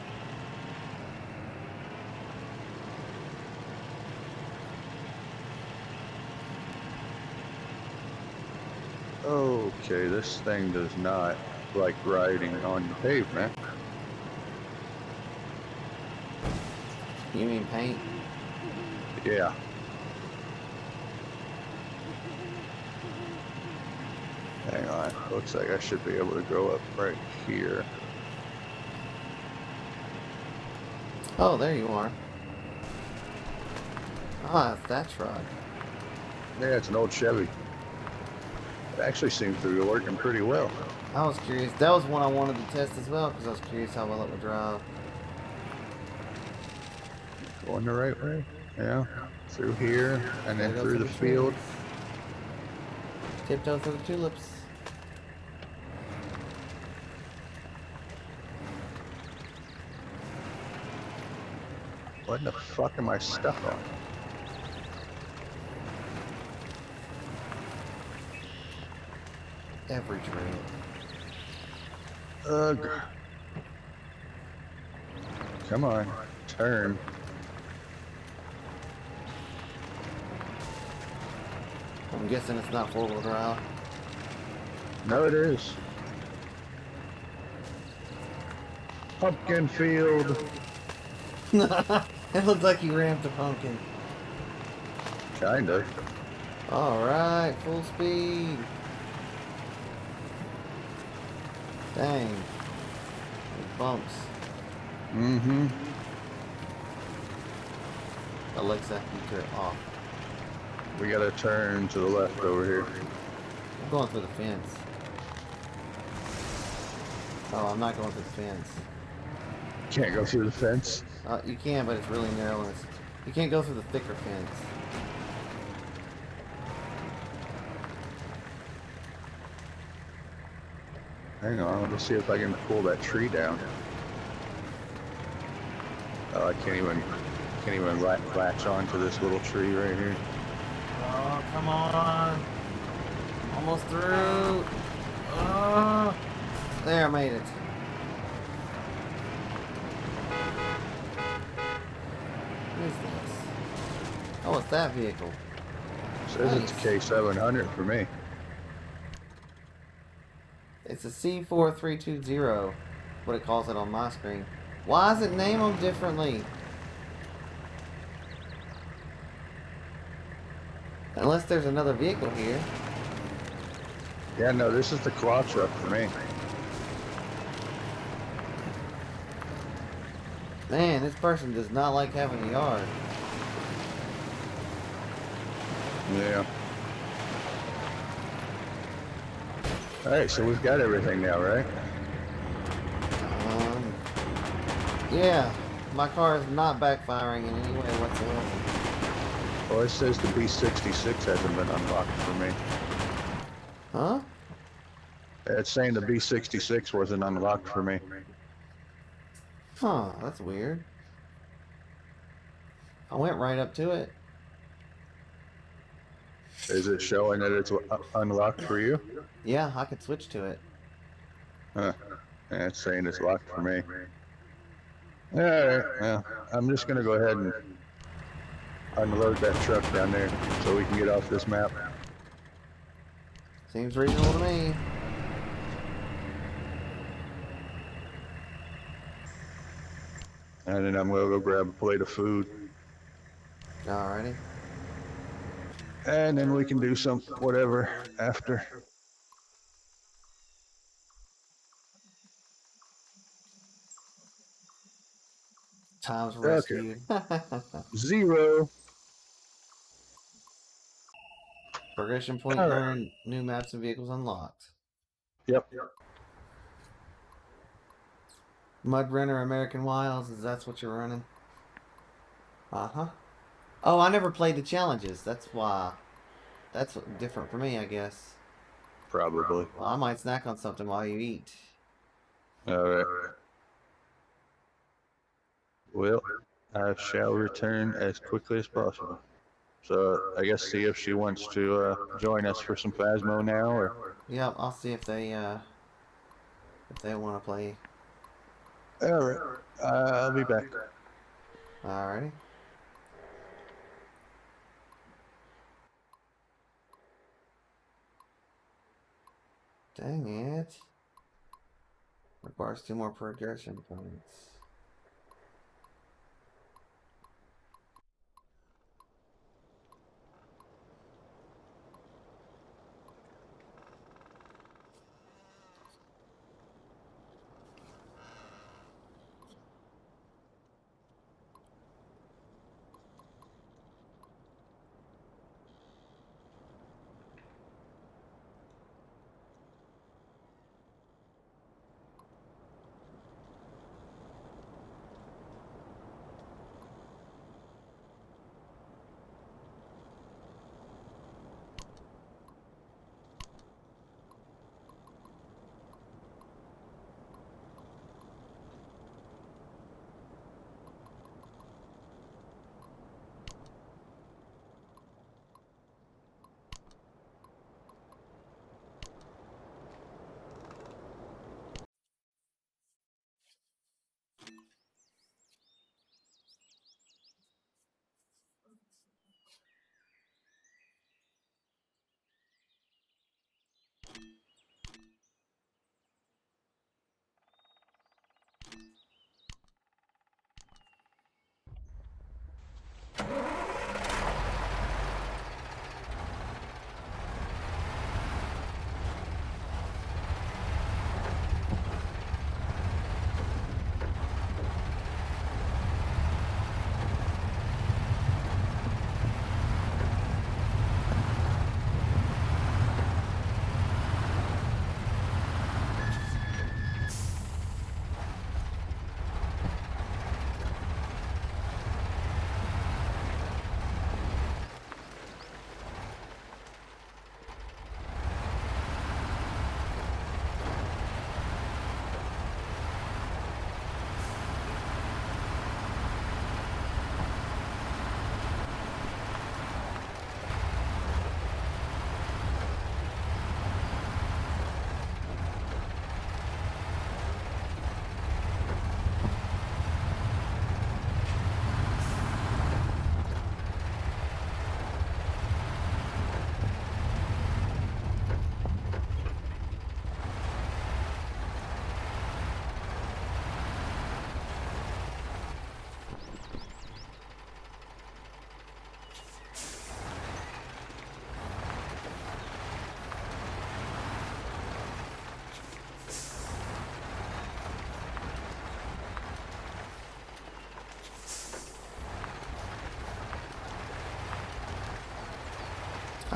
Okay, this thing does not like riding on the pavement. You mean paint? Yeah. Hang on. Looks like I should be able to go up right here. Oh, there you are. Ah, it's that truck. Yeah, it's an old Chevy. It actually seems to be working pretty well. I was curious. That was one I wanted to test as well because I was curious how well it would drive. Going the right way? Yeah. Through here and then Gotta go through the field. trees. Tiptoe through the tulips. What the fuck am I stuck on? Every tree. Ugh. Come on. Turn. I'm guessing it's not four-wheel drive. No, it is. Pumpkin field. It looks like you ramped a pumpkin. Kinda. Alright, full speed. Dang. Those bumps. Mm-hmm. Alexa, you turn off. We gotta turn to the left over here. I'm going through the fence. Oh, I'm not going through the fence. Can't go through the fence. You can, but it's really narrow. And you can't go through the thicker fence. Hang on, let me see if I can pull that tree down. Oh, I can't even latch onto this little tree right here. Oh, come on. Almost through. Oh. There, I made it. What is this? Oh, it's that vehicle. Says it's a K700 for me. It's a C4320. What it calls it on my screen. Why does it name them differently? Unless there's another vehicle here. Yeah, no, this is the claw truck for me. Man, this person does not like having a yard. Yeah. Alright, so we've got everything now, right? Yeah, my car is not backfiring in any way whatsoever. Well, it says the B66 hasn't been unlocked for me. Huh? It's saying the B66 wasn't unlocked for me. Huh, that's weird. I went right up to it. Is it showing that it's unlocked for you? Yeah, I could switch to it. Huh. Yeah, it's saying it's locked for me. Alright, well, I'm just gonna go ahead and unload that truck down there so we can get off this map. Seems reasonable to me. And then I'm gonna go grab a plate of food. Alrighty. And then we can do some whatever after. Times Okay. rescued. 0. Progression point Alright. earned. New maps and vehicles unlocked. Yep. MudRunner American Wilds, is that's what you're running? Uh-huh. Oh, I never played the challenges. That's why. That's different for me, I guess. Probably. Well, I might snack on something while you eat. Alright. Well, I shall return as quickly as possible. So I guess see if she wants to join us for some Phasmo now, or Yep, I'll see if they want to play. all right, I'll be back. Alrighty. Dang it. Requires 2 more progression points.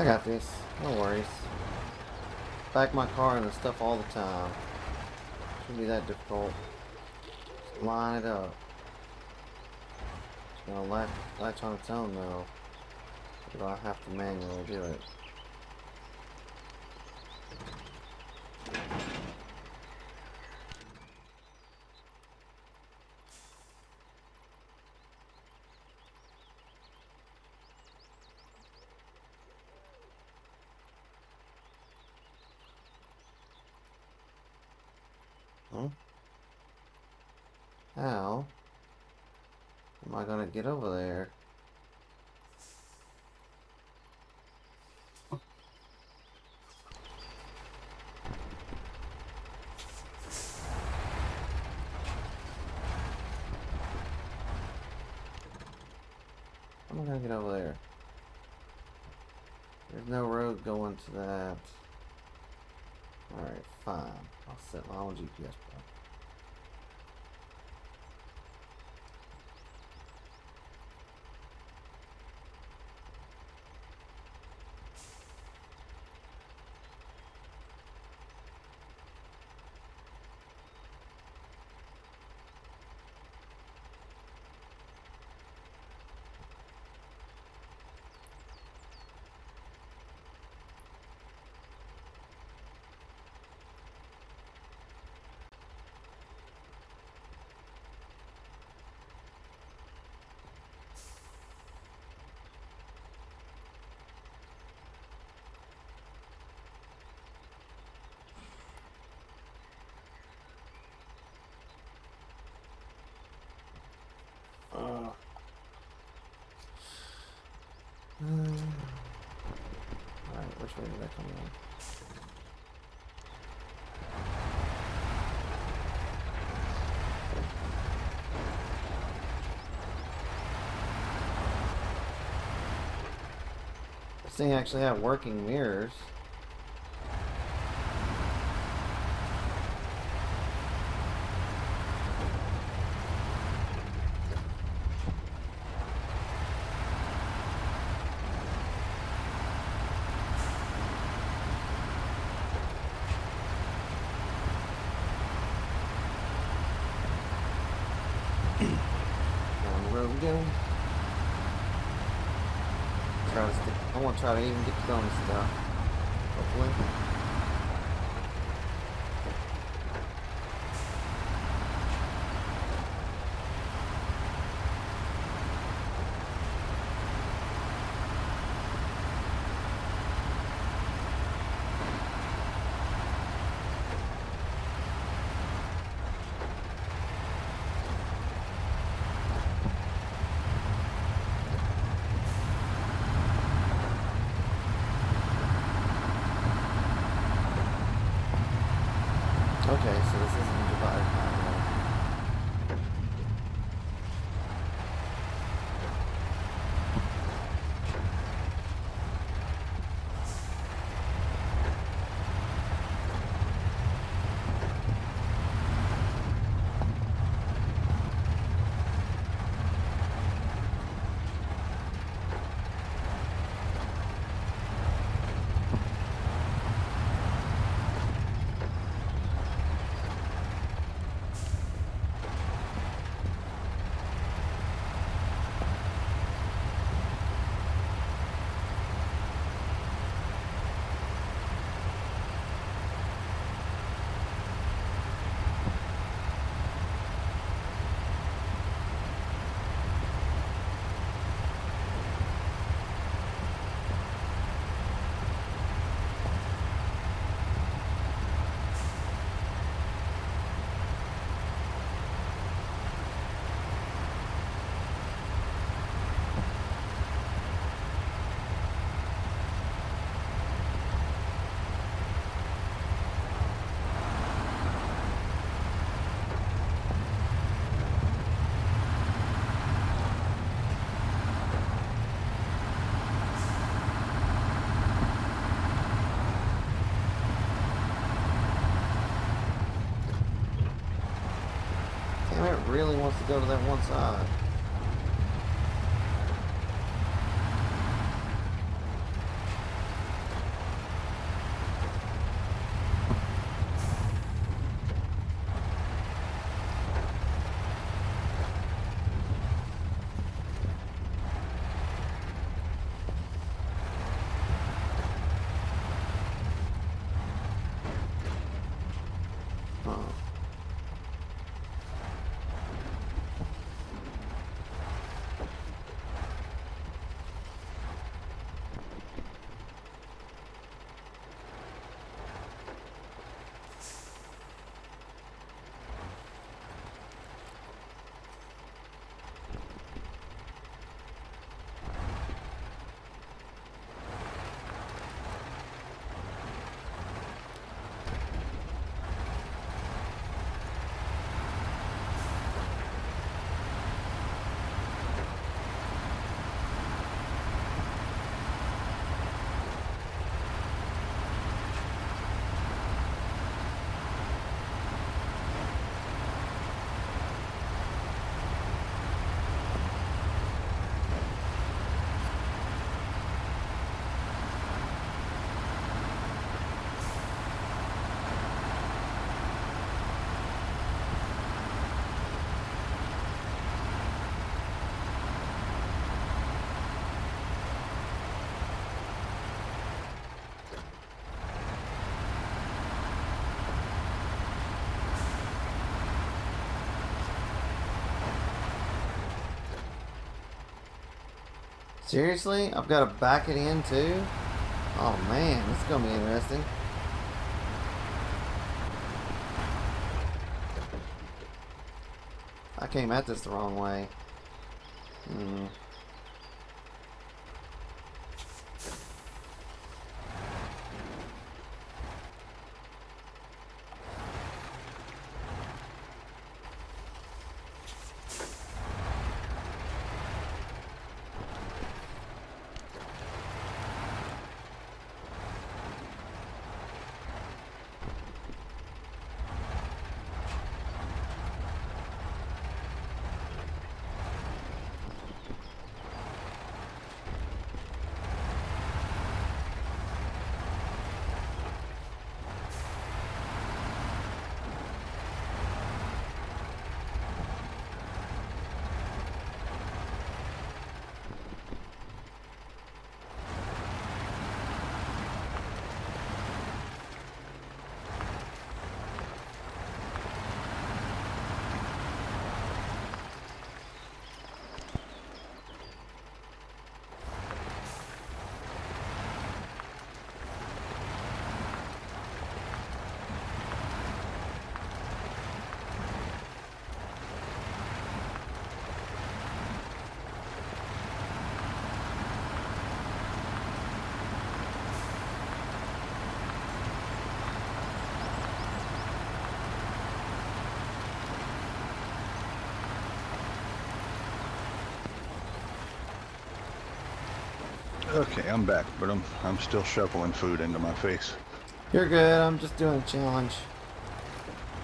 I got this. No worries. Back my car into stuff all the time. Shouldn't be that difficult. Just line it up. It's gonna latch on its own though. Or do I have to manually do it? Huh? How am I gonna get over there? How am I gonna get over there? There's no road going to that. Alright, fine. I'll set my own GPS point. Alright, which way did I come in? This thing actually had working mirrors. Down the road we go. I want to try to even get to bonus stuff. Hopefully. Okay, so this isn't divided by road. Damn, it really wants to go to that one side. Oh. Seriously? I've got to back it in too? Oh man, this is going to be interesting. I came at this the wrong way. Okay, I'm back, but I'm still shoveling food into my face. You're good. I'm just doing a challenge.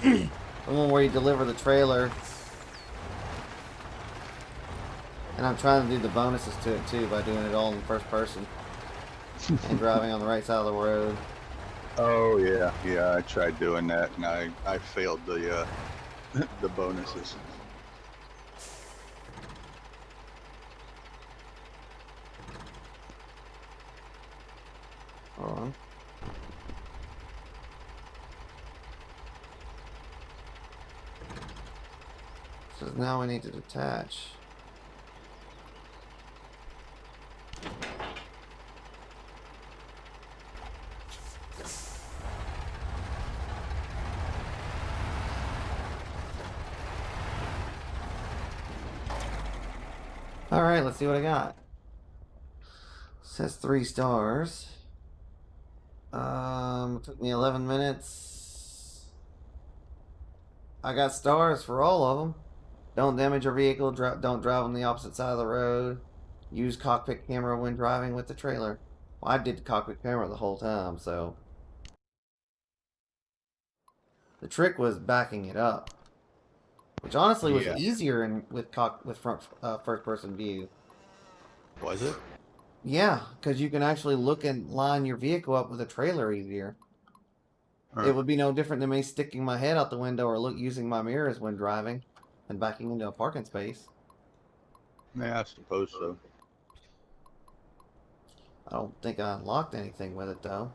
The one where you deliver the trailer. And I'm trying to do the bonuses to it too by doing it all in first person. And driving on the right side of the road. Oh yeah, I tried doing that and I failed the the bonuses. Hold on. So now we need to detach. Alright, let's see what I got. Says 3 stars. Took me 11 minutes. I got stars for all of them. Don't damage your vehicle. Don't drive on the opposite side of the road. Use cockpit camera when driving with the trailer. Well, I did the cockpit camera the whole time, so the trick was backing it up, which honestly was Yeah. easier with front first person view. Was it? Yeah, because you can actually look and line your vehicle up with a trailer easier. It would be no different than me sticking my head out the window or using my mirrors when driving and backing into a parking space. Yeah, I suppose so. I don't think I unlocked anything with it though.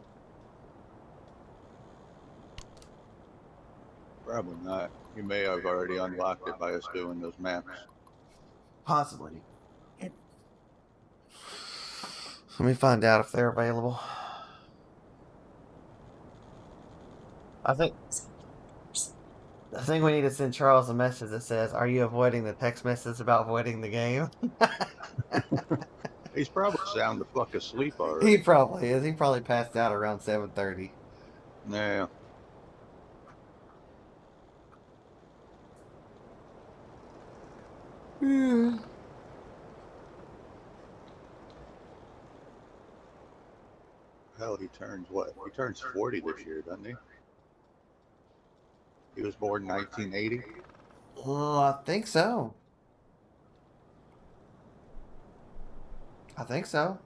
Probably not. You may have already unlocked it by us doing those maps. Possibly. Let me find out if they're available. I think we need to send Charles a message that says, "Are you avoiding the text message about avoiding the game?" He's probably sound the fuck asleep He already. probably is. He probably passed out around 7:30. Yeah. Hell, he turns what? He turns 40 this year, doesn't he? He was born in 1980. I think so. I think so.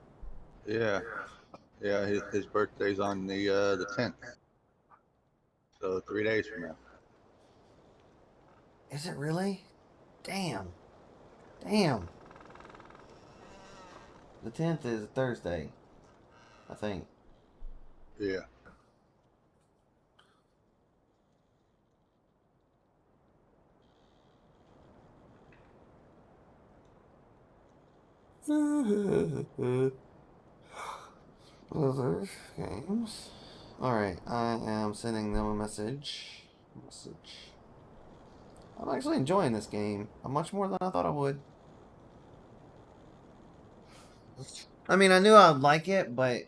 Yeah. Yeah, his birthday's on the 10th. So 3 days from now. Is it really? Damn. Damn. The 10th is Thursday, I think. Yeah. Other games. Alright, I am sending them a message. I'm actually enjoying this game much more than I thought I would. I mean, I knew I'd like it, but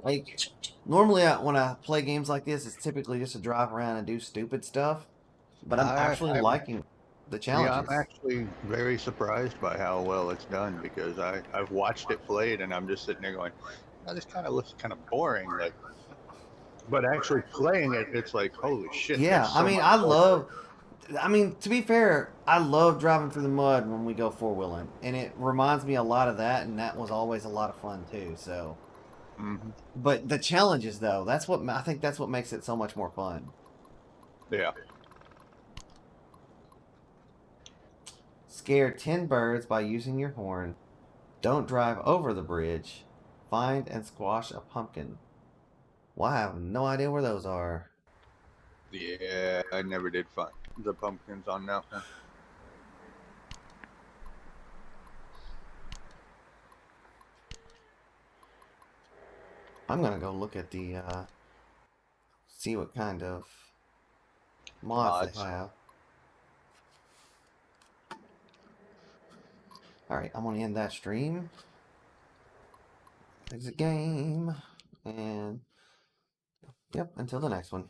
like normally when I play games like this, it's typically just to drive around and do stupid stuff. But I'm I, actually I'm liking the Yeah, I'm challenges. actually very surprised by how well it's done because I've watched it played and I'm just sitting there going, this kind of looks kind of boring. Like, but actually playing it, it's like, holy shit, there's Yeah, I so mean, much more to it. to be fair, I love driving through the mud when we go four wheeling, and it reminds me a lot of that, and that was always a lot of fun too. So, Hmm. but the challenges though, I think that's what makes it so much more fun. Yeah. Scare 10 birds by using your horn. Don't drive over the bridge. Find and squash a pumpkin. Well, I have no idea where those are. Yeah, I never did find the pumpkins on that one. I'm gonna go look at the see what kind of mods they Mods. have. All right, I'm gonna end that stream. Exit game, and yep. Until the next one.